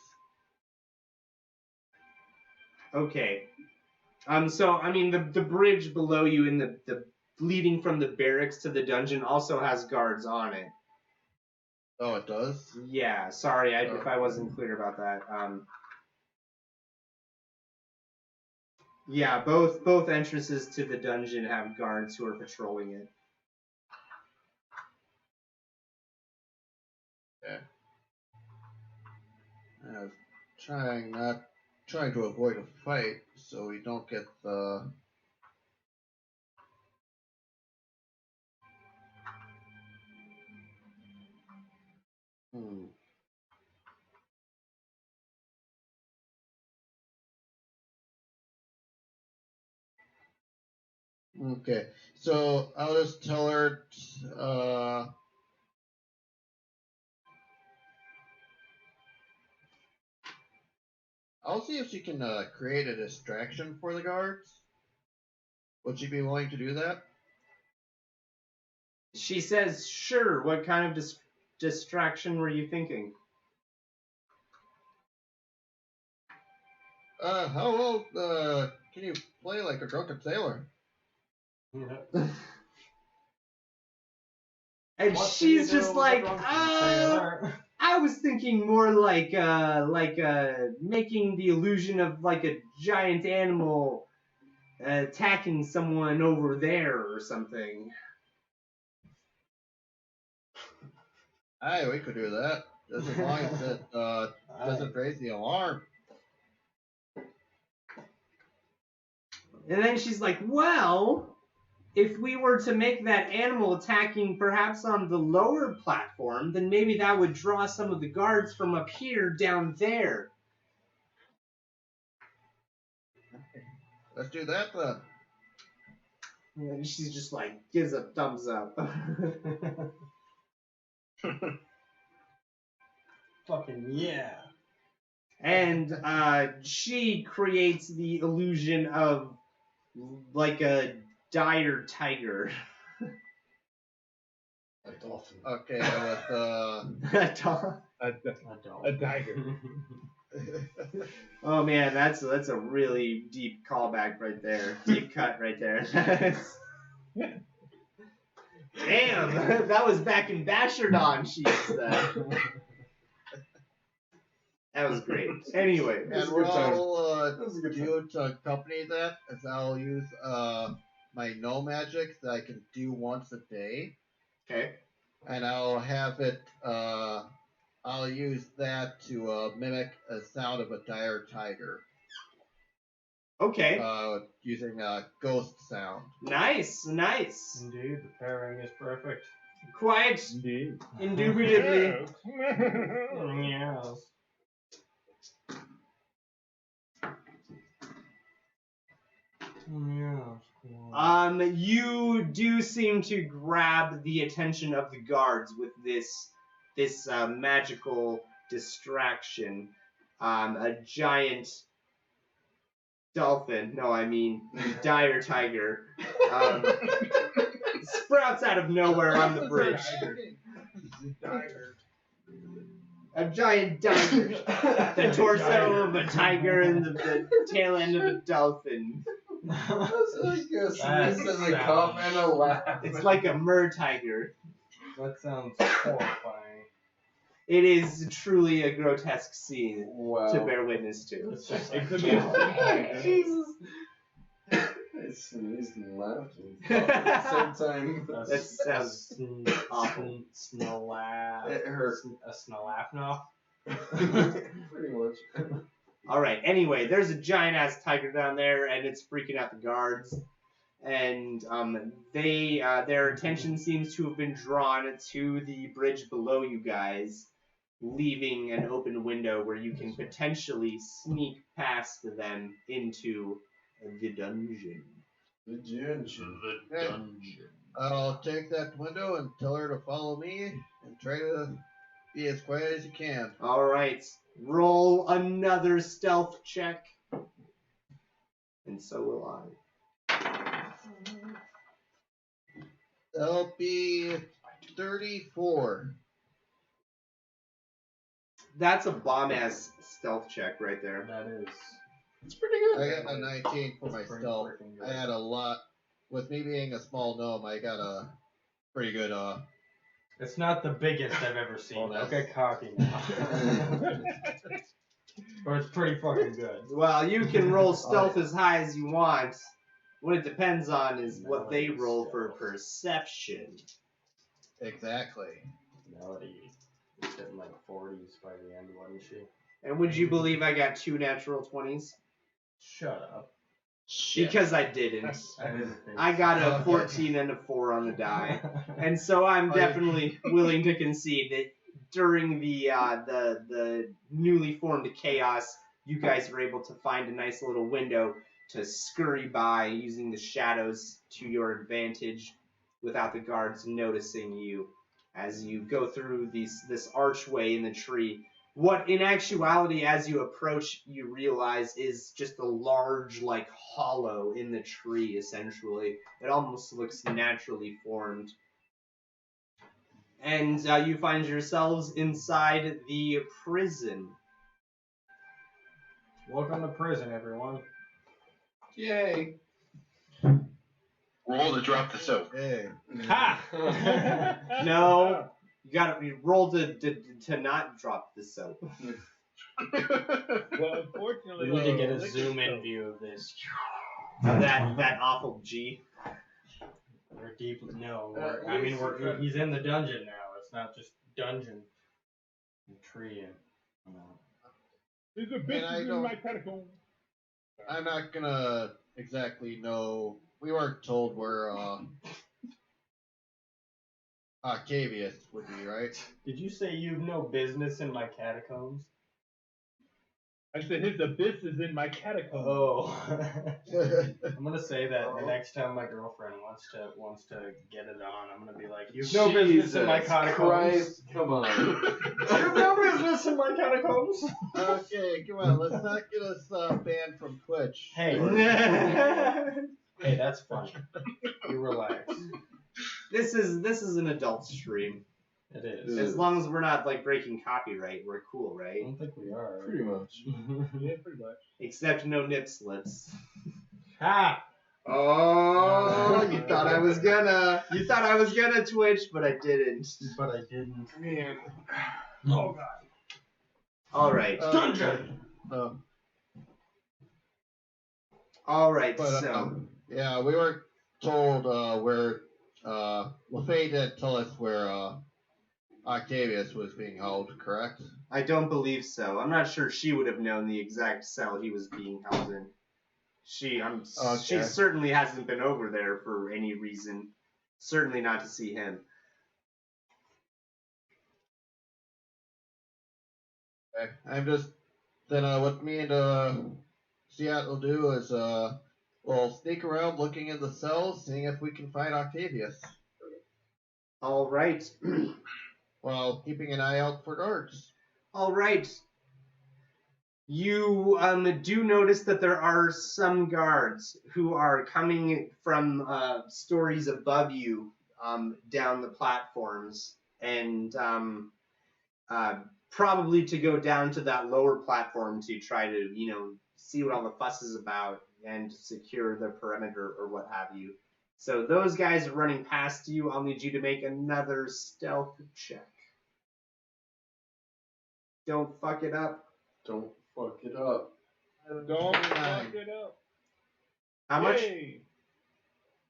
Okay. So I mean, the bridge below you in the leading from the barracks to the dungeon also has guards on it. Oh, it does? Yeah. Sorry, if I wasn't clear about that. Yeah, both entrances to the dungeon have guards who are patrolling it. Okay. trying to avoid a fight so we don't get the. Hmm. Okay, so I'll just tell her. I'll see if she can create a distraction for the guards. Would she be willing to do that? She says, sure. What kind of distraction were you thinking? How well can you play like a drunken sailor? And What she's do you just do like, with a drunken sailor? I was thinking more like making the illusion of like a giant animal attacking someone over there or something. Aye, we could do that. Just as long as it doesn't raise the alarm. And then she's like, well, if we were to make that animal attacking perhaps on the lower platform, then maybe that would draw some of the guards from up here down there. Let's do that then. And she's just like, gives a thumbs up. Fucking yeah. And she creates the illusion of like a dire tiger. A dolphin. Okay, with A dog. A tiger. Oh man, that's a really deep callback right there. Deep cut right there. Damn, that was back in Bashardon. She said. That was great. Anyway, and what I'll do to accompany that is I'll use my no magic that I can do once a day. Okay. And I'll have it. I'll use that to mimic a sound of a dire tiger. Okay. Using a ghost sound. Nice. Indeed, the pairing is perfect. Quite Indeed. indubitably. Yes. Yes. You do seem to grab the attention of the guards with this magical distraction. A giant dolphin, no, I mean dire tiger, sprouts out of nowhere on the bridge. A giant tiger, the torso of a tiger and the tail end of a dolphin. That's like a sneeze and a cough and a laugh. It's like a mer tiger. That sounds horrifying. It is truly a grotesque scene Wow. to bear witness to. It's just It like, could be a Jesus. I sneezed and laughed at the same time. That sounds awful. It hurt. A snalafnoff. Pretty much. All right. Anyway, there's a giant ass tiger down there, and it's freaking out the guards. And their attention seems to have been drawn to the bridge below you guys, leaving an open window where you can potentially sneak past them into the dungeon. The dungeon. The dungeon. I'll take that window and tell her to follow me and try to be as quiet as you can. All right. Roll another stealth check. And so will I. That'll be 34. That's a bomb-ass stealth check right there. That is. It's pretty good. I got a 19 for my That's pretty stealth. freaking good. I had a lot. With me being a small gnome, I got a pretty good. It's not the biggest I've ever seen. Don't get cocky now. But it's pretty fucking good. Well, you can roll stealth as high as you want. What it depends on is what they roll for perception. Exactly. Melody was hitting like 40s by the end, wasn't she? And would you believe I got 2 natural 20s? Shut up. Shit. Because I didn't. I didn't think I got a Okay. 14 and a 4 on the die. And so I'm Oh, yeah. definitely willing to concede that during the newly formed chaos, you guys were able to find a nice little window to scurry by using the shadows to your advantage without the guards noticing you as you go through this archway in the tree. What in actuality, as you approach, you realize is just a large, like, hollow in the tree, essentially. It almost looks naturally formed. And you find yourselves inside the prison. Welcome to prison, everyone. Yay! Roll to drop the soap. Hey. Ha! No, you roll to not drop the soap. Well, unfortunately, We need to get a liquor zoom-in soap. view of this. that awful G. We're deep. No, he's in the dungeon now. It's not just dungeon. Tree and. There's a I bitch in don't- my catacomb. I'm not gonna exactly know. We weren't told where Octavius would be, right? Did you say you've no business in my catacombs? I said his abyss is in my catacomb. Oh. I'm gonna say that the next time my girlfriend wants to get it on, I'm gonna be like, you've no business in my Jesus catacombs. Christ, come on. You've no business in my catacombs. Okay, come on, let's not get us banned from Twitch. Hey. Hey, that's funny. You relax. This is an adult stream. It is. As long as we're not like breaking copyright, we're cool, I right? don't think we are. Pretty much. Yeah, pretty much. Except no nip slips. Ha! Oh, you thought I was gonna Twitch, but I didn't. But I didn't. Man. Oh god. All right, Dungeon! all right. But So yeah, we weren't told where. Lafay didn't tell us where Octavius was being held, correct? I don't believe so. I'm not sure she would have known the exact cell he was being held in. She Okay. certainly hasn't been over there for any reason. Certainly not to see him. Okay. I'm just then what me and Seattle will do is we'll sneak around looking in the cells, seeing if we can find Octavius, All right. while keeping an eye out for guards. All right. You do notice that there are some guards who are coming from stories above you down the platforms, and probably to go down to that lower platform to try to, see what all the fuss is about and secure the perimeter or what have you. So those guys are running past you. I'll need you to make another stealth check. Don't fuck it up. Don't fuck it up. Don't fuck it up. How much? Yay.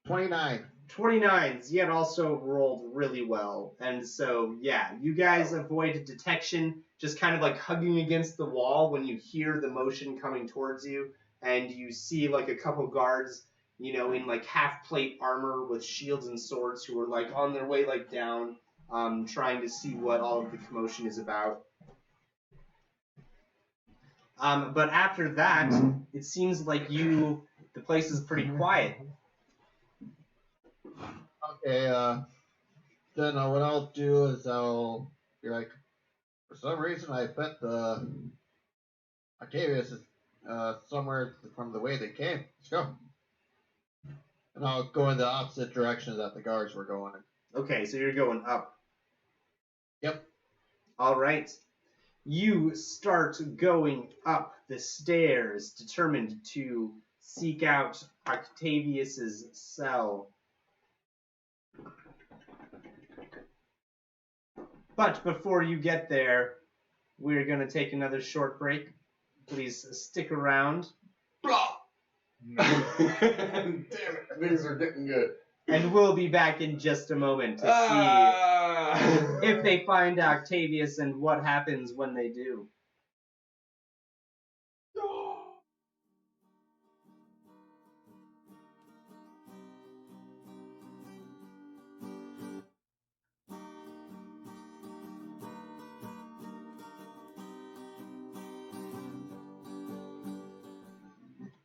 29. 29s, yet also rolled really well. And so, yeah, you guys avoid detection, just kind of like hugging against the wall when you hear the motion coming towards you, and you see like a couple guards, in like half plate armor with shields and swords who are like on their way like down, trying to see what all of the commotion is about. But after that, it seems like the place is pretty quiet. Okay, then what I'll do is I'll be like, for some reason I bet the Octavius is somewhere from the way they came. Let's go. And I'll go in the opposite direction that the guards were going in. Okay, so you're going up. Yep. All right. You start going up the stairs, determined to seek out Octavius's cell. But before you get there, we're going to take another short break. Please stick around. Damn it, things are getting good. And we'll be back in just a moment to see if they find Octavius and what happens when they do.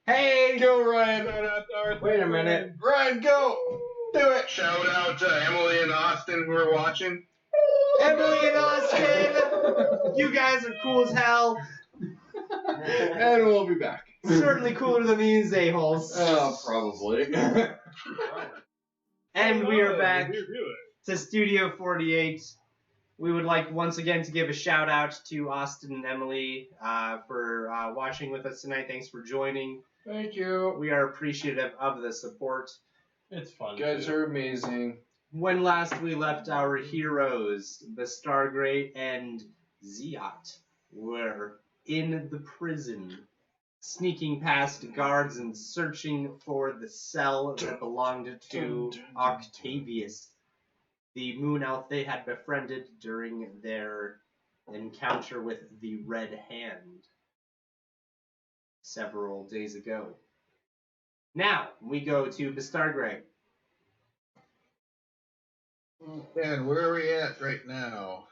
Hey! Go, Ryan. Shout out to Arthur. Wait a minute. Ryan, go. Do it. Shout out to Emily and Austin who are watching. Emily and Austin! You guys are cool as hell. And we'll be back. Certainly cooler than these a-holes. Probably. And we are Oh, back we review it. to Studio 48. We would like once again to give a shout out to Austin and Emily for watching with us tonight. Thanks for joining. Thank you. We are appreciative of the support. It's fun. You guys too. are amazing. When last we left our heroes, the Stargrey and Ziot, were in the prison, sneaking past guards and searching for the cell that belonged to Octavius, the moon elf they had befriended during their encounter with the Red Hand several days ago. Now, we go to Bastargray. And where are we at right now?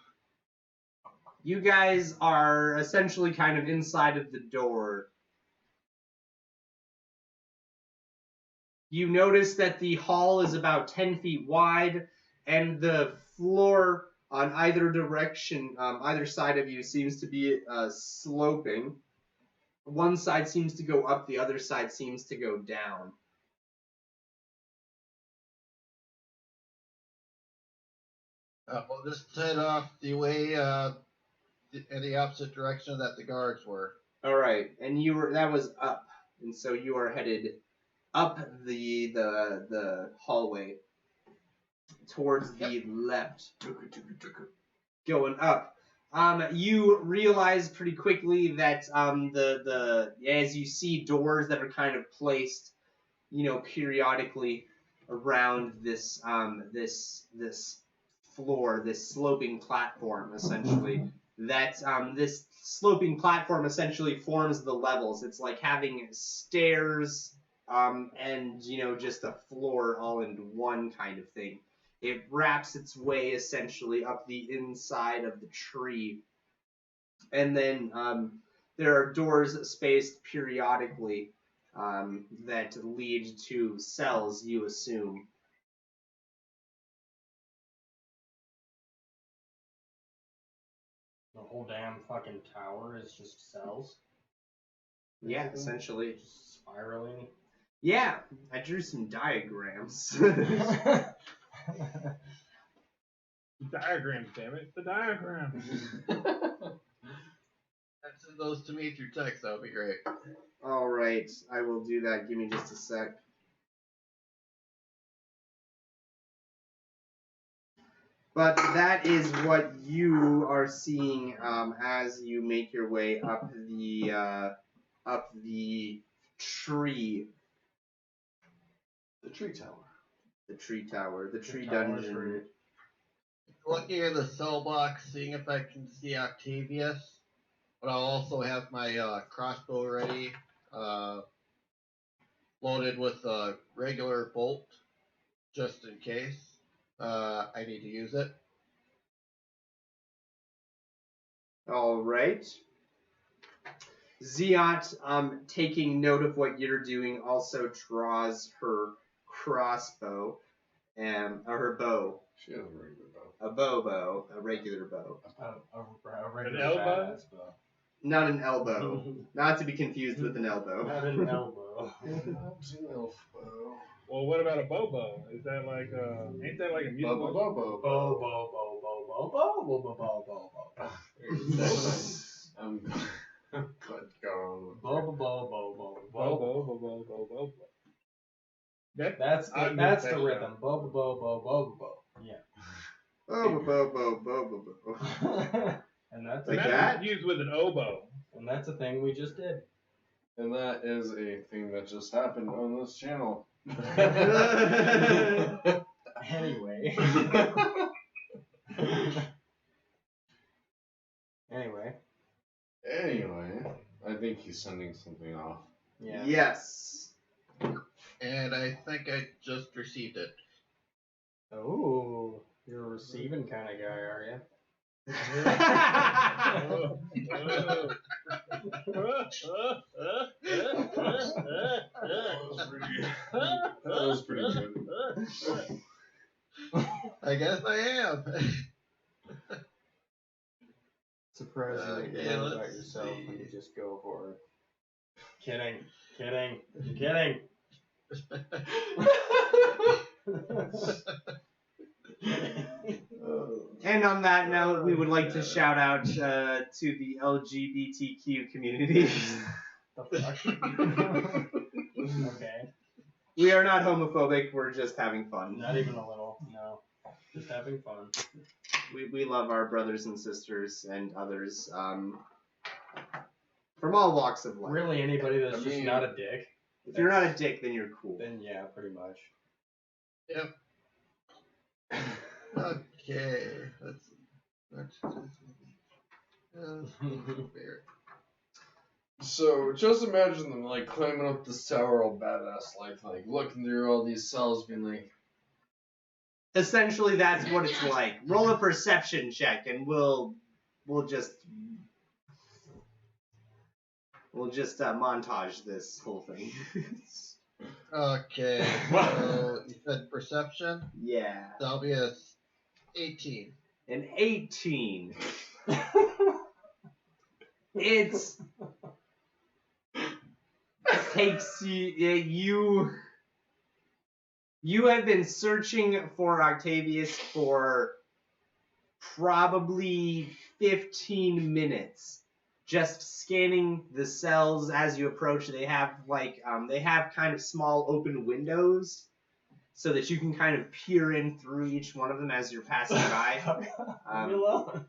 You guys are essentially kind of inside of the door. You notice that the hall is about 10 feet wide, and the floor on either direction, either side of you, seems to be sloping. One side seems to go up, the other side seems to go down. We'll just head off the way in the opposite direction that the guards were. All right, and that was up, and so you are headed up the hallway towards the left, going up. You realize pretty quickly that as you see doors that are kind of placed, periodically around this floor, this sloping platform, essentially. That this sloping platform essentially forms the levels. It's like having stairs and just a floor all in one kind of thing. It wraps its way essentially up the inside of the tree, and then there are doors spaced periodically that lead to cells, you assume. The whole damn fucking tower is just cells. Yeah, essentially. Just spiraling. Yeah, I drew some diagrams. The diagrams, damn it. The diagrams. Send those to me through text. That would be great. All right, I will do that. Give me just a sec. But that is what you are seeing as you make your way up the tree. The tree tower. The tree tower. The tree tower dungeon. tree. Looking in the cell box, seeing if I can see Octavius. But I'll also have my crossbow ready, loaded with a regular bolt, just in case I need to use it. All right. Ziot, taking note of what you're doing, also draws her crossbow or her bow. She has a regular bow. A bow, a regular bow. A regular elbow? badass bow. Not an elbow. Not to be confused with an elbow. Not an elbow. It's an elf bow. Well, what about a bobo? Is that like ain't that like a music? Bow, bow, bow, Bo bow. bo bo bo bo bo bo bo bo bo bo. But go on. Bo bo bo bo bo bo. Bobo. That's I the missed that rhythm. Bo bo bo bo bo bo. Yeah. Bo. And that's Like a, that? Used with an oboe. and that's a thing we just did. And that is a thing that just happened on this channel. Anyway. Anyway. Anyway, I think he's sending something off. Yeah. Yes. And I think I just received it. Oh, you're a receiving kind of guy, are you? That was pretty good. I guess I am. Surprised you didn't Okay, know about let's yourself when you see. just go for it. Kidding. Kidding. And on that note, we would like to shout out to the LGBTQ community. The fuck? Okay. We are not homophobic, we're just having fun. Not even a little. No. Just having fun. We love our brothers and sisters and others from all walks of life. Really, anybody that's I just mean- not a dick, If you're not a dick, then you're cool. then yeah, pretty much. Yep. Okay. Let's fair. So just imagine them like climbing up this tower all badass, like looking through all these cells, being like, Essentially, that's what it's like. Roll a perception check, and we'll just montage this whole thing. Okay. So you said perception. Yeah, That'll be a 18. an 18. It takes you have been searching for Octavius for probably 15 minutes, just scanning the cells as you approach. They have kind of small open windows so that you can kind of peer in through each one of them as you're passing by. Leave me alone.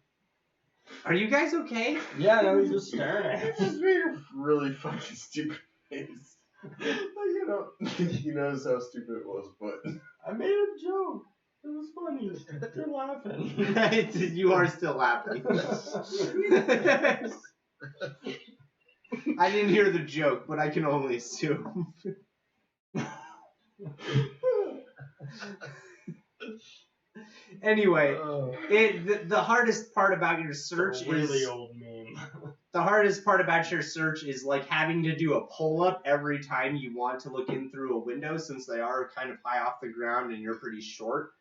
Are you guys okay? Yeah, no, he's just staring at It us. just made a really fucking stupid face. Like, I don't think he knows how stupid it was, but I made a joke. It was funny. You're laughing. You are still laughing. I didn't hear the joke, but I can only assume. Anyway, the hardest part about your search It's a really is old meme. the hardest part about your search is like having to do a pull up every time you want to look in through a window, since they are kind of high off the ground and you're pretty short.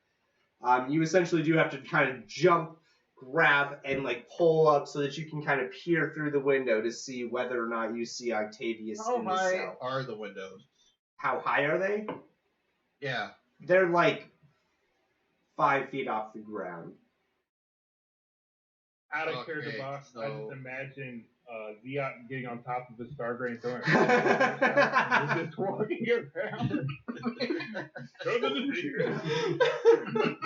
You essentially do have to kind of jump, grab, and like pull up so that you can kind of peer through the window to see whether or not you see Octavius How in the high cell. are the windows? How high are they? Yeah. They're like 5 feet off the ground. Out of character Okay, box, I so- just imagine Ziot getting on top of the Stargrave and throwing it. And we're just walking around. Go to the secret.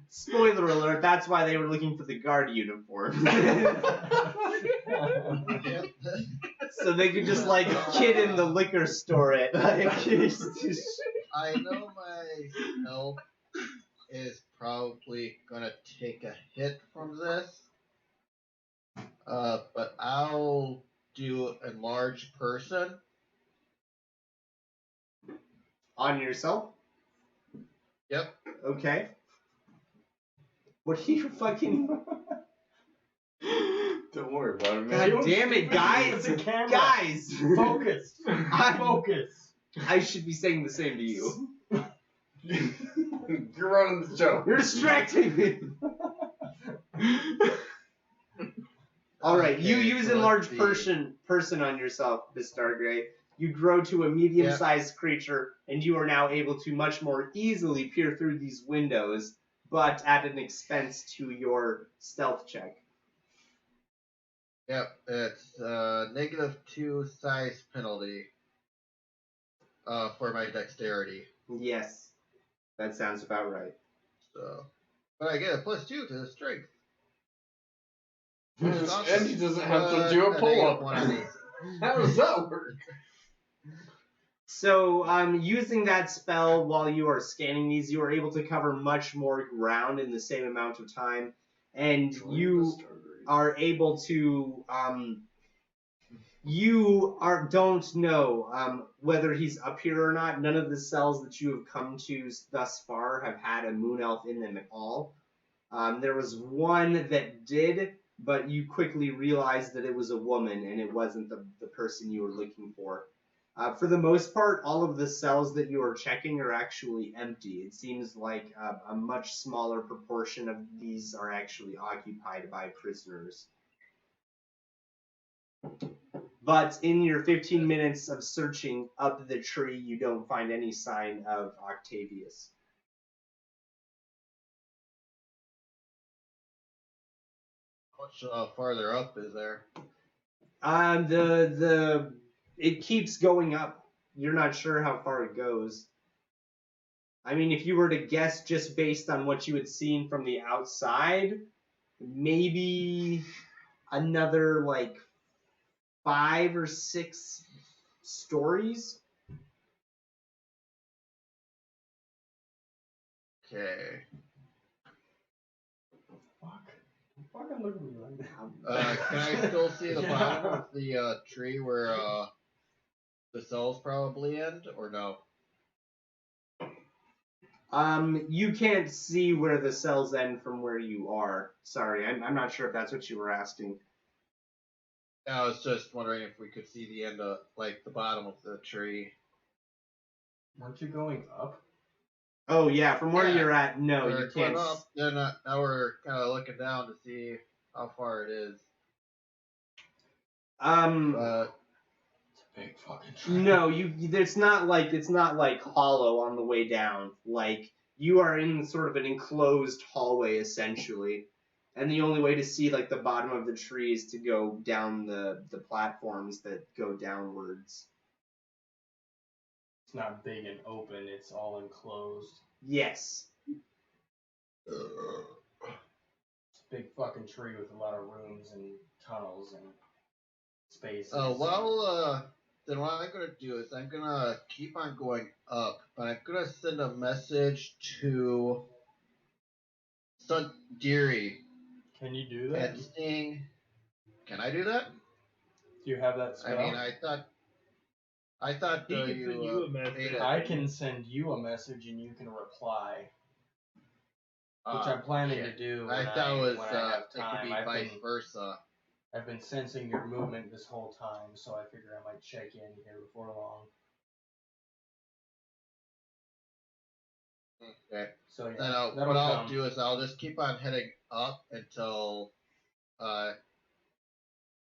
Spoiler alert, that's why they were looking for the guard uniform. So they could just like kid in the liquor store it. Like, I know my health is probably gonna take a hit from this. But I'll do enlarge person. On yourself? Yep. Okay. What are you fucking... don't worry about it, man. God damn it, guys! The camera. Guys! Focus. Focus. I should be saying the same to you. You're running the show. You're distracting me! Alright, you Okay, use so enlarge let's see. person on yourself, Miss Stargrey. You grow to a medium-sized creature, and you are now able to much more easily peer through these windows, but at an expense to your stealth check. Yep. It's -2 size penalty. For my dexterity. Yes, that sounds about right. So, but I get a +2 to the strength. And he doesn't have to do a pull up. How does that work? So, using that spell while you are scanning these, you are able to cover much more ground in the same amount of time, and you are able to, don't know whether he's up here or not. None of the cells that you have come to thus far have had a moon elf in them at all. There was one that did, but you quickly realized that it was a woman and it wasn't the person you were looking for. For the most part, all of the cells that you are checking are actually empty. It seems like a much smaller proportion of these are actually occupied by prisoners. But in your 15 minutes of searching up the tree, you don't find any sign of Octavius. How much farther up is there? It keeps going up. You're not sure how far it goes. I mean, if you were to guess just based on what you had seen from the outside, maybe another like 5 or 6 stories. Okay. Fucking look at me right now. Can I still see the bottom of the tree where the cells probably end, or no? You can't see where the cells end from where you are. Sorry, I'm not sure if that's what you were asking. I was just wondering if we could see the end of, like, the bottom of the tree. Aren't you going up? Oh yeah, from where Yeah. you're at, no, We're you can't. going up, then now we're kind of looking down to see how far it is. But It's a big fucking tree. No, it's not like hollow on the way down. Like you are in sort of an enclosed hallway essentially, and the only way to see like the bottom of the tree is to go down the platforms that go downwards. It's not big and open, it's all enclosed. Yes. It's a big fucking tree with a lot of rooms and tunnels and spaces. Then what I'm gonna do is I'm gonna keep on going up, but I'm gonna send a message to Sundiri Can you do that? and seeing. Can I do that? Do you have that spell? I mean, I thought He can send you a made message. it. I can send you a message and you can reply, which Ah, I'm planning shit. to do. I when thought it was when I have it could time. be vice versa. I've been sensing your movement this whole time, so I figure I might check in here before long. Okay. So yeah, Then that'll what I'll come. do is I'll just keep on heading up until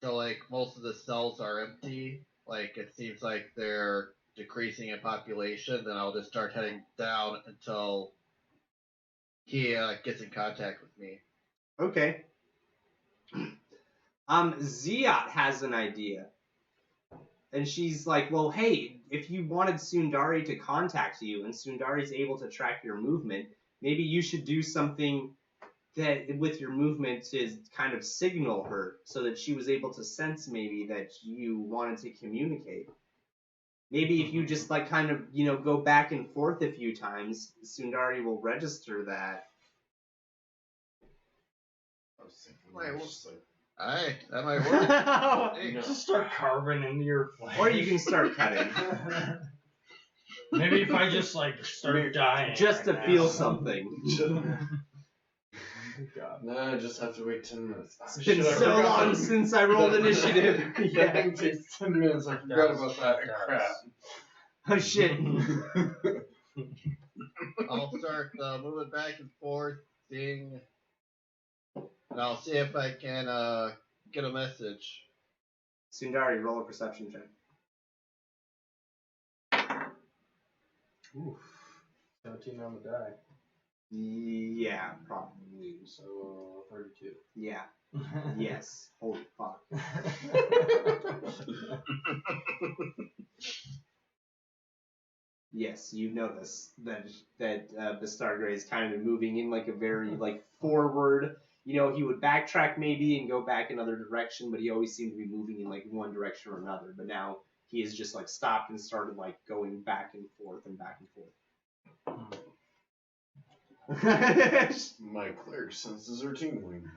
like most of the cells are empty. Like it seems like they're decreasing in population. Then I'll just start heading down until he gets in contact with me. Okay. Ziat has an idea. And she's like, well, hey, if you wanted Sundari to contact you and Sundari's able to track your movement, maybe you should do something that with your movement to kind of signal her so that she was able to sense maybe that you wanted to communicate. Maybe if you just like kind of, go back and forth a few times, Sundari will register that. I was thinking, Wait, just like, Alright, that might work. You just start carving into your flesh. Or you can start cutting. Maybe if I just like start dying. Just to right feel now. something. God. no, I just have to wait 10 minutes. It's been so long since I rolled initiative. Yeah, it takes 10 minutes. I forgot about that. Crap. Oh shit. I'll start moving back and forth, seeing, and I'll see if I can get a message. Sundari, roll a perception check. Oof. 17 on the die. Yeah, probably. So 32. Yeah. Yes. Holy fuck. Yes, you notice that Bastargray is kind of moving in like a very like forward. He would backtrack maybe and go back another direction, but he always seemed to be moving in like one direction or another. But now he has just like stopped and started like going back and forth and back and forth. My cleric senses are tingling.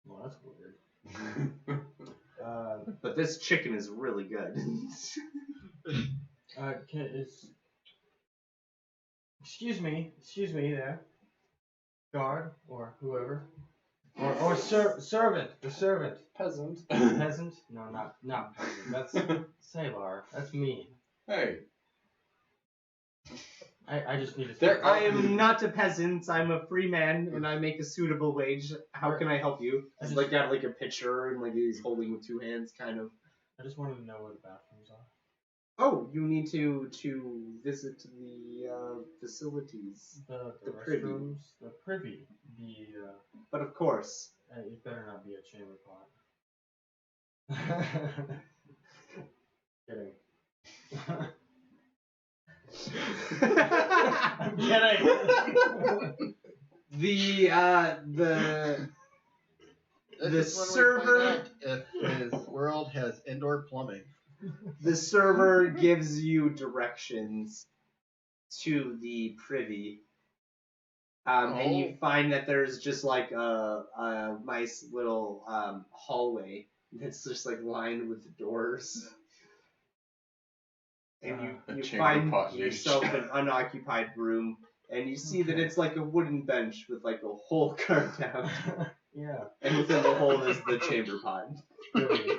Well, that's weird. But this chicken is really good. Excuse me there. guard or whoever, or servant, the servant, Peasant. peasant. No, not peasant. That's Salar. That's me. Hey. I just need to. There I am not a peasant. I'm a free man, and I make a suitable wage. How can I help you? He's like got like a pitcher, and like he's holding with two hands, kind of. I just wanted to know where the bathrooms are. Oh, you need to visit the facilities. The privy. restrooms, the privy, the. But of course. It better not be a chamber pot. Kidding. I'm kidding. This The is when server- we find out if his world has indoor plumbing. The server gives you directions to the privy. And you find that there's just like a nice little hallway that's just like lined with doors. And you chamber find pot yourself an unoccupied room, and you see that it's like a wooden bench with like a hole carved out. Yeah. And within the hole is the chamber pot. Goody.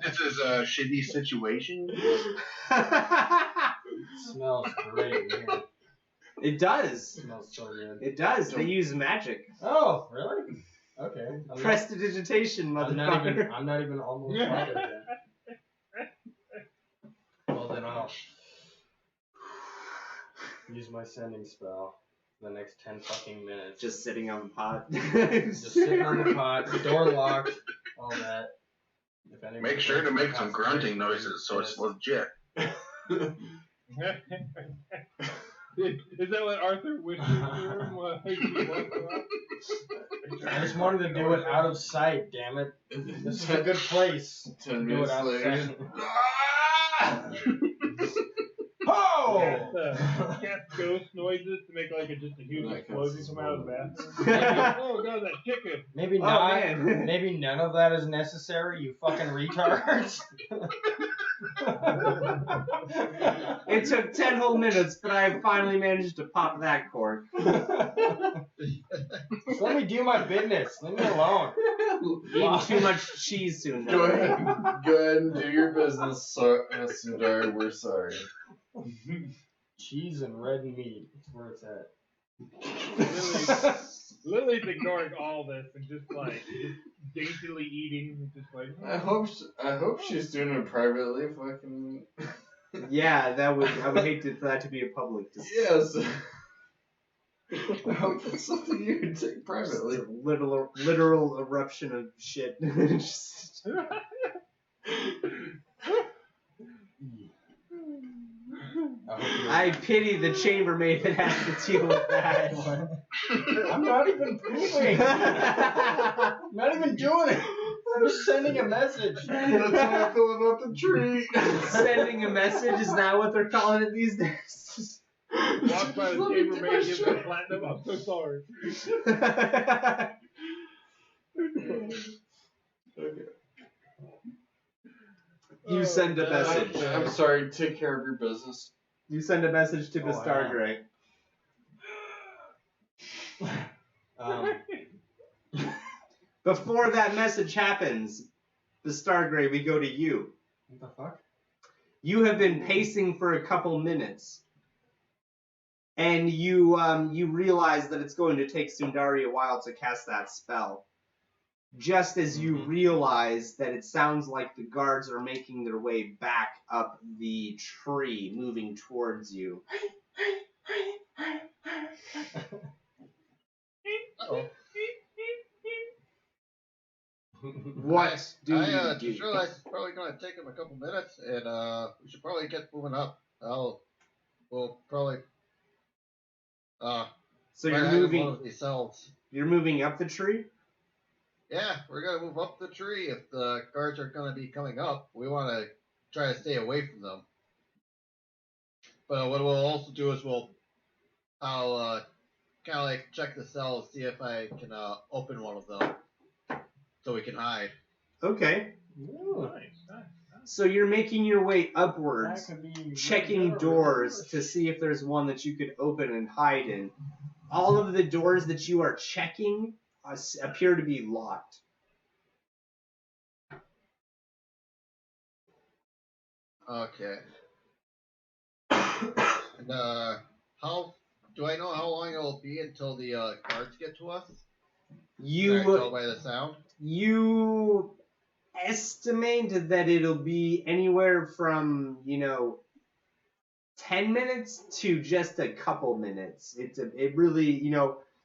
This is a shitty situation. Smells great in here. It does. Smells so good. It does. They use magic. Oh, really? Okay. Prestidigitation, I'm motherfucker. not even almost bothered yet. Well, then I'll use my sending spell for the next 10 fucking minutes. Just sitting on the pot. Just sitting on the pot, door locked, all that. If anybody Make sure to breaks my make some grunting concentration, noises so it's pissed. legit. Is that what Arthur whispers to him while he walks around? I just wanted to do it out of sight, damn it. This is a good place. 10 Do it minutes out of later. sight. Oh! Cast ghost noises to make like just a huge That explosion counts as come out of the one. bathroom. Oh god, that chicken! Maybe Oh, not. man. Maybe none of that is necessary, you fucking retards. It took 10 whole minutes, but I have finally managed to pop that cork. Just let me do my business. Leave me alone. Eating too much cheese soon. Go ahead. Go ahead and do your business, Sundar. We're sorry. Cheese and red meat. That's where it's at. Lily's ignoring all this and just daintily eating, just like. I hope she's doing it privately. Fucking. Yeah, I would hate for that to be a public display. Yes. I hope that's something you would take privately. Just a literal eruption of shit. Just- I pity the chambermaid that has to deal with that. I'm not even pooping. I'm not even doing it. I'm just sending a message. That's why I'm filling out the tree. Sending a message is not what they're calling it these days. Walks by the chambermaid, gives her platinum. I'm so sorry. You send a message. I'm sorry. Take care of your business. You send a message to the Oh, Stargrey. Before that message happens, the Stargrey, we go to you. What the fuck? You have been pacing for a couple minutes, and you realize that it's going to take Sundari a while to cast that spell. Just as you realize that it sounds like the guards are making their way back up the tree, moving towards you. Uh-oh. What do I you just do? realized it's probably going to take him a couple minutes, and we should probably get moving up. We'll probably So try you're to hide in one moving. of these cells. You're moving up the tree. Yeah, we're gonna move up the tree. If the guards are gonna be coming up, we want to try to stay away from them. But what we'll also do is I'll kind of like check the cells, see if I can open one of them, so we can hide. Okay. Ooh. Nice. So you're making your way That upwards, could be checking really doors good. to see if there's one that you could open and hide in. All of the doors that you are checking appear to be locked. Okay. And how do I know how long it will be until the guards get to us? Can I tell by the sound? You estimate that it'll be anywhere from 10 minutes to just a couple minutes. It really,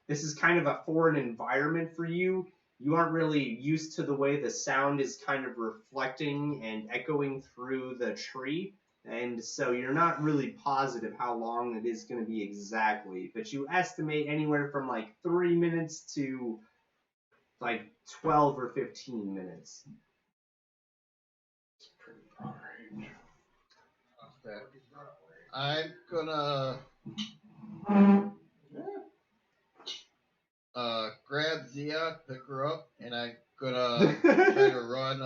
this is kind of a foreign environment for you. You aren't really used to the way the sound is kind of reflecting and echoing through the tree. And so you're not really positive how long it is going to be exactly. But you estimate anywhere from like 3 minutes to like 12 or 15 minutes. It's pretty far range. Okay. I'm gonna grab Zia, pick her up, and I'm gonna try to run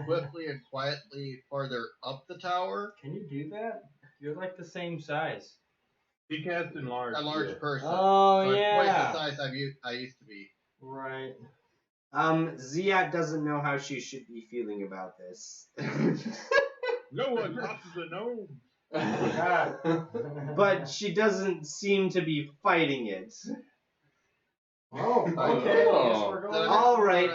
swiftly and quietly farther up the tower. Can you do that? You're like the same size. He cast enlarge. A large person. Oh, so yeah. I'm twice the size I used to be. Right. Ziad doesn't know how she should be feeling about this. No one tosses a gnome. But she doesn't seem to be fighting it. Oh, okay. Oh. Guess we're going.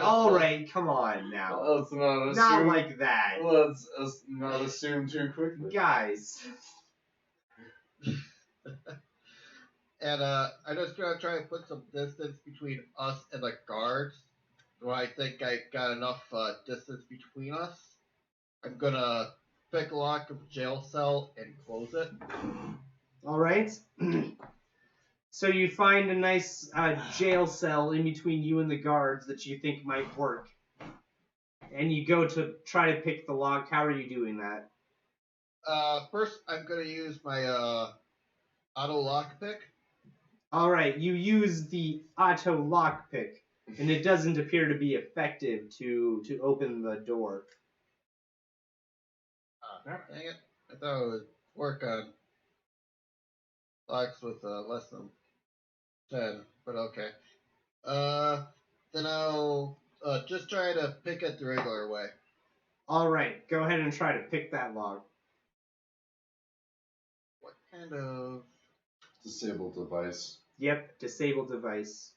All right, come on now. Let's not assume. Not like that. Let's not assume too quickly. Guys. And I'm just gonna try to put some distance between us and the guards. When I think I got enough distance between us, I'm gonna pick a lock of the jail cell and close it. All right. So you find a nice jail cell in between you and the guards that you think might work. And you go to try to pick the lock. How are you doing that? First, I'm gonna use my auto lockpick. All right, you use the auto lockpick, and it doesn't appear to be effective to open the door. Dang it! I thought it would work on locks with less than 10, but okay. Then I'll just try to pick it the regular way. All right, go ahead and try to pick that lock. What kind of Disable device. Yep, disable device.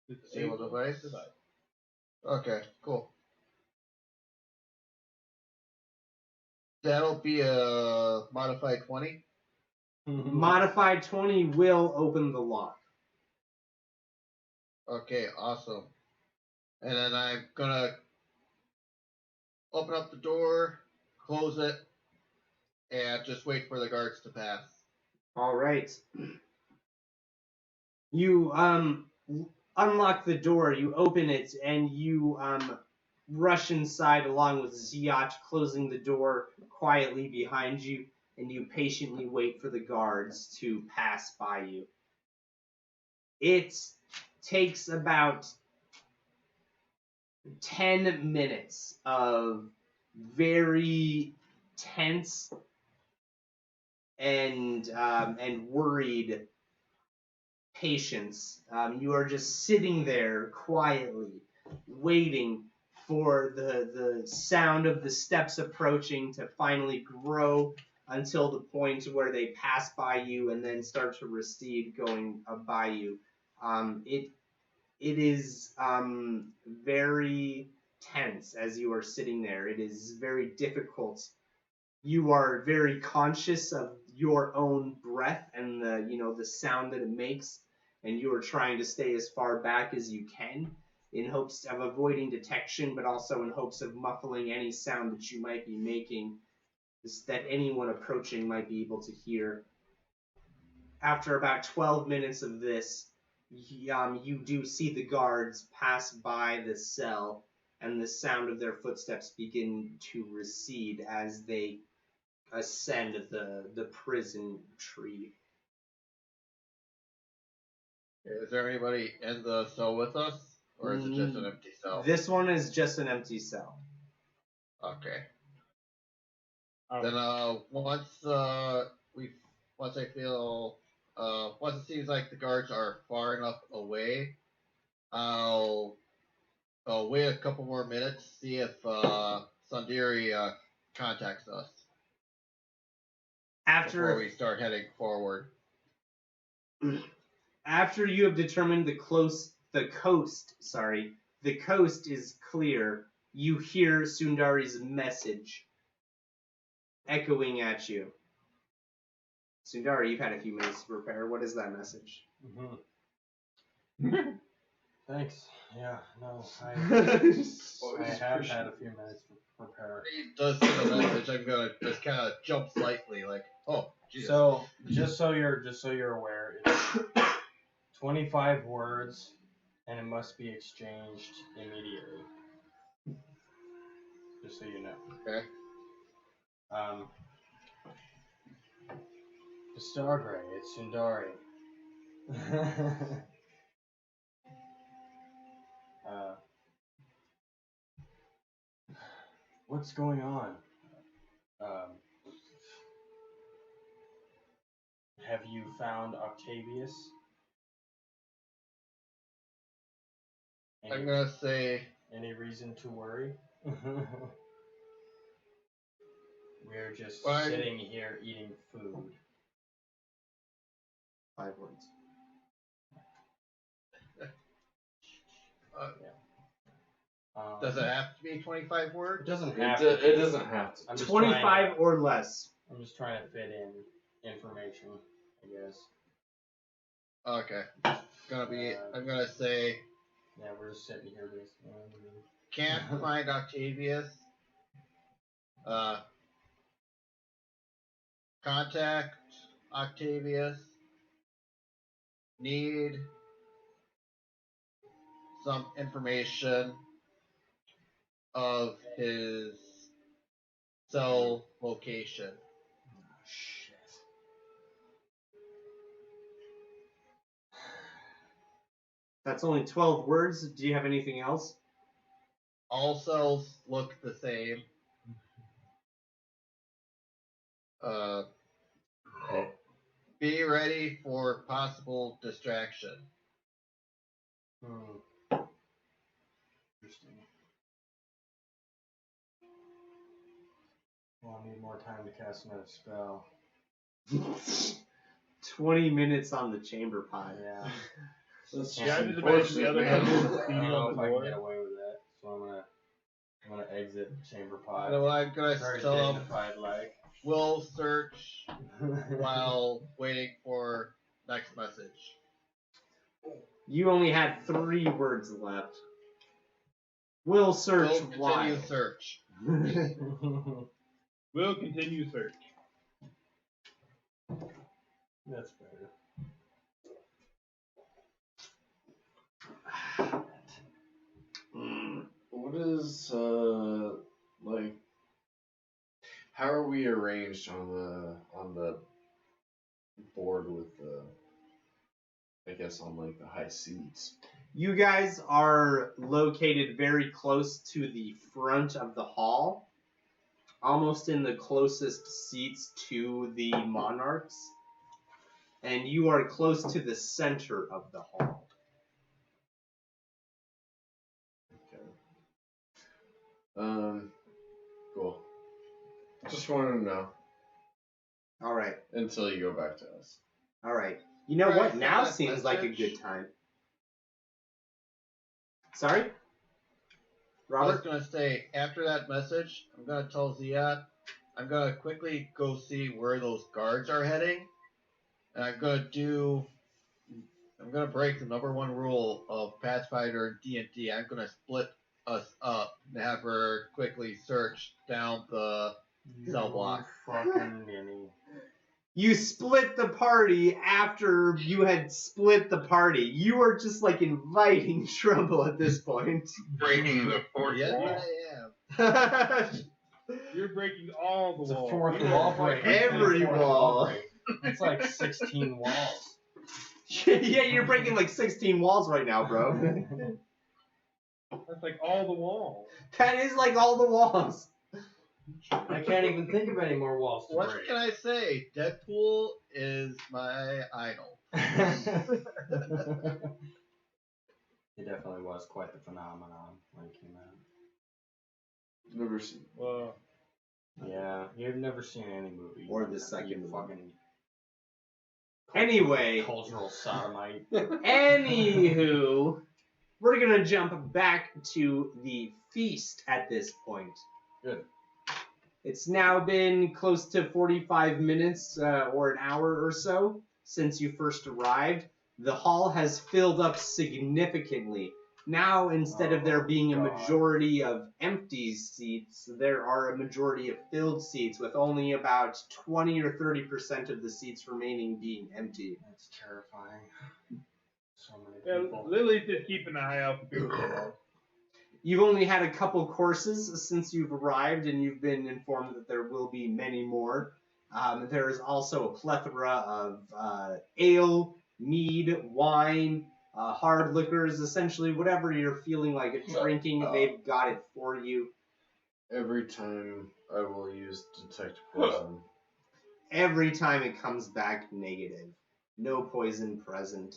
disable device? Okay, cool. That'll be a modified 20. Modified 20 will open the lock. Okay, awesome. And then I'm gonna open up the door, close it, and just wait for the guards to pass. All right. You unlock the door, you open it, and you rush inside along with Ziat closing the door quietly behind you, and you patiently wait for the guards to pass by you. It takes about 10 minutes of very tense and worried patience. You are just sitting there quietly, waiting for the sound of the steps approaching to finally grow until the point where they pass by you and then start to recede, going by you. It is very tense as you are sitting there. It is very difficult. You are very conscious of your own breath and the sound that it makes, and you are trying to stay as far back as you can in hopes of avoiding detection, but also in hopes of muffling any sound that you might be making that anyone approaching might be able to hear. After about 12 minutes of this, you do see the guards pass by the cell, and the sound of their footsteps begin to recede as they ascend the prison tree. Is there anybody in the cell with us? Or is it just an empty cell? This one is just an empty cell. Okay. Then once once I feel once it seems like the guards are far enough away, I'll wait a couple more minutes, see if Sundari contacts us before we start heading forward. After you have determined the coast is clear, you hear Sundari's message echoing at you. Sundari, you've had a few minutes to prepare. What is that message? Mm-hmm. Thanks. Yeah, no, I have had a few minutes to prepare. He does send a message. I'm gonna just kind of jump slightly, like, oh, Jesus. So just so you're aware, it's 25 words, and it must be exchanged immediately. Just so you know. Okay. The Stargray, it's Sundari. What's going on? Have you found Octavius? I'm gonna say any reason to worry? We're just sitting here eating food. 5 words. Does it have to be 25 words? It doesn't have to. It doesn't have to. 25 or less. I'm just trying to fit in information, I guess. Okay. I'm gonna say. Yeah, we're just sitting here basically. Can't find Octavius. Contact Octavius. Need some information of his cell location. Shit. That's only 12 words. Do you have anything else? All cells look the same. Be ready for possible distraction. Interesting. Well, I need more time to cast another spell. 20 minutes on the chamber pot. Yeah. Yeah, I just imagine the other hand I beating don't know on if the I can door. get away with that, so I'm gonna exit the chamber pod. And I'm gonna Very tell him dignified, like. we'll search while waiting for next message. You only had 3 words left. We'll search We'll continue while. search. We'll continue search. That's better. What is like? How are we arranged on the board with the? I guess on like the high seats. You guys are located very close to the front of the hall, almost in the closest seats to the monarchs, and you are close to the center of the hall. Okay. Cool. Just wanted to know. All right. Until you go back to us. All right. You know what? Now seems like a good time. Sorry? Robert? I was going to say, after that message, I'm going to tell Ziad, I'm going to quickly go see where those guards are heading. And I'm going to break the #1 rule of Pathfinder and D&D. I'm going to split us up and have her quickly search down the cell block. Fucking ninny. You split the party after you had split the party. You are just like inviting trouble at this point. Breaking the fourth Yeah, wall. I am. You're breaking all the It's a walls. fourth You wall are break. Every Fourth wall. break. It's like 16 walls. Yeah, you're breaking like 16 walls right now, bro. That's like all the walls. That is like all the walls. I can't even think of any more walls to What break. can I say? Deadpool is my idol. He definitely was quite the phenomenon when he came out. Never seen. Well, Yeah, you've never seen any movie. Or the second you one. fucking Anyway, cultural sodomite. anywho, we're gonna jump back to the feast at this point. Good. It's now been close to 45 minutes or an hour or so since you first arrived. The hall has filled up significantly. Now, instead of there being a majority of empty seats, there are a majority of filled seats, with only about 20 or 30% of the seats remaining being empty. That's terrifying. So many yeah, people. Lily's just keeping an eye out for people to come out. You've only had a couple courses since you've arrived, and you've been informed that there will be many more. There is also a plethora of ale, mead, wine, hard liquors, essentially whatever you're feeling like drinking, they've got it for you. Every time I will use detect poison. Every time it comes back negative. No poison present.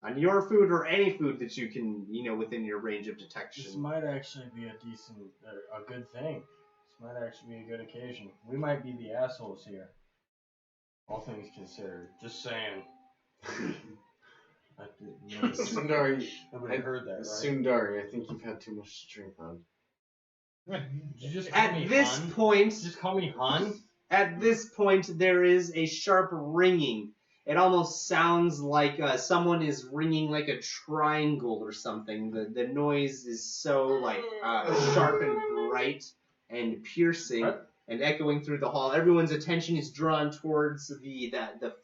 On your food or any food that you can, within your range of This detection. might actually be a decent, a good thing. This might actually be a good occasion. We might be the assholes here. All things considered. Just saying. Sundari, Nobody heard that, right? Sundari, I think you've had too much to drink, man. Did you just call me At this hun? point, Did you just call me hun? At this point, there is a sharp ringing. It almost sounds like someone is ringing like a triangle or something. The noise is so sharp and bright and piercing and echoing through the hall. Everyone's attention is drawn towards the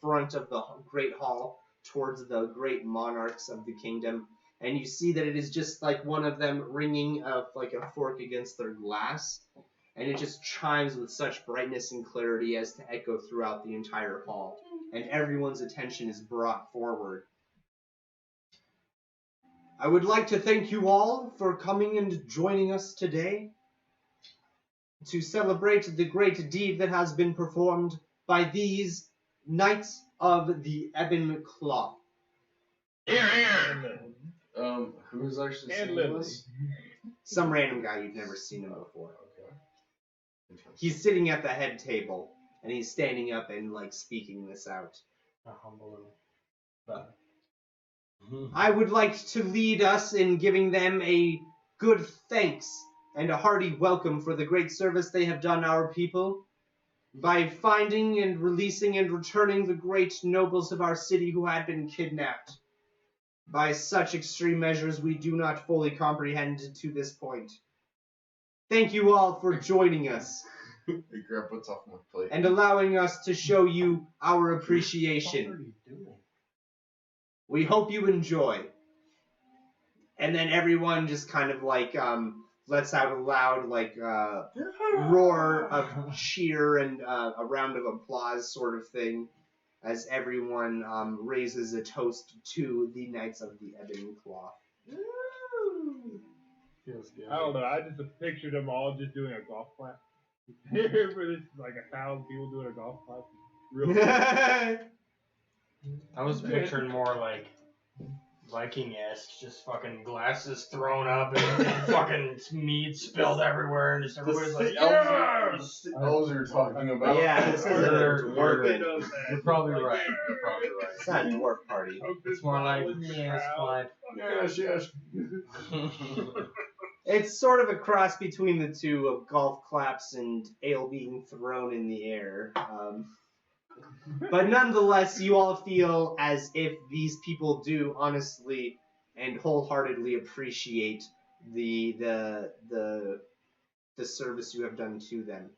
front of the great hall, towards the great monarchs of the kingdom. And you see that it is just like one of them ringing like a fork against their glass. And it just chimes with such brightness and clarity as to echo throughout the entire hall. And everyone's attention is brought forward. I would like to thank you all for coming and joining us today to celebrate the great deed that has been performed by these Knights of the Ebon Cloth. Here, here. Who's actually And saying Lily. this? Some random guy you've never seen him before. Okay. He's sitting at the head table, and he's standing up and speaking this out. A humble little. I would like to lead us in giving them a good thanks and a hearty welcome for the great service they have done our people by finding and releasing and returning the great nobles of our city who had been kidnapped. By such extreme measures we do not fully comprehend to this point. Thank you all for joining us I grab what's off my plate. and allowing us to show you our What are appreciation. you doing? We hope you enjoy. And then everyone just kind of lets out a loud roar of cheer and a round of applause sort of thing as everyone raises a toast to the Knights of the Ebon Cloth. Feels good. I don't know. I just pictured them all just doing a golf clap. It's like 1,000 people doing a golf clap. Real I was picturing more like Viking-esque, just fucking glasses thrown up and fucking mead spilled everywhere, and just everybody's like, yes! Elves you're talking about? Yeah, this is a dwarven. You're probably right. You're probably It's right. not a dwarf party. It's more like, yes, fine. Yes. It's sort of a cross between the two of golf claps and ale being thrown in the air. But nonetheless, you all feel as if these people do honestly and wholeheartedly appreciate the service you have done to them,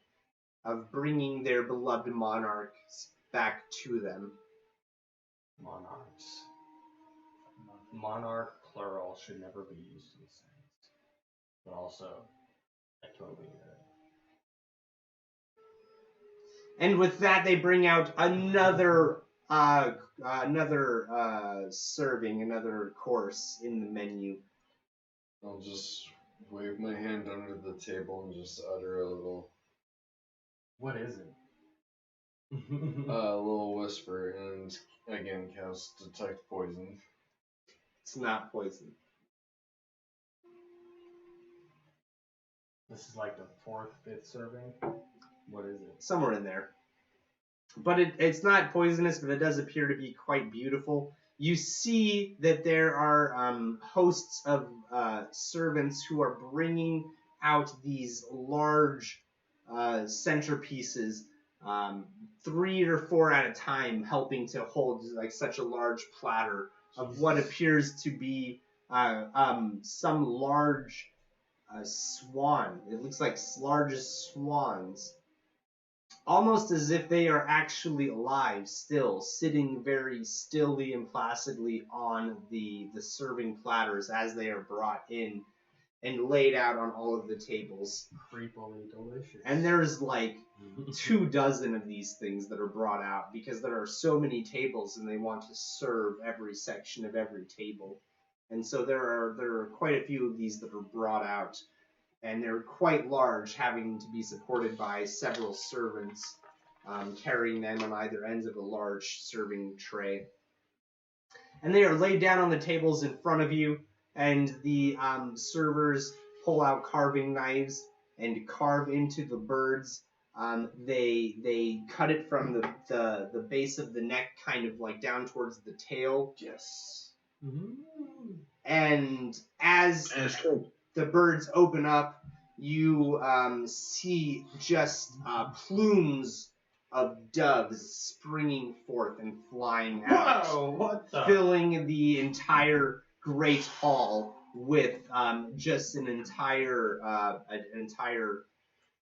of bringing their beloved monarchs back to them. Monarchs. Monarch, plural, should never be used in a sentence. But also, I totally get it. And with that, they bring out another serving, another course in the menu. I'll just wave my hand under the table and just utter a little What is it? A little whisper and again cast detect poison. It's not poison. This is like the 4th, 5th serving. What is it? Somewhere in there. But it's not poisonous, but it does appear to be quite beautiful. You see that there are hosts of servants who are bringing out these large centerpieces, 3 or 4 at a time, helping to hold like such a large platter of what appears to be some large swan. It looks like large swans. Almost as if they are actually alive still, sitting very stilly and placidly on the serving platters as they are brought in and laid out on all of the tables. Creepily delicious. And there's like 24 of these things that are brought out because there are so many tables and they want to serve every section of every table. And so there are quite a few of these that are brought out. And they're quite large, having to be supported by several servants carrying them on either ends of a large serving tray. And they are laid down on the tables in front of you, and the servers pull out carving knives and carve into the birds. They cut it from the base of the neck, kind of like down towards the tail. Yes. And as And it's cool. the birds open up, you see just plumes of doves springing forth and flying out, Whoa! What the? filling the entire great hall with just an entire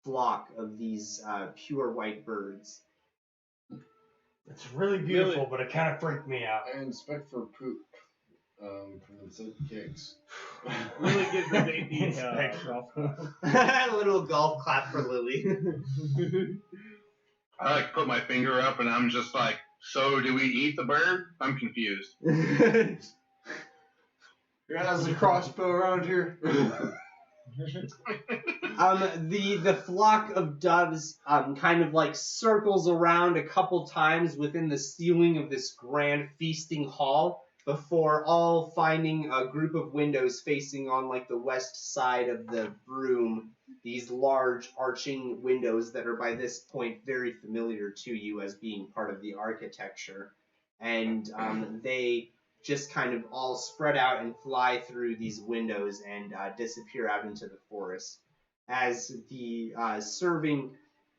flock of these pure white birds. It's really beautiful, but it kind of freaked me out. I inspect for poop from the said cakes. Really gives the baby Inspection. golf clap. A little golf clap for Lily. I like put my finger up and I'm just like, so do we eat the bird? I'm confused. Yeah, there's a crossbow around here. The flock of doves kind of like circles around a couple times within the ceiling of this grand feasting hall before all finding a group of windows facing on like the west side of the room. These large arching windows that are by this point very familiar to you as being part of the architecture. And they just kind of all spread out and fly through these windows and disappear out into the forest. As the serving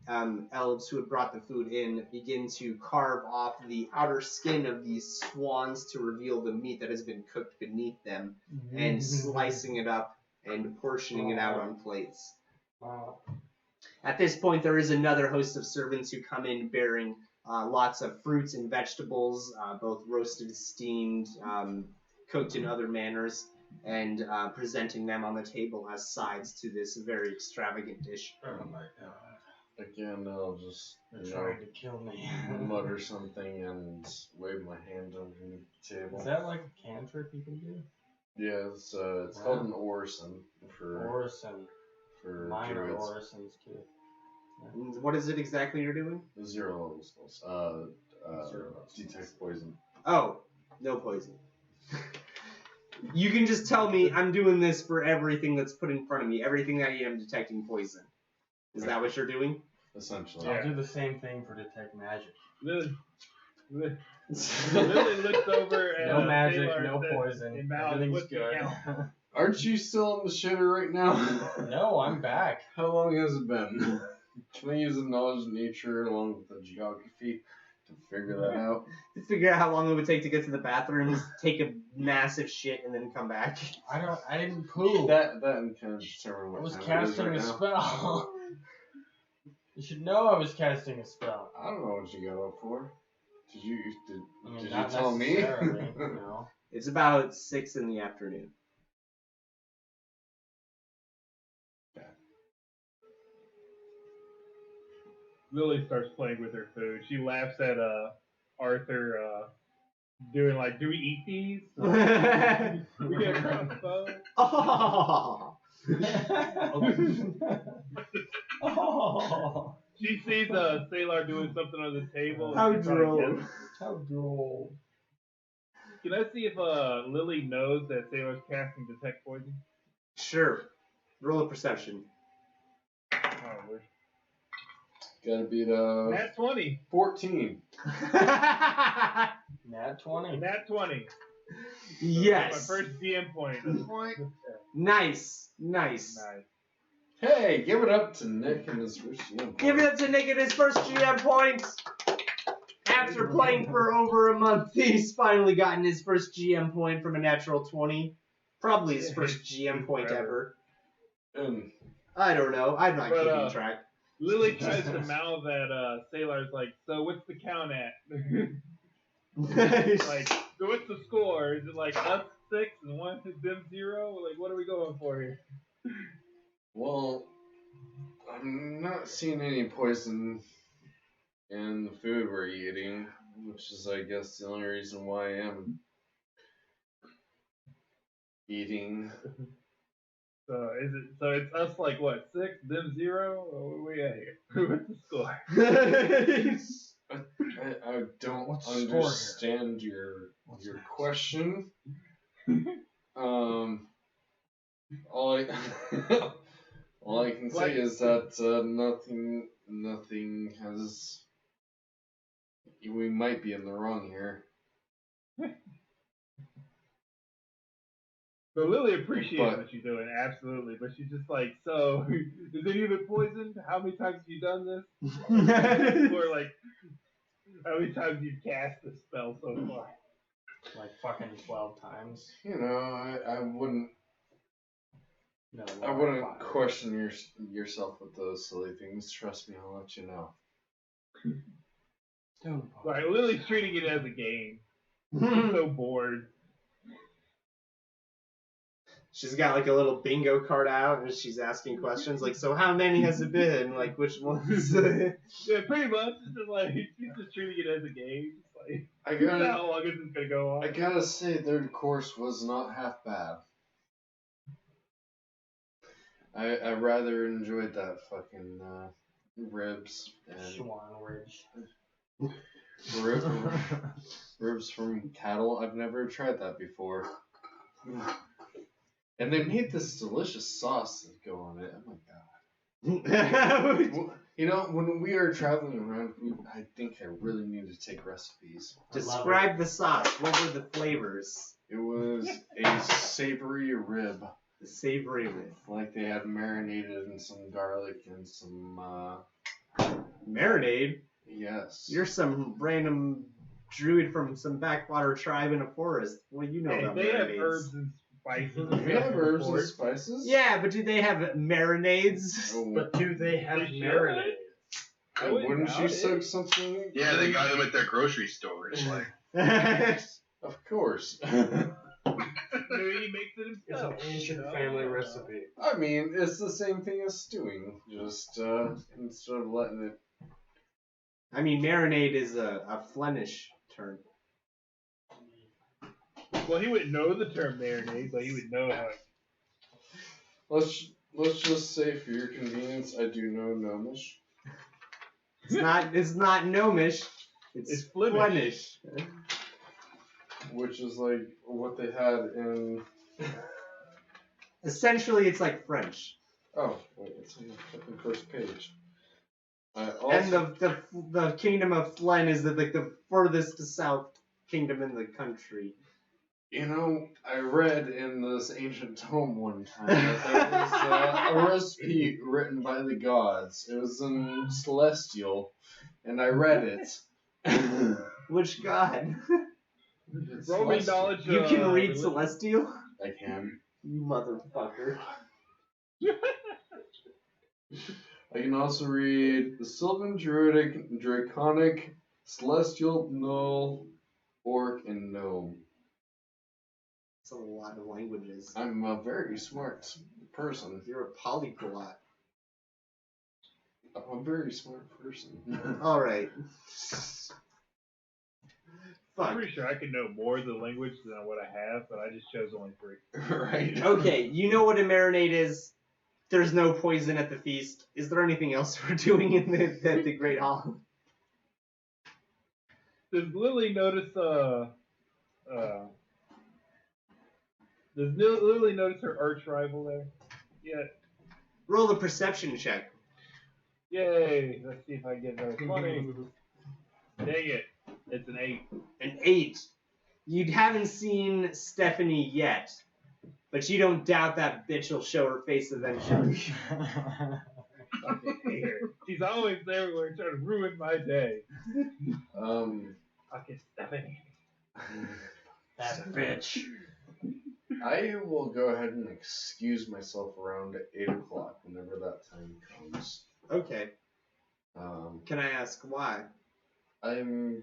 elves who had brought the food in begin to carve off the outer skin of these swans to reveal the meat that has been cooked beneath them, and slicing it up and portioning it out on plates. At this point, there is another host of servants who come in bearing lots of fruits and vegetables, both roasted, steamed, cooked in other manners, and presenting them on the table as sides to this very extravagant dish. Oh my god. Again, I'll just They're trying to kill me. mutter something and wave my hand underneath the table. Is that like a cantrip you can do? Yeah, it's called an orison for Orison. Mine are druids. orisons too. And what is it exactly you're doing? 0 level spells. Detect poison. Oh, no poison. You can just tell me I'm doing this for everything that's put in front of me. Everything I eat, I'm detecting poison. Is that what you're doing? Essentially. I'll do the same thing for detect magic. Lily looks over at No magic, Taylor no and says, poison. "Hey, Mal, Everything's what's the good. count?" Aren't you still in the shitter right now? No, I'm back. How long has it been? Can I use the knowledge of nature along with the geography to figure that out? To figure out how long it would take to get to the bathrooms, take a massive shit, and then come back. I didn't poo. That and kind of determine I what was time it is casting right a now. spell. You should know I was casting a spell. I don't know what you got up for. Did you I mean, did you not tell me? necessarily, you know. It's about 6 in the afternoon. Lily starts playing with her food. She laughs at Arthur doing like, "Do we eat these? We get a crossbow." Oh! Oh. She sees Sailor doing something on the table. How and she's trying to droll. guess. How droll. Can I see if Lily knows that Sailor's casting Detect Poison? Sure. Roll a perception. Oh, Lord. Gotta beat Nat 20. 14. Nat 20. Nat 20. Yes. My first DM point. Nice. Nice. Hey, give it up to Nick and his first GM. Give it up to Nick at his first GM point. After playing for over a month, he's finally gotten his first GM point from a natural 20. Probably his first GM point ever. And I don't know. I'm not keeping track. Lily tries to mouth at Sailor's like, so what's the count at? Like, so what's the score? Is it like us 6 and one them 0? Like, what are we going for here? well, I'm not seeing any poison in the food we're eating, which is, I guess, the only reason why I am eating. So it's us like what, 6, them 0? Or where we at here? What's the score? I don't What's the score understand your question. All I all I can say is that nothing has. We might be in the wrong here. So Lily appreciates But- what you're doing, absolutely, but she's just like, so is any of it poisoned? How many times have you done this? Or like, how many times you've cast the spell so far? Like fucking 12 times. You know, I wouldn't. No, I like wouldn't 5. question yourself with those silly things. Trust me, I'll let you know. Don't Like, Lily's treating it as a game. She's so bored. She's got like a little bingo card out and she's asking questions like, so how many has it been? Like, which ones? Yeah, pretty much. It's just like, she's just treating it as a game. It's like, I how long is this gonna go on? I gotta say, their course was not half bad. I rather enjoyed that fucking ribs and Swan Ridge. ribs from cattle. I've never tried that before. And they made this delicious sauce that go on it. Oh my god. You know, when we are traveling around, I think I really need to take recipes. Describe the sauce. What were the flavors? It was a savory rib. The savory rib. Like they had marinated in some garlic and some, Marinade? yes. You're some random druid from some backwater tribe in a forest. What do you know Hey, about they have marinades? herbs and spices. We have herbs and spices? Yeah, but do they have marinades? Oh, But do they have They should. marinade? I wouldn't wouldn't doubt you it. soak something? Yeah, they got them at their grocery store. It's like, Of course. Maybe he makes it It's himself. an ancient you know? family recipe. I mean, it's the same thing as stewing. Just instead of letting it. I mean, marinade is a Flemish term. Well, he wouldn't know the term marinade, but he would know how it. Let's just say, for your convenience, I do know Gnomish. It's not gnomish. It's Flemish. Flemish. Which is like what they had in. Essentially, it's like French. Oh, wait, it's on the fucking first page. And the kingdom of Flen is the furthest to south kingdom in the country. You know, I read in this ancient tome one time that there was a recipe written by the gods. It was in Celestial, and I read it. Which god? It's Roll me Celestial. knowledge. You can read religion. Celestial? I can. You motherfucker. I can also read the Sylvan, Druidic, Draconic, Celestial, Null, Orc, and Gnome. It's a lot of languages. I'm a very smart person. You're a polyglot. I'm a very smart person. Alright. I'm Fuck. pretty sure I could know more of the language than what I have, but I just chose only 3. Right. Okay, you know what a marinade is? There's no poison at the feast. Is there anything else we're doing in the Great Hall? Does Lily notice does Lily notice her arch rival there? Yeah. Roll a perception check. Yay! Let's see if I get another 20. Dang it. It's an 8. An 8. You haven't seen Stephanie yet, but you don't doubt that bitch will show her face eventually. Fucking hate her. She's always everywhere trying to ruin my day. Fucking Stephanie. That bitch. I will go ahead and excuse myself around 8 o'clock whenever that time comes. Okay. Can I ask why? I'm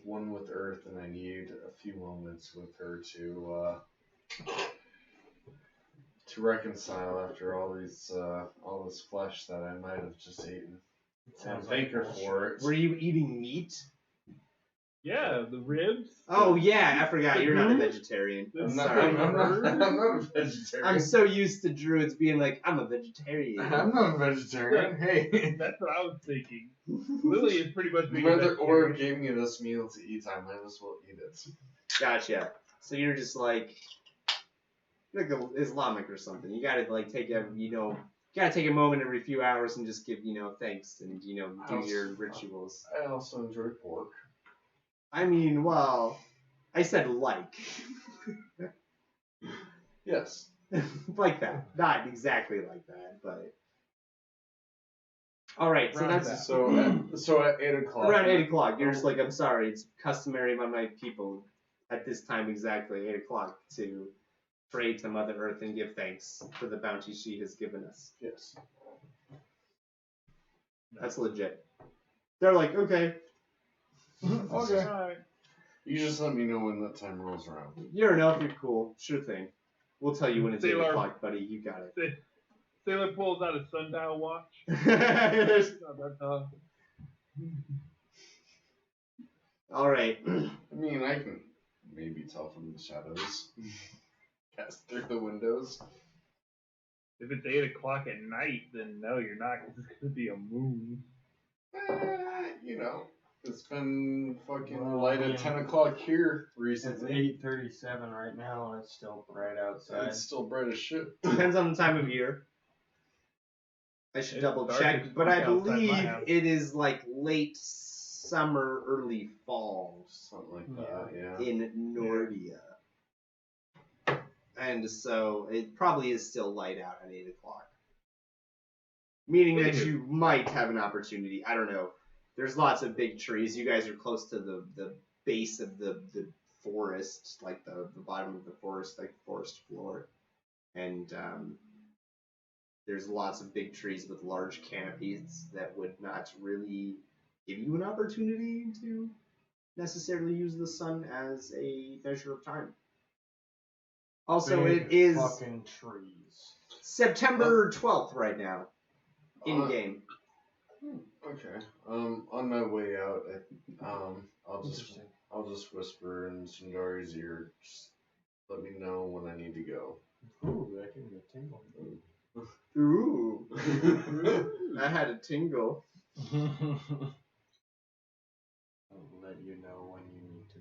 one with Earth, and I need a few moments with her to reconcile after all this flesh that I might have just eaten. And thank her for it. Were you eating meat? Yeah, the ribs. Oh yeah, I forgot. You're not a vegetarian. I'm Sorry. not a vegetarian. I'm so used to druids being like, I'm a vegetarian. I'm not a vegetarian. Hey. That's what I was thinking. Lily is pretty much being Mother vegetarian. Orb gave me this meal to eat. I might as well eat it. Gotcha. So you're just like an Islamic or something. You gotta like take a moment every few hours and just give thanks and do your rituals. I also enjoy pork. I mean, well, I said like. Yes. Like that. Not exactly like that, but. Alright, so Around that's. that. So at 8 o'clock. Around 8 o'clock, you're just like, I'm sorry, it's customary by my people at this time exactly, 8 o'clock, to pray to Mother Earth and give thanks for the bounty she has given us. Yes. That's legit. They're like, okay. Okay. Alright. You just let me know when that time rolls around. You're enough, you're cool. Sure thing. We'll tell you when it's 8 Sailor. o'clock, buddy. You got it. Sailor pulls out a sundial watch. Alright. I mean, I can maybe tell from the shadows. Cast through the windows. If it's 8 o'clock at night, then no, you're not, because it's going to be a moon. It's been fucking Well, light at yeah. 10 o'clock here It's recently. 8:37 right now, and it's still bright outside. It's still bright as shit. Depends on the time of year. I should It's double dark check, as but I fuck outside my believe house. it is like late summer, early fall Something like that, yeah. in Nordia. And so it probably is still light out at 8 o'clock. Meaning that you might have an opportunity. I don't know. There's lots of big trees. You guys are close to the base of the forest, like the bottom of the forest, like the forest floor. And there's lots of big trees with large canopies that would not really give you an opportunity to necessarily use the sun as a measure of time. Also, Big it is fucking trees. September 12th right now, in game. Okay. On my way out, I'll Interesting. just whisper in Sundari's ear. Just let me know when I need to go. Ooh, that gave me a tingle. Ooh, I had a tingle. I'll let you know when you need to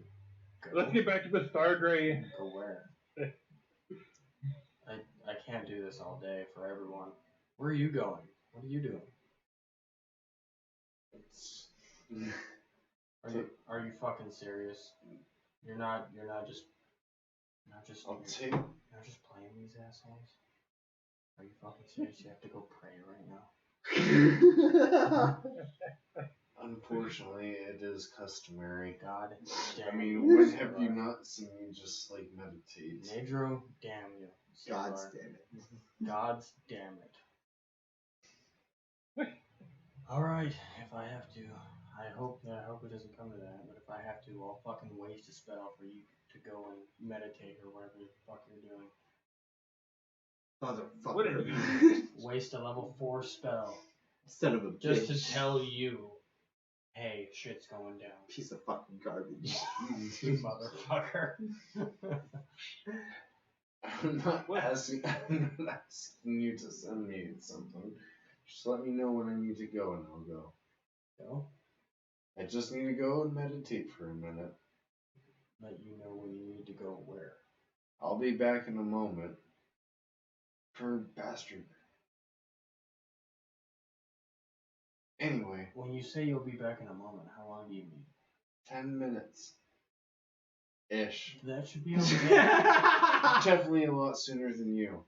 go. Let's get back to the Stargray. Go where? I can't do this all day for everyone. Where are you going? What are you doing? Are you fucking serious? You're not just I'll you're take. not just playing these assholes? Are you fucking serious? You have to go pray right now. Unfortunately, it is customary. God damn I mean, you, when have you Sailor. not seen me just like meditate? Nedro, damn you. God's Sailor. damn it. God's damn it. Alright, if I have to, I hope it doesn't come to that, but if I have to, I'll fucking waste a spell for you to go and meditate or whatever the fuck you're doing. Motherfucker. What did you Waste a level 4 spell Son of a just bitch. to tell you, hey, shit's going down. Piece of fucking garbage. You motherfucker. I'm not What? asking. I'm not asking you to send me something. Just let me know when I need to go, and I'll go. Go. I just need to go and meditate for a minute. Let you know when you need to go where. I'll be back in a moment. For bastard. Anyway, When you say you'll be back in a moment, how long do you need? 10 minutes. Ish. That should be okay. Definitely a lot sooner than you.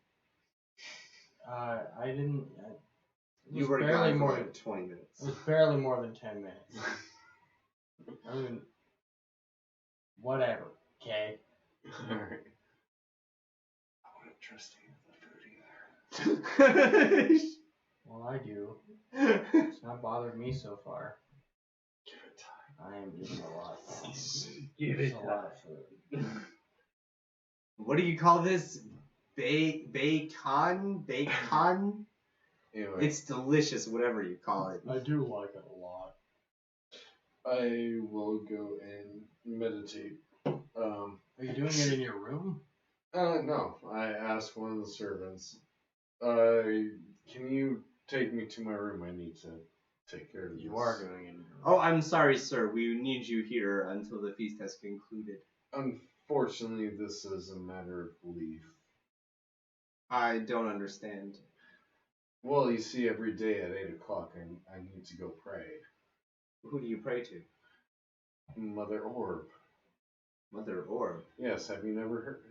I didn't. You were barely gone for more like 20 minutes. It was barely more than 10 minutes. I mean, whatever. Okay. Alright. I wouldn't trust you with the food either. Well, I do. It's not bothered me so far. Give it time. I am eating a lot. Give It's it a lot of food. What do you call this? Bacon? Bacon? Anyway, It's delicious, whatever you call it. I do like it a lot. I will go and meditate. Are you doing it in your room? No. I asked one of the servants. Can you take me to my room? I need to take care of this. You are doing it in your room. Oh, I'm sorry, sir. We need you here until the feast has concluded. Unfortunately, this is a matter of belief. I don't understand. Well, you see, every day at 8 o'clock, I need to go pray. Who do you pray to? Mother Orb. Mother Orb. Yes, have you never heard?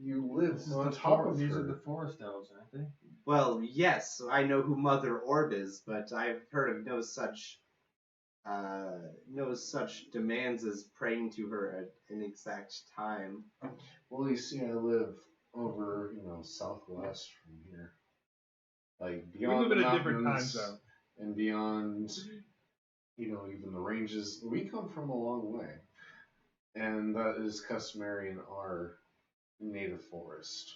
You live This is on the top of These her. are the forest elves, aren't they? Well, yes, I know who Mother Orb is, but I've heard of no such demands as praying to her at an exact time. Well, you see, I live over, southwest from here. Like, We beyond live the in a mountains different time zone. and beyond, even the ranges. We come from a long way. And that is customary in our native forest.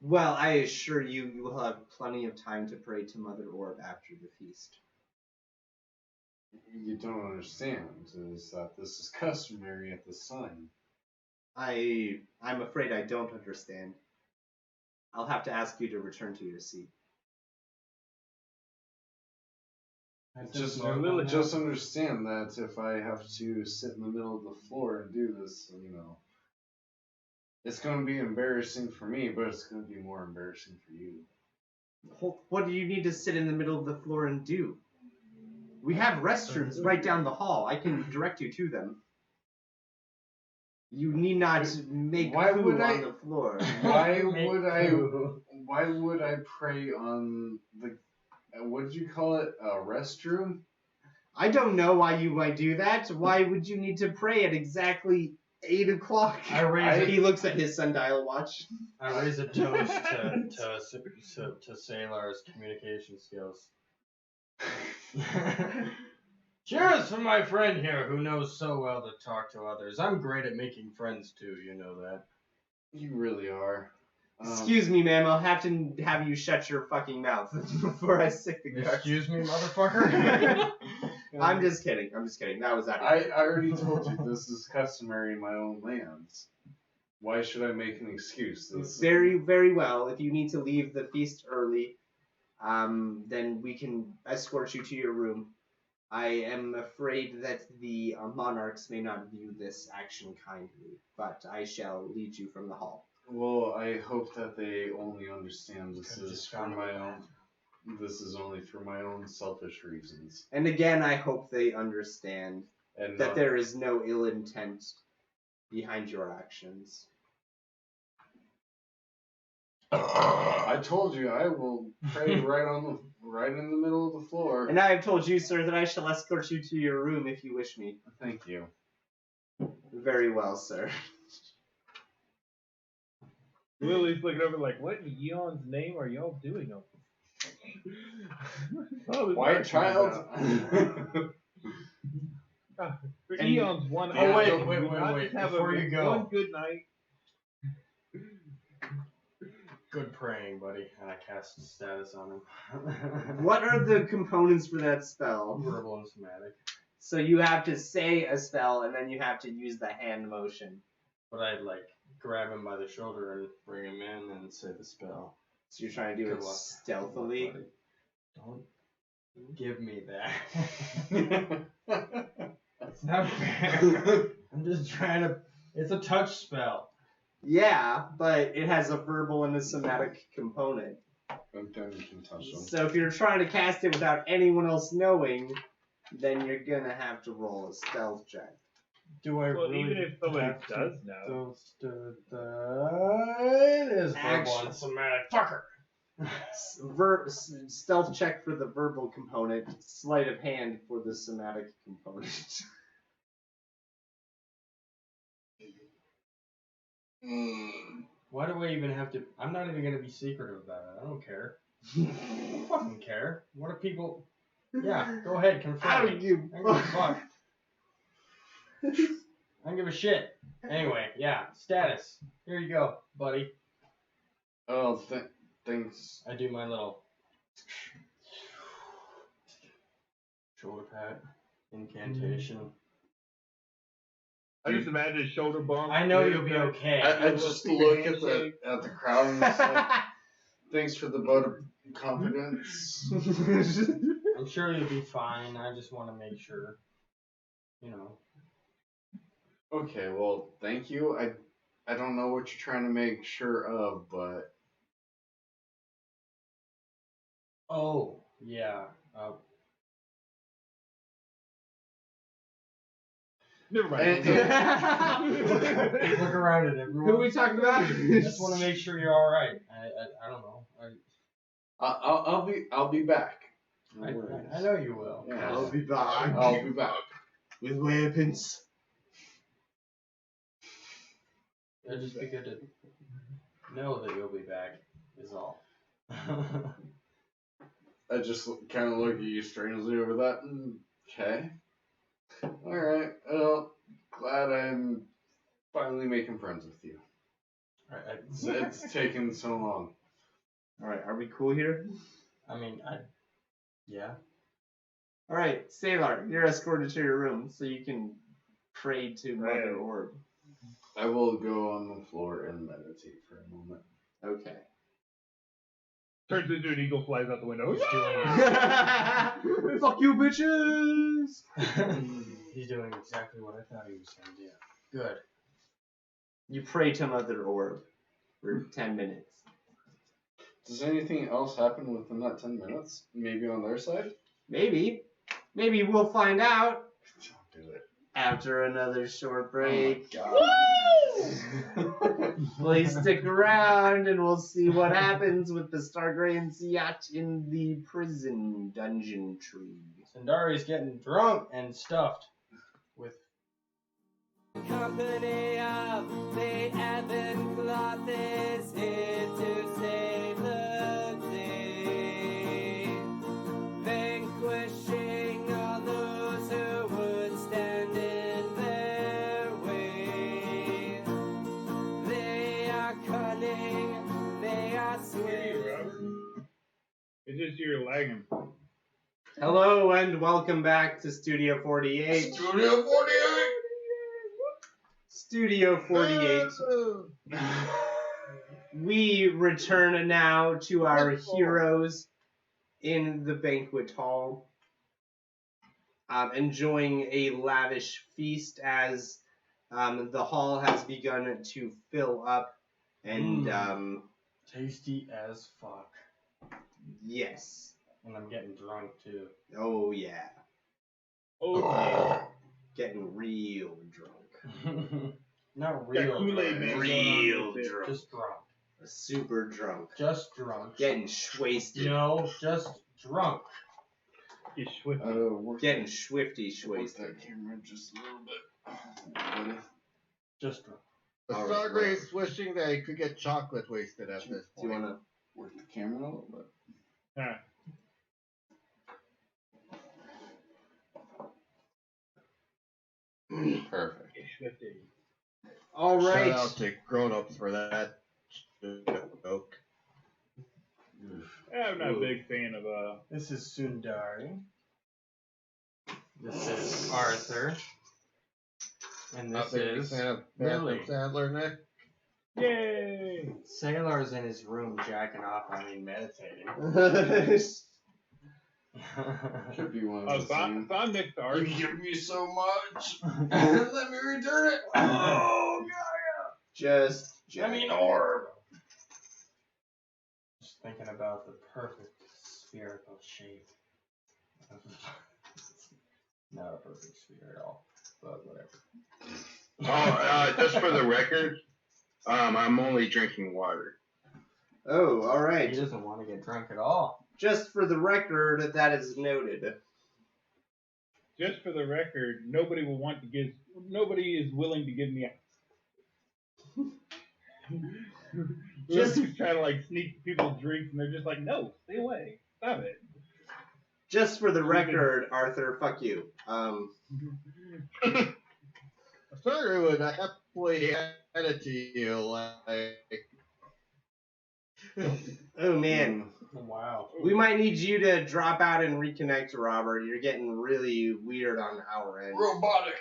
Well, I assure you, you will have plenty of time to pray to Mother Orb after the feast. You don't understand, is that this is customary at this time. I'm afraid I don't understand. I'll have to ask you to return to your seat. Just Lily, just understand that if I have to sit in the middle of the floor and do this, it's going to be embarrassing for me, but it's going to be more embarrassing for you. What do you need to sit in the middle of the floor and do? We have restrooms right down the hall. I can direct you to them. You need not make Why poo would I- on the floor. Why would I pray on the what did you call it? A restroom? I don't know why you might do that. Why would you need to pray at exactly 8 o'clock? He looks at his sundial watch. I raise a toast to Sailor's communication skills. Cheers for my friend here who knows so well to talk to others. I'm great at making friends too, you know that. You really are. Excuse me, ma'am. I'll have to have you shut your fucking mouth before I stick the cards. Excuse me, motherfucker? I'm just kidding. That was out of I already told you this is customary in my own lands. Why should I make an excuse? Very, very well. If you need to leave the feast early, then we can escort you to your room. I am afraid that the monarchs may not view this action kindly, but I shall lead you from the hall. Well, I hope that they only understand this is for my own. This is only for my own selfish reasons. And again, I hope they understand And that there is no ill intent behind your actions. I told you I will pray right in the middle of the floor. And I have told you, sir, that I shall escort you to your room if you wish me. Thank you. Very well, sir. Lily's looking over like, what in Eon's name are y'all doing over there? White child. For And- Eon's one Oh, hour, wait, we not wait, have before you go. one good night. Good praying, buddy. And I cast status on him. What are the components for that spell? Verbal and somatic. So you have to say a spell, and then you have to use the hand motion. But I'd like grab him by the shoulder and Bring him in and say the spell. So you're trying to do Good it luck. stealthily. Good luck, buddy. Don't give me that. It's not fair. I'm just trying to. It's a touch spell. Yeah, but it has a verbal and a somatic component. And then you can touch them. So if you're trying to cast it without anyone else knowing, then you're gonna have to roll a stealth check. Do I Well, really even if somebody have to does know. It is verbal Action. and somatic. Fucker. Stealth check for the verbal component, sleight of hand for the somatic component. Why do I even have to? I'm not even gonna be secretive about it. I don't care. I don't fucking care. What are people? Yeah, go ahead, How confront do me. you I don't give a fuck. I don't give a shit. Anyway, yeah, status. Here you go, buddy. Oh, thanks. I do my little shoulder pat incantation. I just imagine a shoulder bump. I know you'll be okay. I just look at the crowd and say, thanks for the vote of confidence. I'm sure you'll be fine. I just want to make sure. You know. Okay, well, thank you. I don't know what you're trying to make sure of, but Oh, yeah. Never mind. Look around at everyone. Who are we talking about? I just want to make sure you're all right. I don't know. I'll be back. No I worries. know you will. Yeah. I'll be back. I'll be back. With weapons. It'd just be good to know that you'll be back. Is all. I just kind of look at you strangely over that. Okay. All right. Well, glad I'm finally making friends with you. It's taken so long. Alright, are we cool here? I mean, yeah. Alright, Sailor, you're escorted to your room so you can pray to Mother Orb. I will go on the floor and meditate for a moment. Okay. Turns into an eagle, flies out the window. He's doing Fuck you, bitches! He's doing exactly what I thought he was going to do. Good. You pray to Mother Orb for 10 minutes. Does anything else happen within that 10 minutes? Maybe on their side? Maybe. Maybe we'll find out Don't do it. after another short break. Oh my god. Please stick around and we'll see what happens with the Stargrain's yacht in the prison dungeon tree. Sandari's getting drunk and stuffed with Company of the Evan Cloth is here to save the day, vanquishing all those who would stand in their way. They are cunning, they are swift. It's just you're lagging. Hello and welcome back to Studio 48. Studio 48! Studio 48. We return now to our heroes in the banquet hall, enjoying a lavish feast as the hall has begun to fill up. And tasty as fuck. yes. And I'm getting drunk too. Oh yeah. Oh, Getting real drunk. Not yeah, real Kool-Aid drunk. man. Real drunk. Just drunk. Super drunk. Just drunk. Getting schwasted. No, just drunk. you swift. Getting swifty Work schwasted. that camera just a little bit. Buddy. Just drunk. The All right, Stargrave's wishing they could get chocolate wasted at this Do you point. wanna? Work the camera a little bit. Huh. Perfect. You swifty. All Shout right. out to grown-ups for that joke. I'm not a big fan of This is Sundari. This is Arthur. And Not this big is fan of Lily. Adam Sandler, Nick. Yay! Sailor's in his room jacking off, meditating. Could be one Oh, of the same. Thon next to Art. You give me so much, and let me return it. Oh, Just orb. Just thinking about the perfect spherical shape. Not a perfect sphere at all, but whatever. Just for the record, I'm only drinking water. Oh, all He right. doesn't want to get drunk at all. Just for the record, that is noted. Just for the record, nobody is willing to give me Just- Just trying to like sneak people's drinks, and they're just like, no, stay away, stop it. Just for the record, Arthur, fuck you. Sorry would happily hand it to you, like. Oh man, Wow. we might need you to drop out and reconnect, Robert. You're getting really weird on our end. Robotic.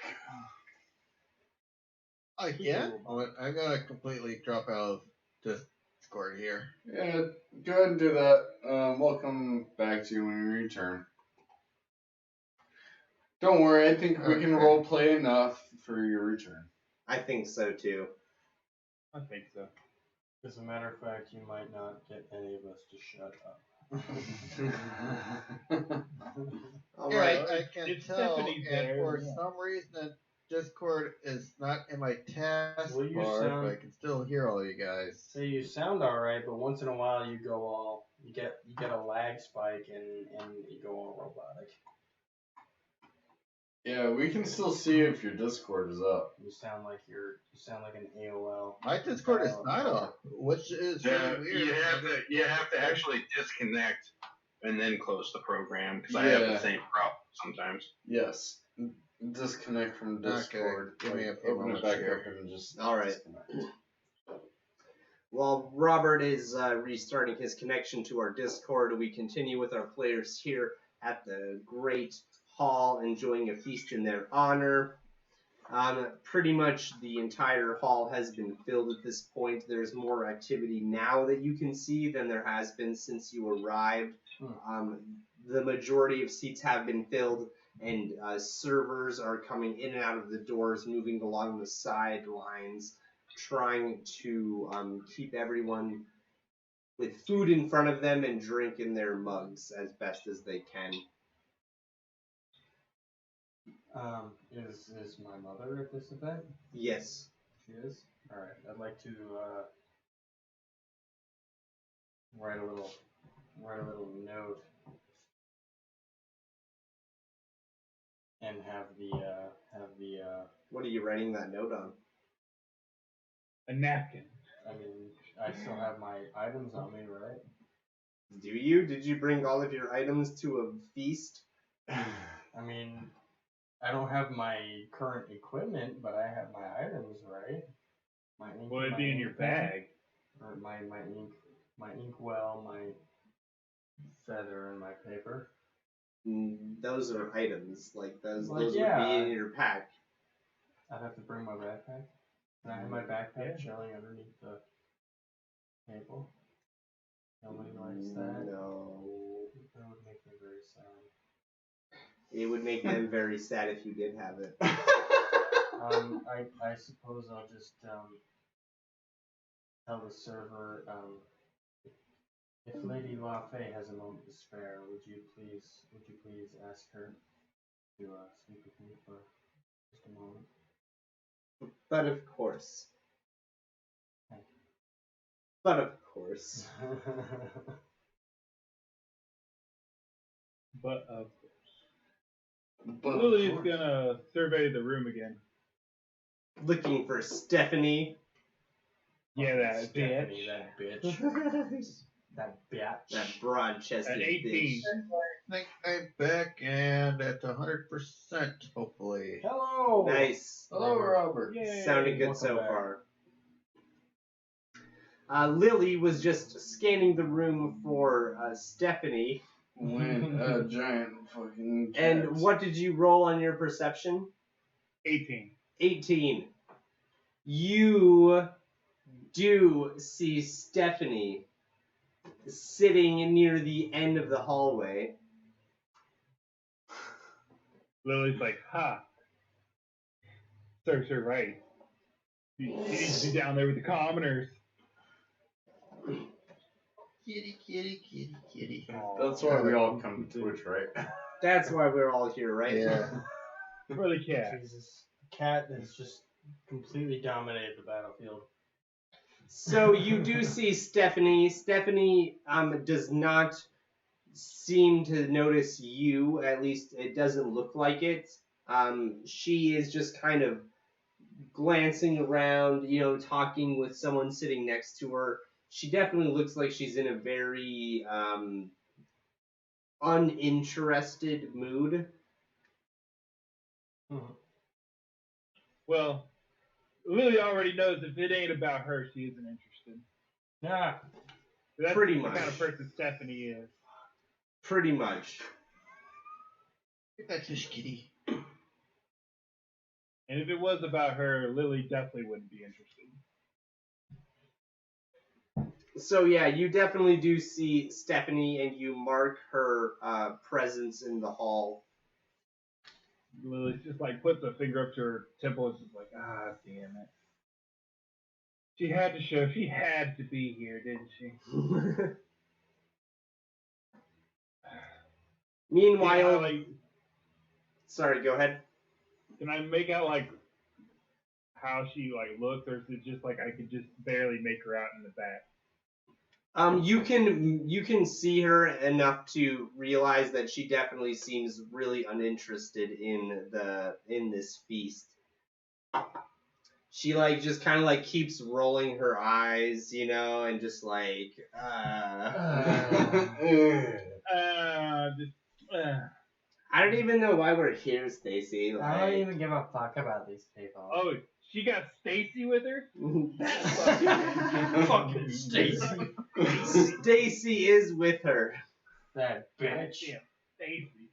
Yeah, I'm gonna completely drop out of Discord here. Yeah, go ahead and do that. We'll come back to you when we return. Don't worry, I think we can Okay. role play enough for your return. I think so too. I think so. As a matter of fact, you might not get any of us to shut up. All Yeah, right. I can It's tell, Stephanie's and there, for yeah. some reason, Discord is not in my task Well, you bar, sound- but I can still hear all you guys. So you sound alright, but once in a while you go all you get a lag spike and you go all robotic. Yeah, we can still see if your Discord is up. You sound like an AOL. My Discord is not up, which is Yeah, really weird. you have to actually disconnect and then close the program because I have Yeah. the same problem sometimes. Yes. Disconnect from Discord. give me a few open it moments back here. up and just All right. disconnect. While Robert is restarting his connection to our Discord, we continue with our players here at the Great Hall, enjoying a feast in their honor. Pretty much the entire hall has been filled at this point. There's more activity now that you can see than there has been since you arrived. The majority of seats have been filled, and servers are coming in and out of the doors, moving along the sidelines, trying to keep everyone with food in front of them and drink in their mugs as best as they can. Is my mother at this event? Yes. She is? Alright, I'd like to write a little note and have the What are you writing that note on? A napkin. I mean, I still have my items on me, right? Do you? Did you bring all of your items to a feast? I mean, I don't have my current equipment, but I have my items, right? My ink, Will it my be in your ink pen, bag? or my inkwell, my feather, and my paper. Those are items. Like those Well, those yeah. would be in your pack. I'd have to bring my backpack. Can I have my backpack chilling underneath the table? Nobody likes that. No. That would make me very sad. It would make them very sad if you did have it. I suppose I'll just tell the server if Lady Lafay has a moment to spare, would you please ask her to speak with me for just a moment? But of course. Thank But of course. But But Lily's gonna survey the room again. Looking for Stephanie. Yeah, that Stephanie, bitch. that bitch. That bitch. That broad-chested At 18. bitch. I think I'm back and at 100%, hopefully. Hello! Nice. hello, Robert. Yay. Sounding good Welcome so back. far. Lily was just scanning the room for Stephanie. When a giant fucking cat. And what did you roll on your perception? 18. 18. You do see Stephanie sitting near the end of the hallway. Lily's like, ha. Serves her right. She needs to be down there with the commoners. Kitty, kitty, kitty, kitty. That's why we all come to Twitch, right? That's why we're all here, right? Yeah. For the cat. Jesus. The cat has just completely dominated the battlefield. So you do see Stephanie. Stephanie does not seem to notice you. At least it doesn't look like it. She is just kind of glancing around, talking with someone sitting next to her. She definitely looks like she's in a very uninterested mood. Well, Lily already knows if it ain't about her, she isn't interested. Yeah. That's Pretty the much. kind of person Stephanie is. Pretty much. That's just kitty. And if it was about her, Lily definitely wouldn't be interested. So yeah, you definitely do see Stephanie, and you mark her presence in the hall. Lily just like puts a finger up to her temple and just like, ah, damn it. She had to show, she had to be here, didn't she? Meanwhile, Yeah, like, sorry, go ahead. can I make out like how she like looks, or is it just like I could just barely make her out in the back? You can see her enough to realize that she definitely seems really uninterested in this feast. She like just kind of like keeps rolling her eyes, and just like I don't even know why we're here, Stacy. I don't even give a fuck about these people. Oh, she got Stacy with her? Fucking Stacy. Stacy is with her. That bitch. Damn, Stacy.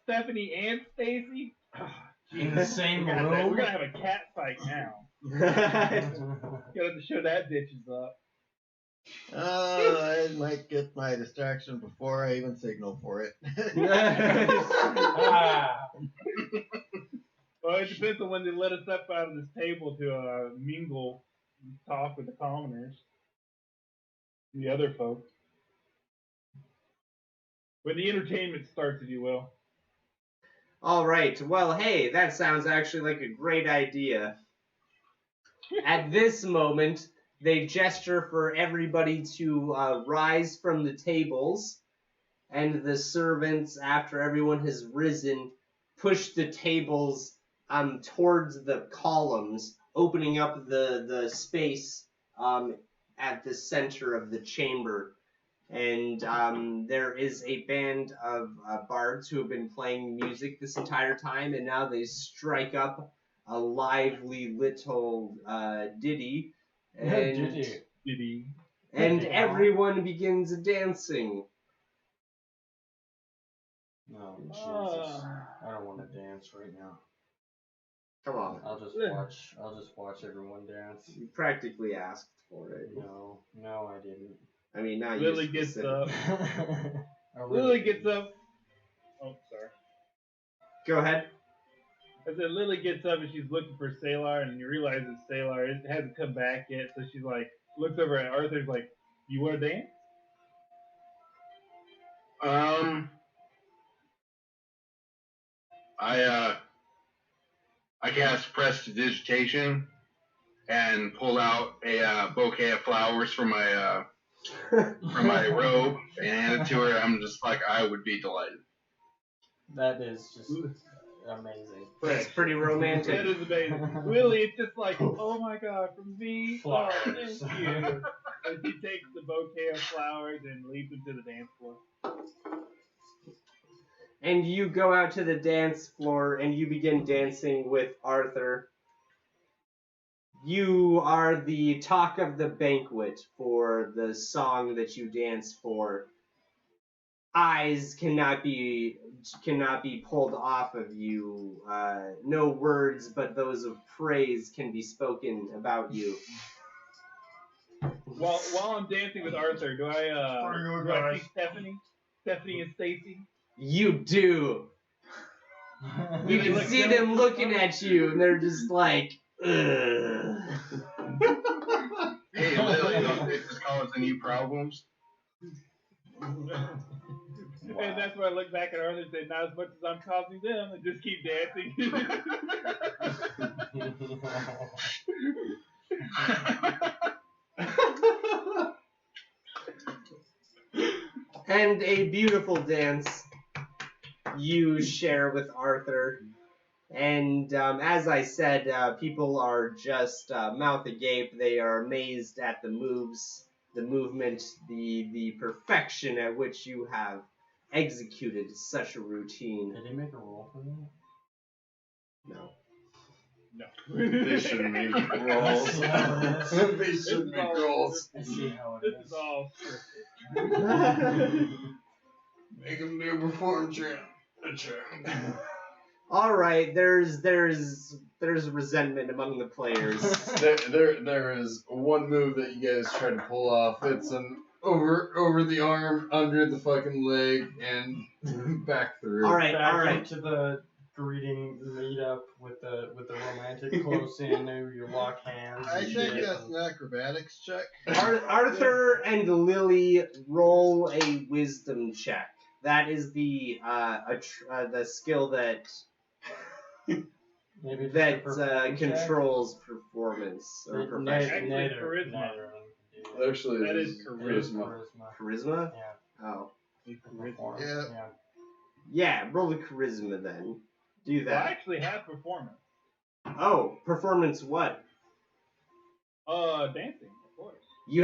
Stephanie and Stacy? In the same We're room? gonna have a cat fight now. Gotta show that bitches up. I might get my distraction before I even signal for it. Well, it depends on when they let us up out of this table to mingle, talk with the commoners, the other folks. When the entertainment starts, if you will. All right. Well, hey, that sounds actually like a great idea. At this moment, they gesture for everybody to rise from the tables, and the servants, after everyone has risen, push the tables towards the columns, opening up the space at the center of the chamber. And there is a band of bards who have been playing music this entire time, and now they strike up a lively little ditty, and Diddy. everyone begins dancing. No, Jesus. I don't want to dance right now. Come on, I'll just watch everyone dance. you practically asked for it. No, I didn't. I mean, not Lily you gets up. specifically. Lily gets up. Oh, sorry. Go ahead. I said Lily gets up and she's looking for Salar, and you realize that Salar hasn't come back yet, so she's like, looks over at Arthur's like, you want to dance? I cast Prestidigitation and pull out a bouquet of flowers from my robe and hand it to her. I'm just like, I would be delighted. That is just amazing. That's pretty romantic. That is amazing. Lily, it's just like, oh my god, from me. Oh, Flowers. thank you. And she takes the bouquet of flowers and leads them to the dance floor. And you go out to the dance floor and you begin dancing with Arthur. You are the talk of the banquet for the song that you dance for. eyes cannot be pulled off of you. No words but those of praise can be spoken about you. While I'm dancing with Arthur, do I see Stephanie? Stephanie and Stacy? You do. You can see them looking at you, and they're just like, ugh. Hey, Lily, don't this is causing you problems? And that's why I look back at Arthur and say, not as much as I'm causing them, and just keep dancing. And a beautiful dance you share with Arthur. And as I said, people are just mouth agape. They are amazed at the moves, the movement, the perfection at which you have executed such a routine. Did he make a roll for me? No. No. They should make rolls. They should make rolls. I see how it This is is. all scripted. Make them do a perform check. All right, there's resentment among the players. There is one move that you guys try to pull off. It's an over the arm, under the fucking leg, and back through. All right, Back all right. into the greeting meet up with the romantic close in, you lock hands. I and think shit. that's an acrobatics check. Arthur and Lily roll a wisdom check. That is the skill that Maybe just a that performance check? controls performance or profession. Actually, charisma. Neither of them can do that. Actually, That it is charisma. Charisma? Yeah. Oh. Performance, Yeah. yeah. Yeah, roll the charisma then. Do Well, I that. actually have performance. Oh, performance what? Dancing, of course. Do you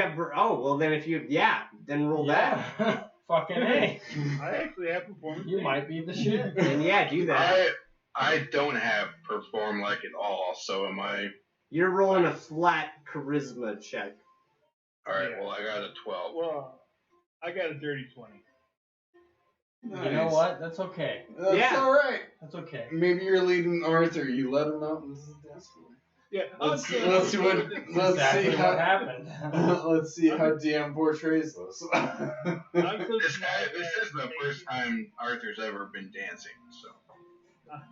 have oh, well then then roll that. Yeah. Fucking A. I actually have performance. You might be the shit. Then yeah, do that. I don't have perform like at all, so am I. You're rolling a flat charisma check. Alright, Yeah. well, I got a 12. Well, I got a dirty 20. Nice. You know what? That's okay. That's Yeah. alright. That's okay. Maybe you're leading Arthur. You let him out into the dance floor. Yeah, Let's see what. Let's exactly see what how. happened. Let's see how DM portrays this. I'm so This smug. is the first time Arthur's ever been dancing, so.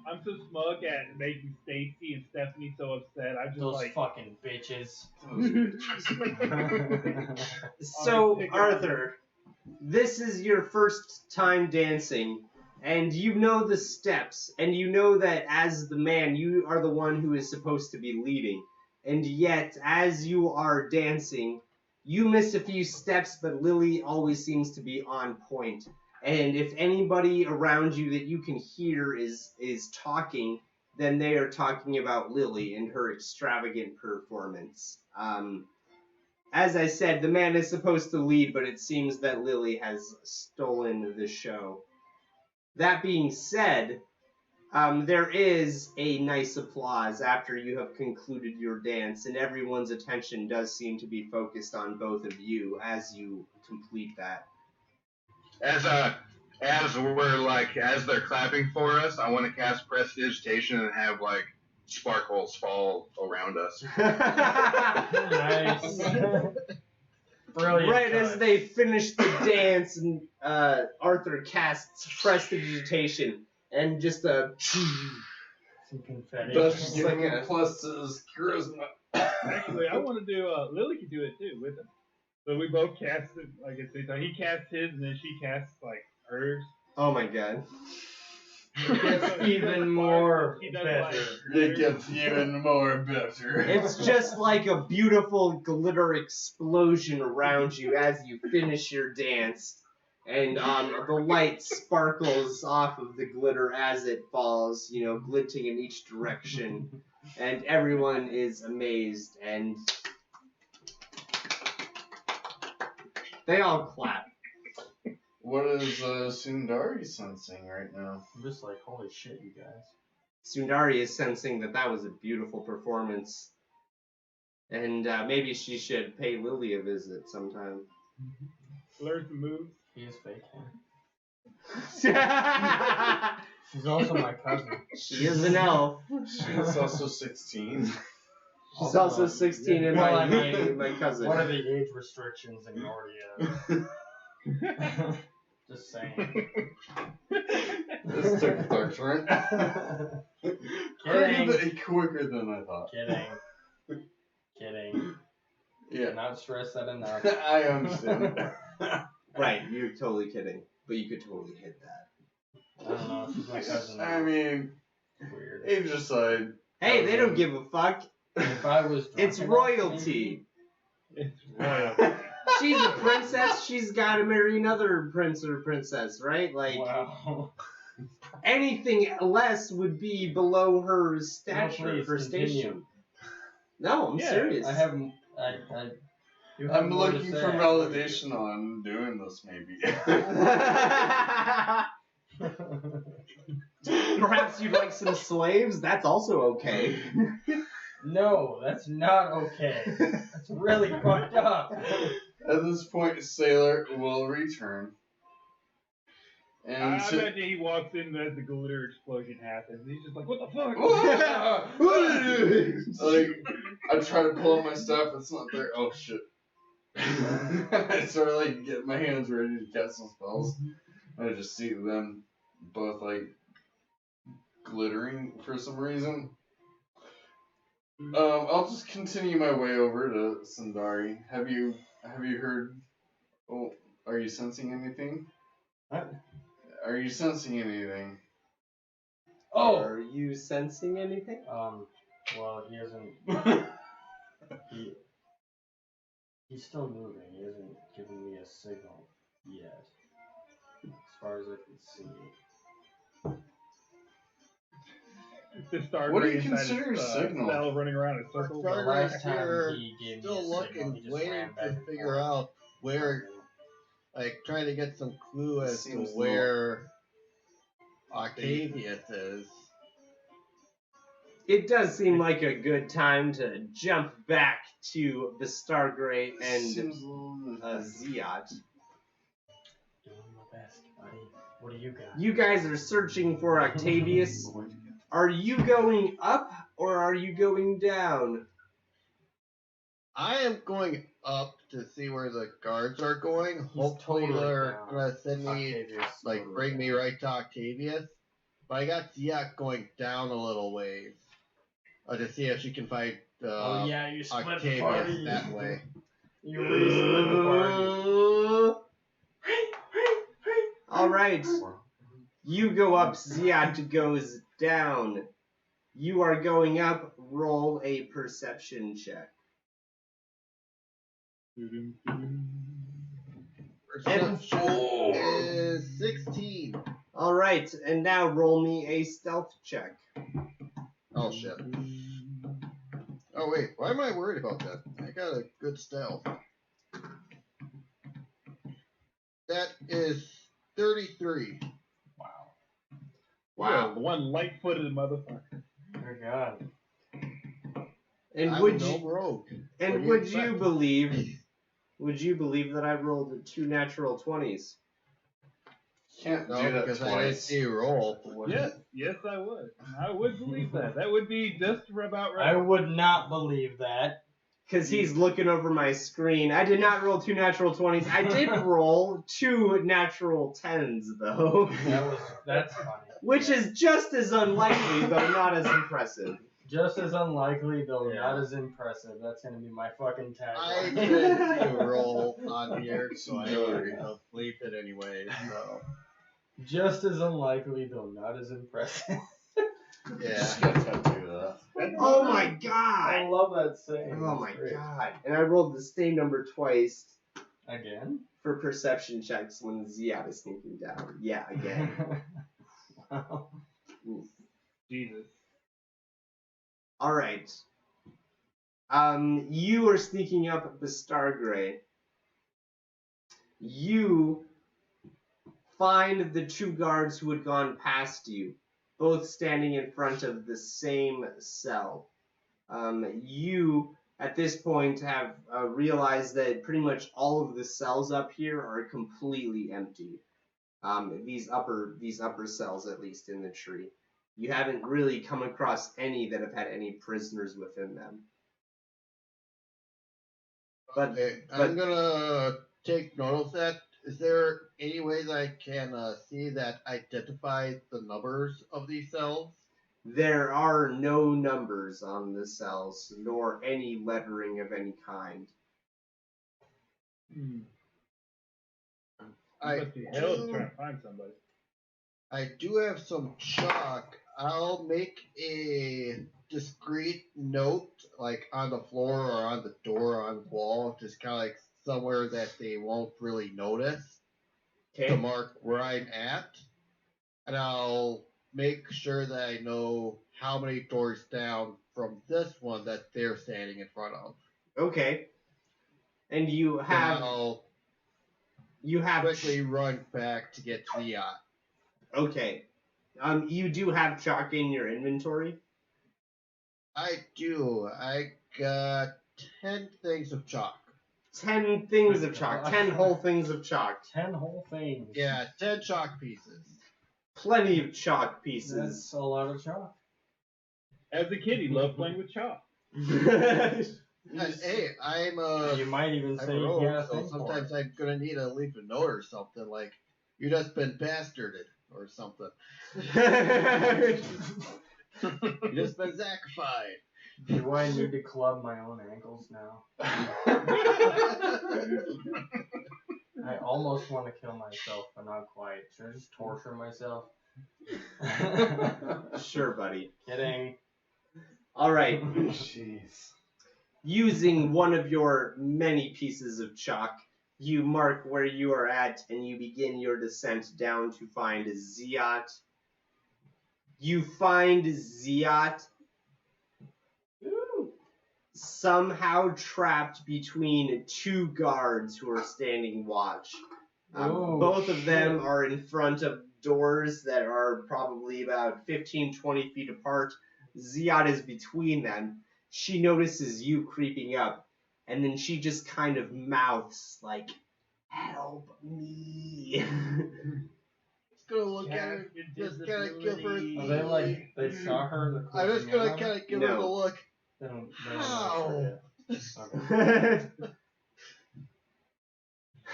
I'm so smug at making Stacy and Stephanie so upset. I'm just Those like, fucking bitches. So, pick it Arthur, this is your first time dancing, and you know the steps, and you know that as the man, you are the one who is supposed to be leading. And yet, as you are dancing, you miss a few steps, but Lily always seems to be on point. And if anybody around you that you can hear is talking, then they are talking about Lily and her extravagant performance. As I said, the man is supposed to lead, but it seems that Lily has stolen the show. That being said, there is a nice applause after you have concluded your dance, and everyone's attention does seem to be focused on both of you as you complete that. As they're clapping for us, I want to cast Prestidigitation and have like sparkles fall around us. Nice. Brilliant. Right as touch. they finish the dance, and Arthur casts Prestidigitation, and just a Some confetti. That's It's like giving a- plus to his charisma. actually, I want to do, Lily could do it too with him. So we both cast it, like I say, so he casts his and then she casts, like, hers. oh my god. Gets even more He does, better. like, It gets even more better. It's just like a beautiful glitter explosion around you as you finish your dance. And the light sparkles off of the glitter as it falls, glinting in each direction. And everyone is amazed, and they all clap. What is Sundari sensing right now? I'm just like, holy shit, you guys. Sundari is sensing that was a beautiful performance. And maybe she should pay Lily a visit sometime. learn some moves. He is fake. She's She's also my cousin. She is an elf. She's also 16. She's also 16 and Well, my, I mean, my cousin. What are the age restrictions in Nordia? Just saying. This took a dark turn. Quicker than I thought. Kidding. Yeah. Not stress that enough. I understand. Right, you're totally kidding. But you could totally hit that. I don't know. She's my cousin. I mean, Weird. age aside. Hey, they don't give a fuck. If I was drunk It's enough, royalty. It's royalty. She's a princess. She's got to marry another prince or princess, right? Like Wow. anything less would be below her stature, please, her continue. station. No, I'm Yeah, serious. I have. You have I'm more to looking say. for validation on doing this, maybe. Perhaps you'd like some slaves. That's also okay. No, that's not okay. That's really fucked up. At this point, Sailor will return. And I imagine he walks in as the glitter explosion happens. And he's just like, what the fuck? like, I try to pull out my stuff, it's not there. Oh shit. I sort of like get my hands ready to cast some spells. I just see them both like glittering for some reason. I'll just continue my way over to Sundari. Have you heard? Oh, are you sensing anything? What? Are you sensing anything? Oh. Are you sensing anything? Well, he hasn't. He's still moving. He hasn't given me a signal yet, as far as I can see. The star What do you inside consider his, a signal? Cell running around in circles. The Starter last time here, he gave me still a signal, looking, he just waiting ran back to and figure forth. out where, like, trying to get some clue It as to seems where Octavius is. It does seem like a good time to jump back to the Stargrey and Seems a little Ziat. Doing my best, buddy. What do you got? You guys are searching for Octavius. Are you going up or are you going down? I am going up to see where the guards are going. He's Hopefully totally they're down. gonna send me, Octavius, like, totally bring me down. right to Octavius. But I got Ziak going down a little ways. To see if she can find Oh yeah, you split the Octavius party. that way. You re-split the party. All right. You go up, Ziat goes down. You are going up. Roll a perception check. Perception is 16. All right, and now roll me a stealth check. Oh shit. Oh wait, why am I worried about that? I got a good stealth. That is 33. Wow. One light-footed motherfucker. Oh god. And I'm would a you gnome rogue. and What do would expect? you believe? Would you believe that I rolled 2 natural 20s? Can't No, do that because I didn't twice. see you roll. Yes, I would. I would believe that. That would be just about right. I would not believe that. Because he's looking over my screen. I did not roll 2 natural 20s. I did roll 2 natural 10s, though. That's funny. Which is just as unlikely, though not as impressive. Just as unlikely, though Yeah. not as impressive. That's gonna be my fucking I tagline. didn't see you roll on here, so I don't believe it anyway. So Just as unlikely, though not as impressive. yeah. Just gotta tattoo that. Oh my I god! love that saying. Oh That's my great. god. And I rolled the same number twice Again? for perception checks when Ziad is sneaking down. Yeah, again. Wow. Oof. Jesus. Alright. You are sneaking up the Stargrey. You find the 2 guards who had gone past you, both standing in front of the same cell. You at this point have realized that pretty much all of the cells up here are completely empty. These upper cells, at least in the tree, you haven't really come across any that have had any prisoners within them. But Okay, I'm gonna take note of that. Is there any way that I can see that identifies the numbers of these cells? there are no numbers on the cells, nor any lettering of any kind. I Must be hell to do, try and find somebody. I do have some chalk. I'll make a discreet note, like on the floor or on the door or on the wall, just kind of like somewhere that they won't really notice, to Okay. mark where I'm at. And I'll make sure that I know how many doors down from this one that they're standing in front of. Okay. And you Then have I'll quickly run back to get to the yacht. Okay. You do have chalk in your inventory. I do. I got 10 things of chalk. 10 things of chalk. 10 whole things of chalk. 10 whole things. Yeah, 10 chalk pieces. Plenty of chalk pieces. That's a lot of chalk. As a kid, he loved playing with chalk. Hey, I'm You might even I'm say a you rogue, get a so thing for sometimes it. I'm gonna need to leave a note or something like, "You just been bastarded" or something. You just been zackified. Do I need to club my own ankles now? I almost want to kill myself, but not quite. Should I just torture myself? Sure, buddy. Kidding. All right. Jeez. Using one of your many pieces of chalk, you mark where you are at and you begin your descent down to find Ziat. You find Ziat somehow trapped between two guards who are standing watch. Oh, Both of them shit. are in front of doors that are probably about 15, 20 feet apart. Ziat is between them. She notices you creeping up, and then she just kind of mouths, like, "Help me." Just gonna look at her, just kind of give her Are they like, they saw her? They're I'm just closing in gonna on kind her? of give her the No. look. They don't How? know her yet. Okay.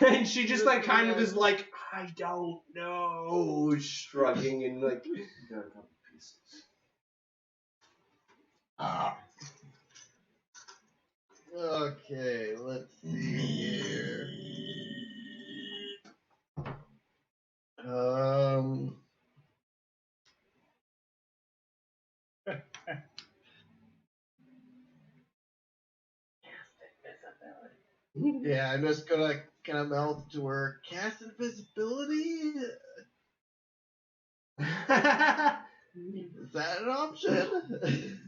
And she just, like, kind of is like, "I don't know," shrugging and, like, You got a couple pieces. Okay, let's see here. Yeah, I'm just gonna kind of mouth to her. Cast invisibility? Is that an option?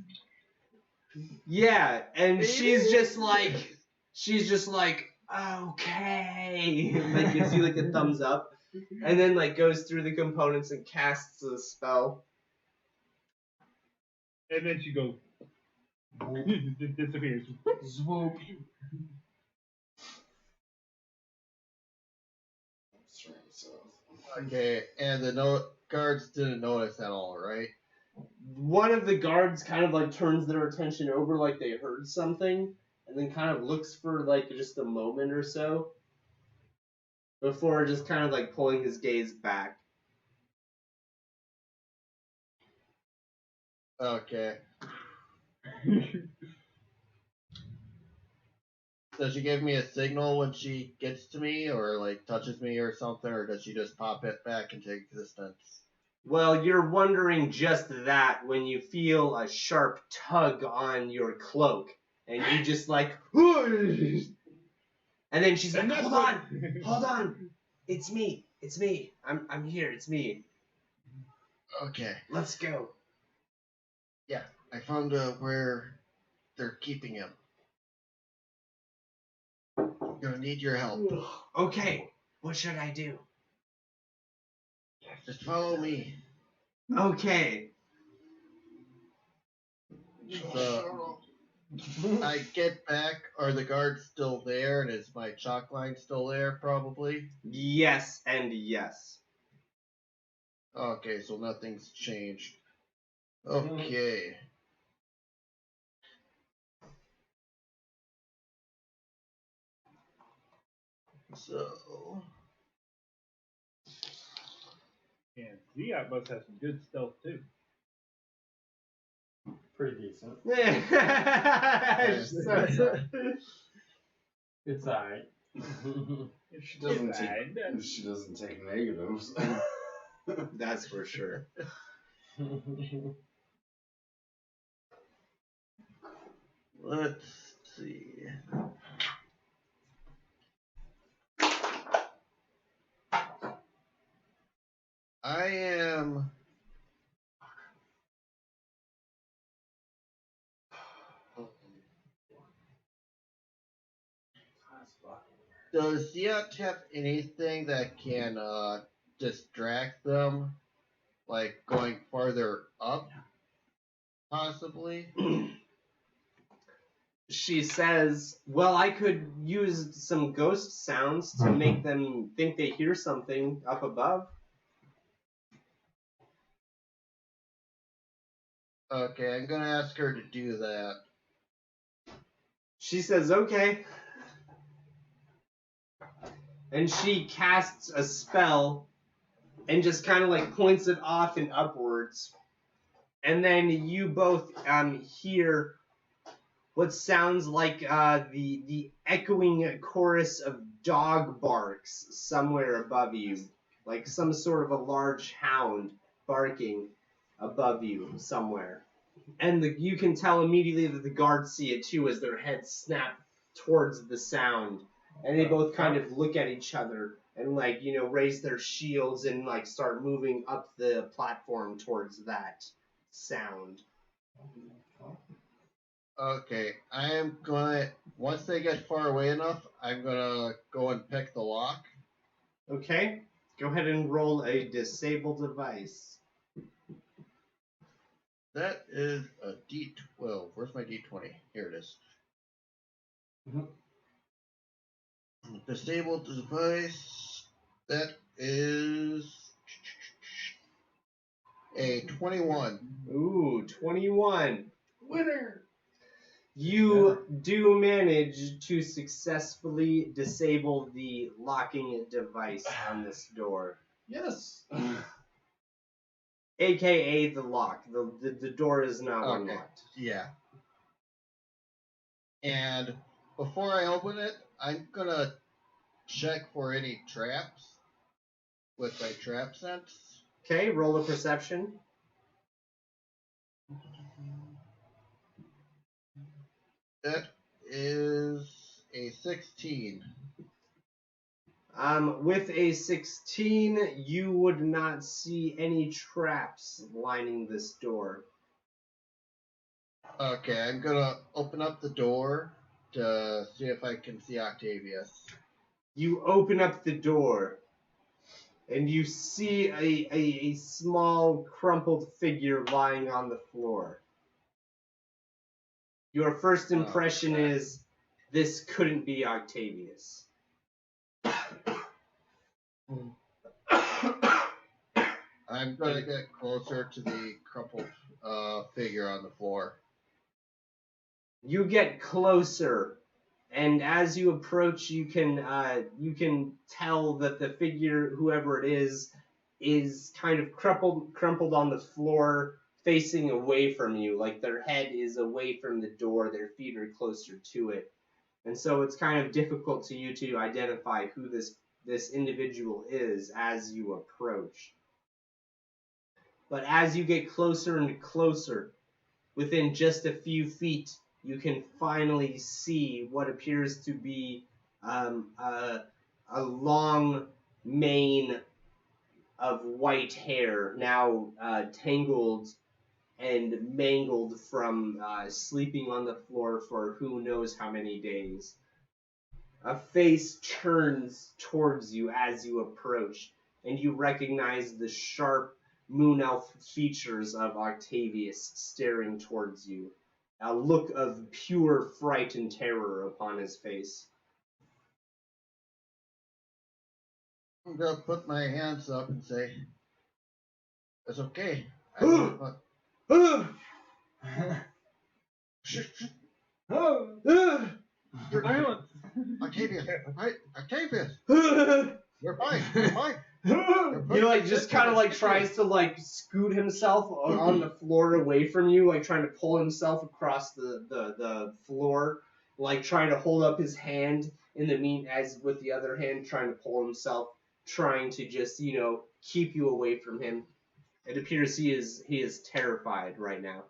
Yeah, and Maybe? she's just like, "Okay," and, like, gives you, like, a thumbs up, and then, like, goes through the components and casts the spell. And then she goes, disappears. Swoop. Okay, and the guards didn't notice at all, right? One of the guards kind of, like, turns their attention over like they heard something, and then kind of looks for, like, just a moment or so before just kind of, like, pulling his gaze back. Okay. Does she give me a signal when she gets to me, or like touches me or something, or does she just pop it back into existence? Well, you're wondering just that when you feel a sharp tug on your cloak, and you just like, and then she's like, And that's hold on, it's me, I'm here, it's me, Okay. let's go. Yeah, I found where they're keeping him. I'm gonna need your help. Okay, what should I do? Just follow me. Okay. I get back, are the guards still there, and is my chalk line still there, probably? Yes and yes. Okay, so nothing's changed. Okay. So... And Ziot must have some good stealth too. Pretty decent. It's alright. She doesn't It's take. fine. She doesn't take negatives. That's for sure. Let's see. I am... Does Ziot have anything that can distract them? Like going farther up? Possibly? She says, well, I could use some ghost sounds to make them think they hear something up above. Okay, I'm gonna ask her to do that. She says, okay. And she casts a spell and just kind of like points it off and upwards. And then you both hear what sounds like the echoing chorus of dog barks somewhere above you. Like some sort of a large hound barking above you somewhere. And you can tell immediately that the guards see it too as their heads snap towards the sound. And they both kind of look at each other and like, you know, raise their shields and like start moving up the platform towards that sound. Okay, I am gonna... Once they get far away enough, I'm gonna go and pick the lock. Okay, go ahead and roll a disable device. That is a D12. Where's my D20? Here it is. Disabled device. That is a 21. Ooh, 21. Winner! You do manage to successfully disable the locking device on this door. Yes! AKA the lock. The door is now Okay. unlocked. Yeah. And before I open it, I'm gonna check for any traps with my trap sense. Okay, roll a perception. That is a 16. With a 16, you would not see any traps lining this door. Okay, I'm gonna open up the door to see if I can see Octavius. You open up the door, and you see a small, crumpled figure lying on the floor. Your first impression is, this couldn't be Octavius. I'm gonna get closer to the crumpled figure on the floor. You get closer, and as you approach, you can tell that the figure, whoever it is kind of crumpled on the floor, facing away from you. Like their head is away from the door, their feet are closer to it, and so it's kind of difficult to you to identify who this individual is as you approach. But as you get closer and closer, within just a few feet, you can finally see what appears to be a long mane of white hair, now tangled and mangled from sleeping on the floor for who knows how many days. A face turns towards you as you approach, and you recognize the sharp moon elf features of Octavius staring towards you. a look of pure fright and terror upon his face. I'm gonna put my hands up and say, "It's okay." Shh, shh, Your violence. Octavius, right? Octavius, you're fine. You're fine. He like just kind of like tries to like scoot himself on the floor away from you, like trying to pull himself across the floor, like trying to hold up his hand in the mean as with the other hand trying to pull himself, trying to just keep you away from him. It appears he is terrified right now.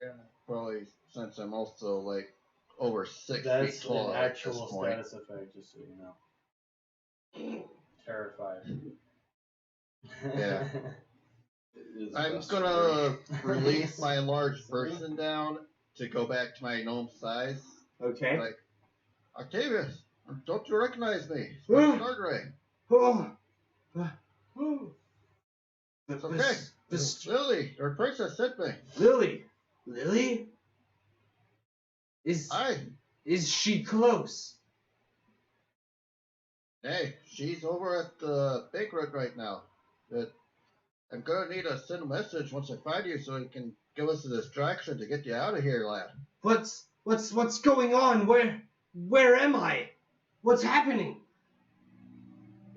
Yeah, probably since I'm also like over 6 That's feet tall an at actual this point. status effect, just so you know. Terrified. Yeah. It is I'm best gonna to release my large person down to go back to my gnome size. Okay. Like, Octavius, don't you recognize me? It's Stargray. Oh. It's okay. Lily, your princess sent me. Lily? Hi. Is she close? Hey, she's over at the banquet right now. But I'm gonna need to send a message once I find you so you can give us a distraction to get you out of here, lad. What's going on? Where am I? What's happening?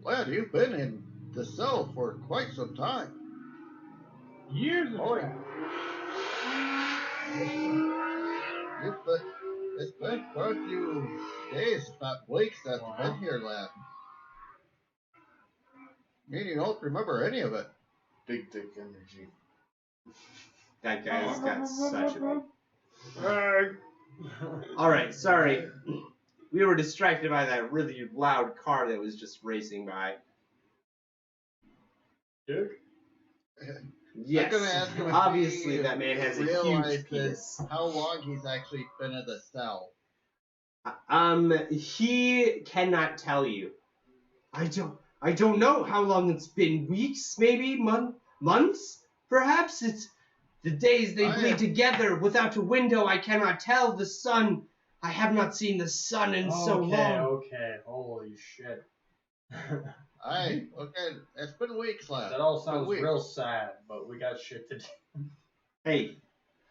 Lad, you've been in the cell for quite some time. Years of time. It's been quite a few days, if not weeks, that you've been here, lad. You don't remember any of it. Big dick energy. That guy's got such a big... Uh, Alright, sorry. We were distracted by that really loud car that was just racing by. Dick? Yes. I'm gonna ask him if Obviously, he that man has a realizes huge penis. how long he's actually been in the cell. He cannot tell you. I don't know how long it's been. Weeks, maybe months, perhaps. It's the days they bleed together without a window. I cannot tell. The sun. I have not seen the sun in so long. Okay, holy shit. Okay, it's been weeks, lad. That all sounds Weeks. real sad, but we got shit to do. Hey,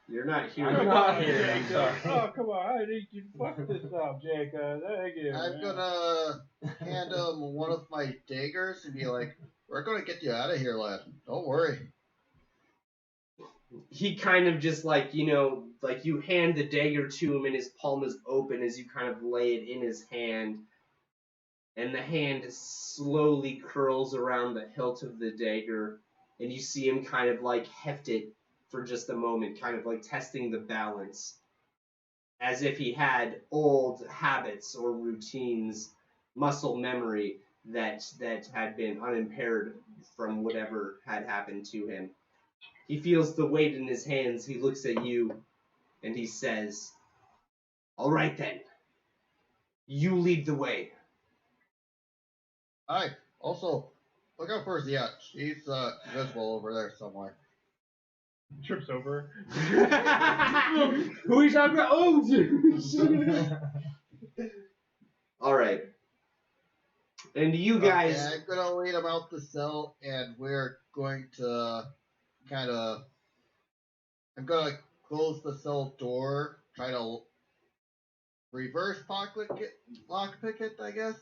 you're not here. I'm come not on, here, I'm Jacob. sorry. Oh, come on. I think you fucked this up, Jacob. Thank you. I'm man. gonna hand him one of my daggers and be like, "We're gonna get you out of here, lad. Don't worry." He kind of just like you hand the dagger to him and his palm is open as you kind of lay it in his hand. And the hand slowly curls around the hilt of the dagger, and you see him kind of like heft it for just a moment, kind of like testing the balance, as if he had old habits or routines, muscle memory that had been unimpaired from whatever had happened to him. He feels the weight in his hands, he looks at you, and he says, "All right then, you lead the way." Hi. Also, look out for Ziat. She's visible over there somewhere. Trips over. Who are you talking about? Oh, all right. And you guys, Okay, I'm gonna lead him out the cell, and we're going to I'm gonna close the cell door, try to reverse lockpick it, I guess.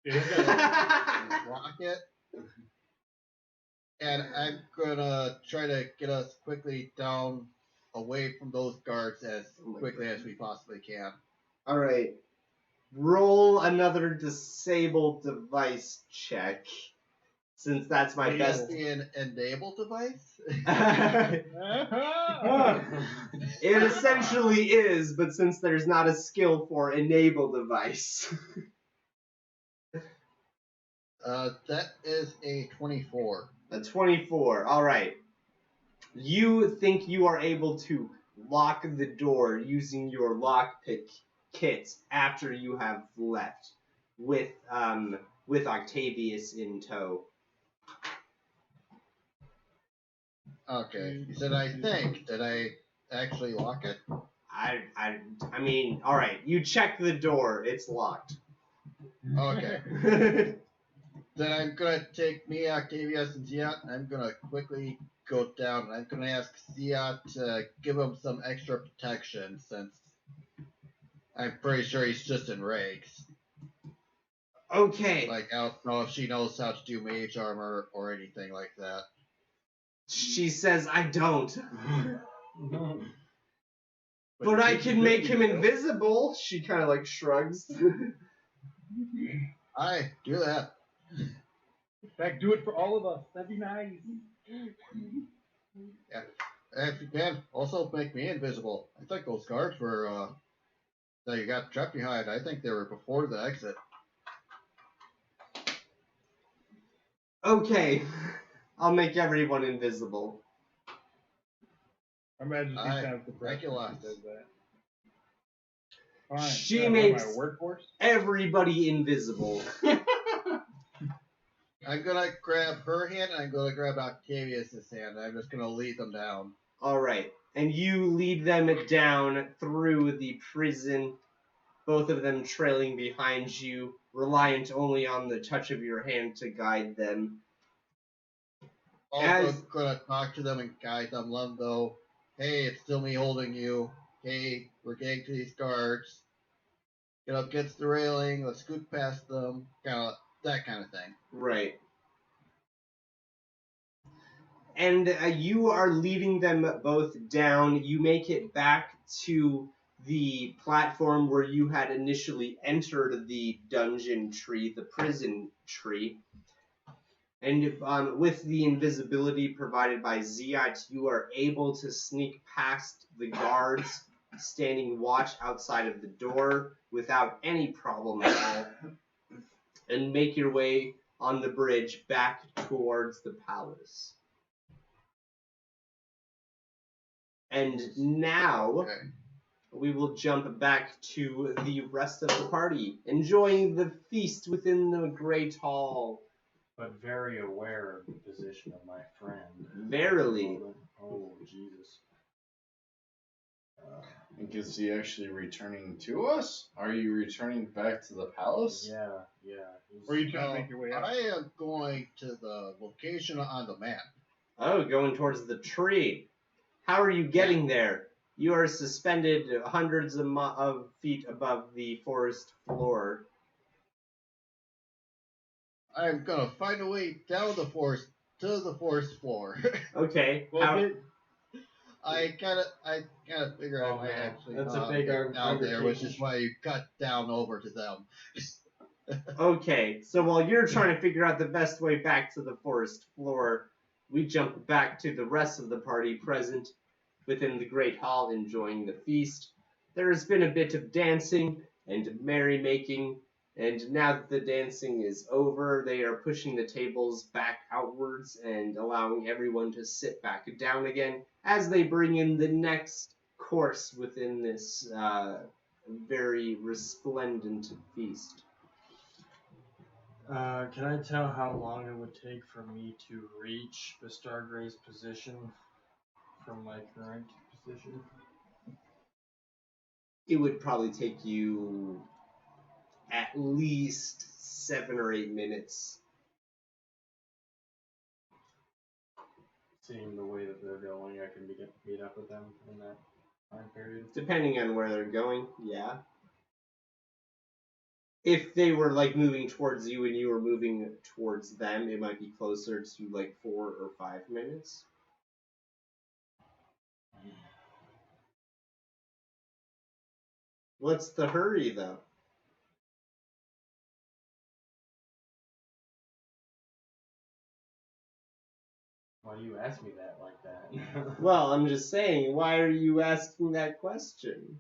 Lock it. And I'm gonna try to get us quickly down away from those guards as quickly as we possibly can. all right. Roll another disable device check, since that's my best. An enable device? It essentially is, but since there's not a skill for enable device. That is a 24. A 24. All right. You think you are able to lock the door using your lockpick kit after you have left, with Octavius in tow. Okay. You said I think. Did I actually lock it? I mean, all right. You check the door. It's locked. Okay. Then I'm gonna take me, Octavius, and Ziat, and I'm gonna quickly go down, and I'm gonna ask Ziat to give him some extra protection, since I'm pretty sure he's just in rags. Okay. Like, I don't know if she knows how to do mage armor or anything like that. She says, I don't. But I can make him invisible. She kind of like shrugs. I do that. In fact, do it for all of us. That'd be nice. Yeah. If you can, also make me invisible. I think those guards were, that you got trapped behind, I think they were before the exit. Okay. I'll make everyone invisible. Her Majesty Aye. sounds depressed Thank you, when Lux. she does that. Fine. She What am makes- I, a workhorse? Everybody invisible. I'm gonna grab her hand, and I'm gonna grab Octavius's hand, and I'm just gonna lead them down. All right. And you lead them down through the prison, both of them trailing behind you, reliant only on the touch of your hand to guide them. Also gonna talk to them and guide them, let them know, hey, it's still me holding you. Hey, we're getting to these guards. Get up against the railing, let's scoot past them, that kind of thing. Right. And you are leading them both down. You make it back to the platform where you had initially entered the dungeon tree, the prison tree. And with the invisibility provided by Ziat, you are able to sneak past the guards standing watch outside of the door without any problem at all, and make your way on the bridge back towards the palace. And now Okay. we will jump back to the rest of the party, enjoying the feast within the Great Hall. But very aware of the position of my friend. Verily. Oh, Jesus. And is he actually returning to us? Are you returning back to the palace? Yeah. Or are you trying to make your way out? I am going to the location on the map. Oh, going towards the tree. How are you getting there? You are suspended hundreds of feet above the forest floor. I'm gonna find a way down the forest to the forest floor. Okay. Well, I kinda figure Oh, I might man. actually That's a not big get down there, which is undertaking. why you cut down over to them. Okay, so while you're trying to figure out the best way back to the forest floor, we jump back to the rest of the party present within the Great Hall enjoying the feast. There has been a bit of dancing and merrymaking, and now that the dancing is over, they are pushing the tables back outwards and allowing everyone to sit back down again as they bring in the next course within this very resplendent feast. Can I tell how long it would take for me to reach the Stargray's position from my current position? It would probably take you at least 7 or 8 minutes. Seeing the way that they're going, I can meet up with them in that time period. Depending on where they're going, yeah. If they were like moving towards you and you were moving towards them, it might be closer to like 4 or 5 minutes. What's the hurry though? Why do you ask me that like that? Well, I'm just saying, why are you asking that question?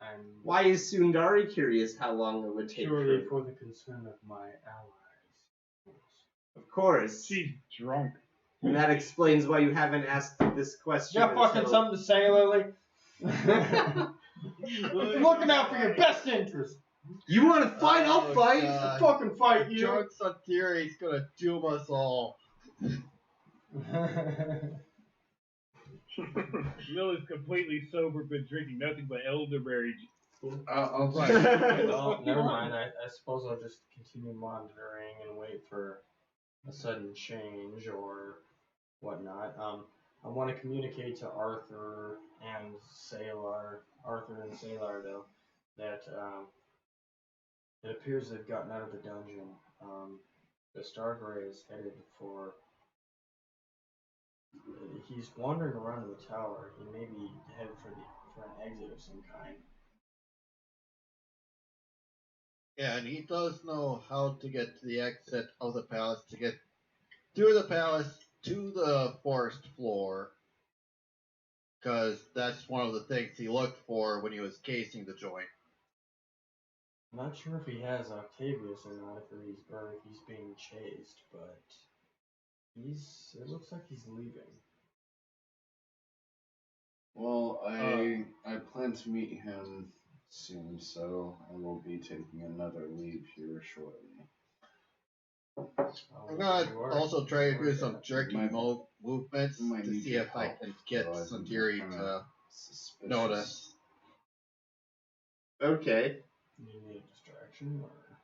I'm Why is Sundari curious how long it would take purely her? for the concern of my allies. Of course. she's drunk. And that explains why you haven't asked this question. You got fucking until- something to say, Lily? Looking out for your best interest. You want to fight? I'll Oh, fight. God. I'll fucking fight you. Drunk Satiri is gonna doom us all. Lily's completely sober, but drinking nothing but elderberry. I'll Right. just, Well, never mind. I suppose I'll just continue monitoring and wait for a sudden change or whatnot. I want to communicate to Arthur and Salar, though, that it appears they've gotten out of the dungeon. The Stargrey is headed for. He's wandering around in the tower. He may be headed for an exit of some kind. Yeah, and he does know how to get to the exit of the palace, to get through the palace to the forest floor, because that's one of the things he looked for when he was casing the joint. I'm not sure if he has Octavius or not, if he's being chased, but it looks like he's leaving. well, I plan to meet him soon, so I will be taking another leave here shortly. I'm gonna also try to do some jerk. jerky movements might to need see your if I help, can get though. I think Santiri I'm to kinda suspicious. notice. Okay. You need a distraction, or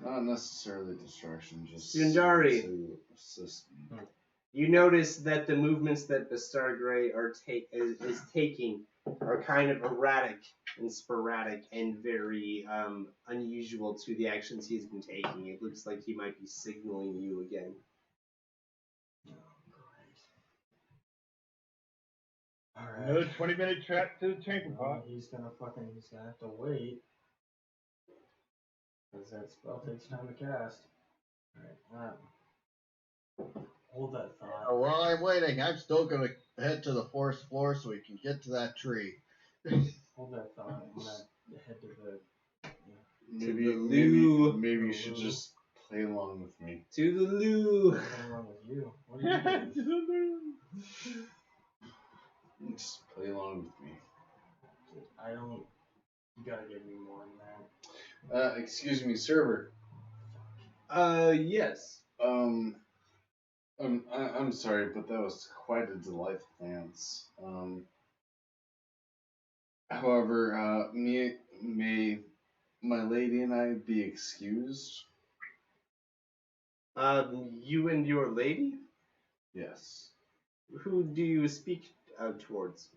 Not necessarily distraction, just Sundari. to assist me. You notice that the movements that the Stargrey is taking are kind of erratic and sporadic and very unusual to the actions he's been taking. It looks like he might be signaling you again. Alright. Another 20-minute trap to the chamber Well, pot. he's gonna have to wait. Because that spell takes time to cast. Alright, hold that thought. While I'm waiting, I'm still gonna head to the forest floor so we can get to that tree. Hold that thought. I'm gonna head to the. Maybe you should just play along with me. To the loo! What's wrong with you? What are you doing? Just play along with me. I don't. You gotta give me more than that. Excuse me, server. Yes. I'm sorry, but that was quite a delightful dance. However, may my lady and I be excused? You and your lady? Yes. Who do you speak towards?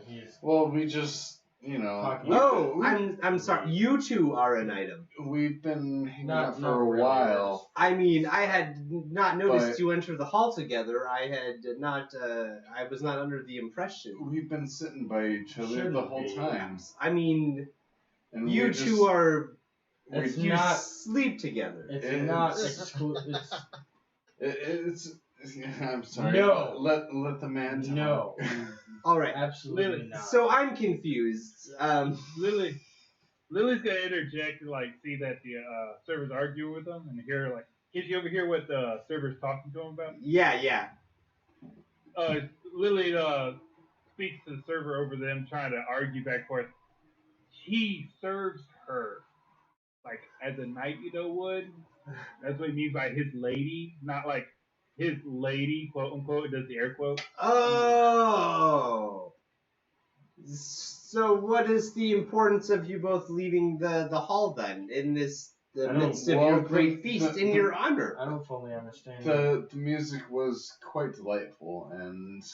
He's. Well, we just, Talking. I'm sorry. You two are an item. we've been hanging out for Not a really, while. I mean, I had not noticed But- you enter the hall together. I had not. I was not under the impression. We've been sitting by each other Shouldn't the whole be. time. I mean, And you we're two just- are. It's You not. sleep together. It's It's- not exclusive. It's. I'm sorry. No. Let the man talk. No. All right. Absolutely Lily, not. So I'm confused. Lily's gonna interject and see that the server's arguing with them and hear can you overhear what the server's talking to him about? Yeah. Lily speaks to the server over them, trying to argue back and forth. He serves her as a knight, would. That's what he means by his lady, not like his lady, quote unquote. It does the air quote. Oh. So what is the importance of you both leaving the hall then in the I don't- midst of well, your great feast the- in your honor? I don't fully understand. The music was quite delightful, and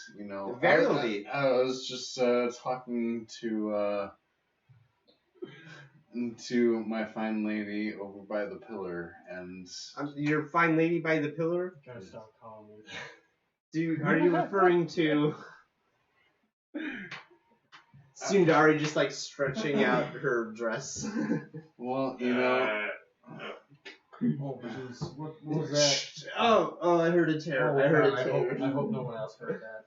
Verily. I was just talking to my fine lady over by the pillar, and Your fine lady by the pillar. You gotta stop calling me that. Are you referring to Sundari just stretching out her dress? well, Oh, jeez. What was that? Oh, I heard a terror. I heard a I terror. hope no one else heard that.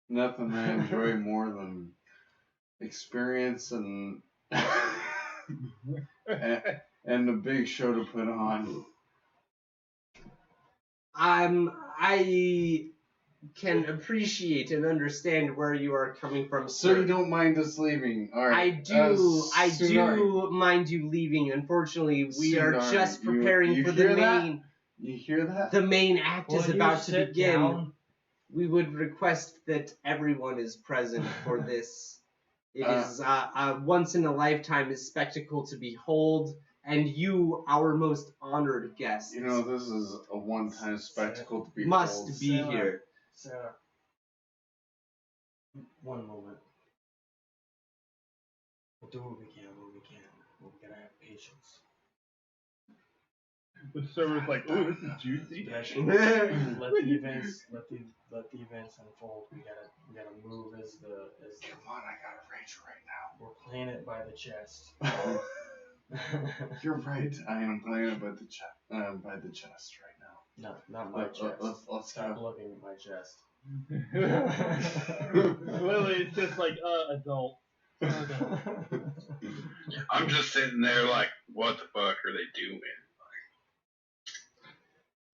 nothing I enjoy more than experience and and a big show to put on. I can appreciate and understand where you are coming from, So sir. you don't mind us leaving? All right. I Sundari, do mind you leaving. Unfortunately, we are Sundari, just you- preparing you for the hear that? main. You hear that? The main act Will is you about to sit begin. down? we would request that everyone is present for this. It is a once-in-a-lifetime spectacle to behold, and you, our most honored guests, You know, this is a one-time spectacle to be must be Sarah. here. Sarah. One moment. We'll do what we can when we can. We gotta have patience. The server's like, ooh, this is juicy. Let the events unfold. We gotta move as the Come on, I got a rage right now. we're playing it by the chest. You're right. I am playing it by the chest right now. Not my chest. Let's Stop go. looking at my chest. Lily is just like, adult. I'm just sitting there like, what the fuck are they doing?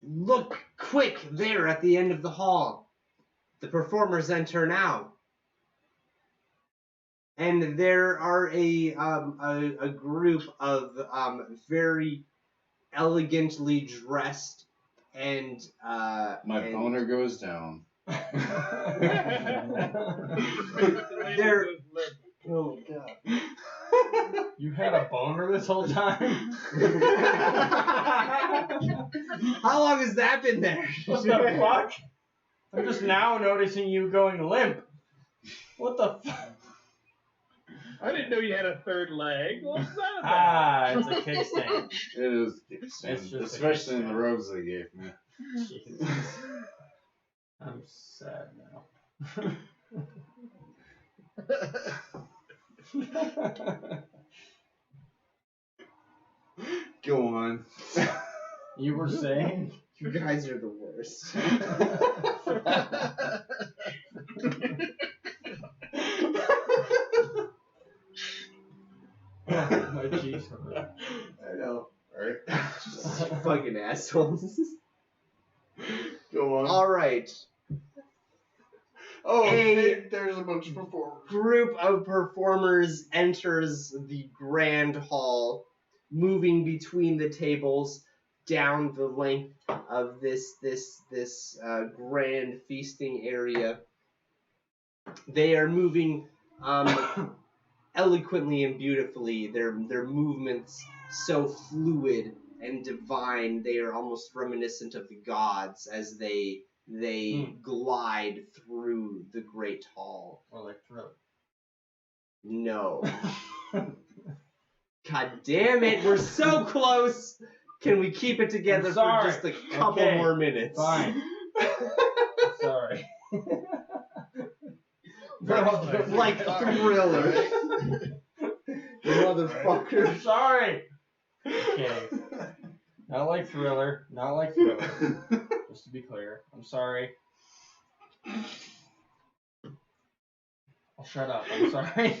Look quick there at the end of the hall. The performers enter now. And there are a group of very elegantly dressed and My and boner goes down. There- Oh god. You had a boner this whole time? How long has that been there? What the fuck? I'm just now noticing you going limp. What the fuck? I didn't know you had a third leg. What's that about? Ah, it's a kickstand. It is, It's just a especially in the kickstand. robes they gave me. Jesus. I'm sad now. Go on. You were saying? You guys are the worst. My cheeks hurt. I know, right? Just fucking assholes. Go on. All right. Oh, A there's a bunch of performers. Group of performers enters the grand hall, moving between the tables down the length of this grand feasting area. They are moving eloquently and beautifully. Their movements so fluid and divine. They are almost reminiscent of the gods as they glide through the great hall. Or like Thriller. No. God damn it, we're so close! Can we keep it together I'm for sorry. just a couple Okay, more minutes? fine. Sorry. Like Thriller. Motherfucker. I'm sorry. Okay. Not like Thriller. Not like Thriller. Just to be clear. I'm sorry. I'll shut up. I'm sorry.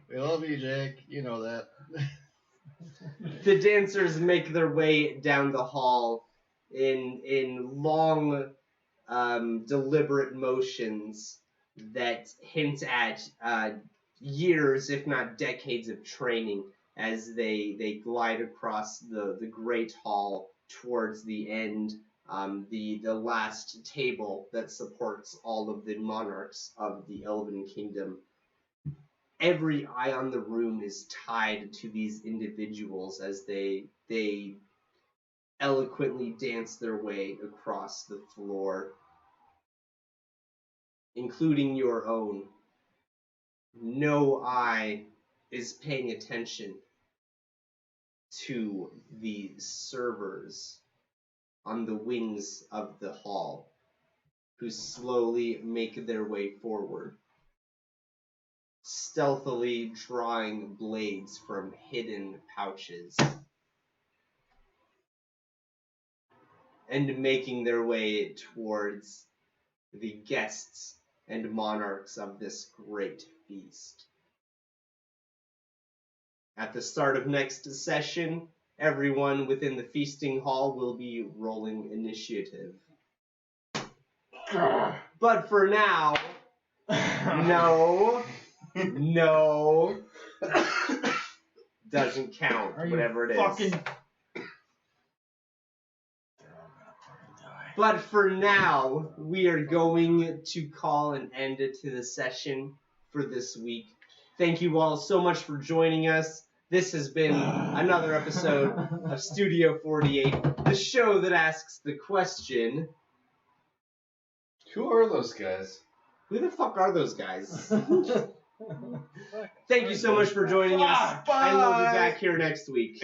We love you, Jake. You know that. The dancers make their way down the hall in long, deliberate motions that hint at years, if not decades, of training as they glide across the great hall towards the end, the last table that supports all of the monarchs of the Elven Kingdom. Every eye on the room is tied to these individuals as they eloquently dance their way across the floor, including your own. No eye is paying attention to the servers on the wings of the hall, who slowly make their way forward, stealthily drawing blades from hidden pouches and making their way towards the guests and monarchs of this great feast. At the start of next session, everyone within the feasting hall will be rolling initiative. But for now, no, doesn't count, Are you whatever it is. fucking... But for now, we are going to call an end to the session for this week. Thank you all so much for joining us. This has been another episode of Studio 48, the show that asks the question, Who are those guys? who the fuck are those guys? Thank you so much for joining us, and we'll be back here next week.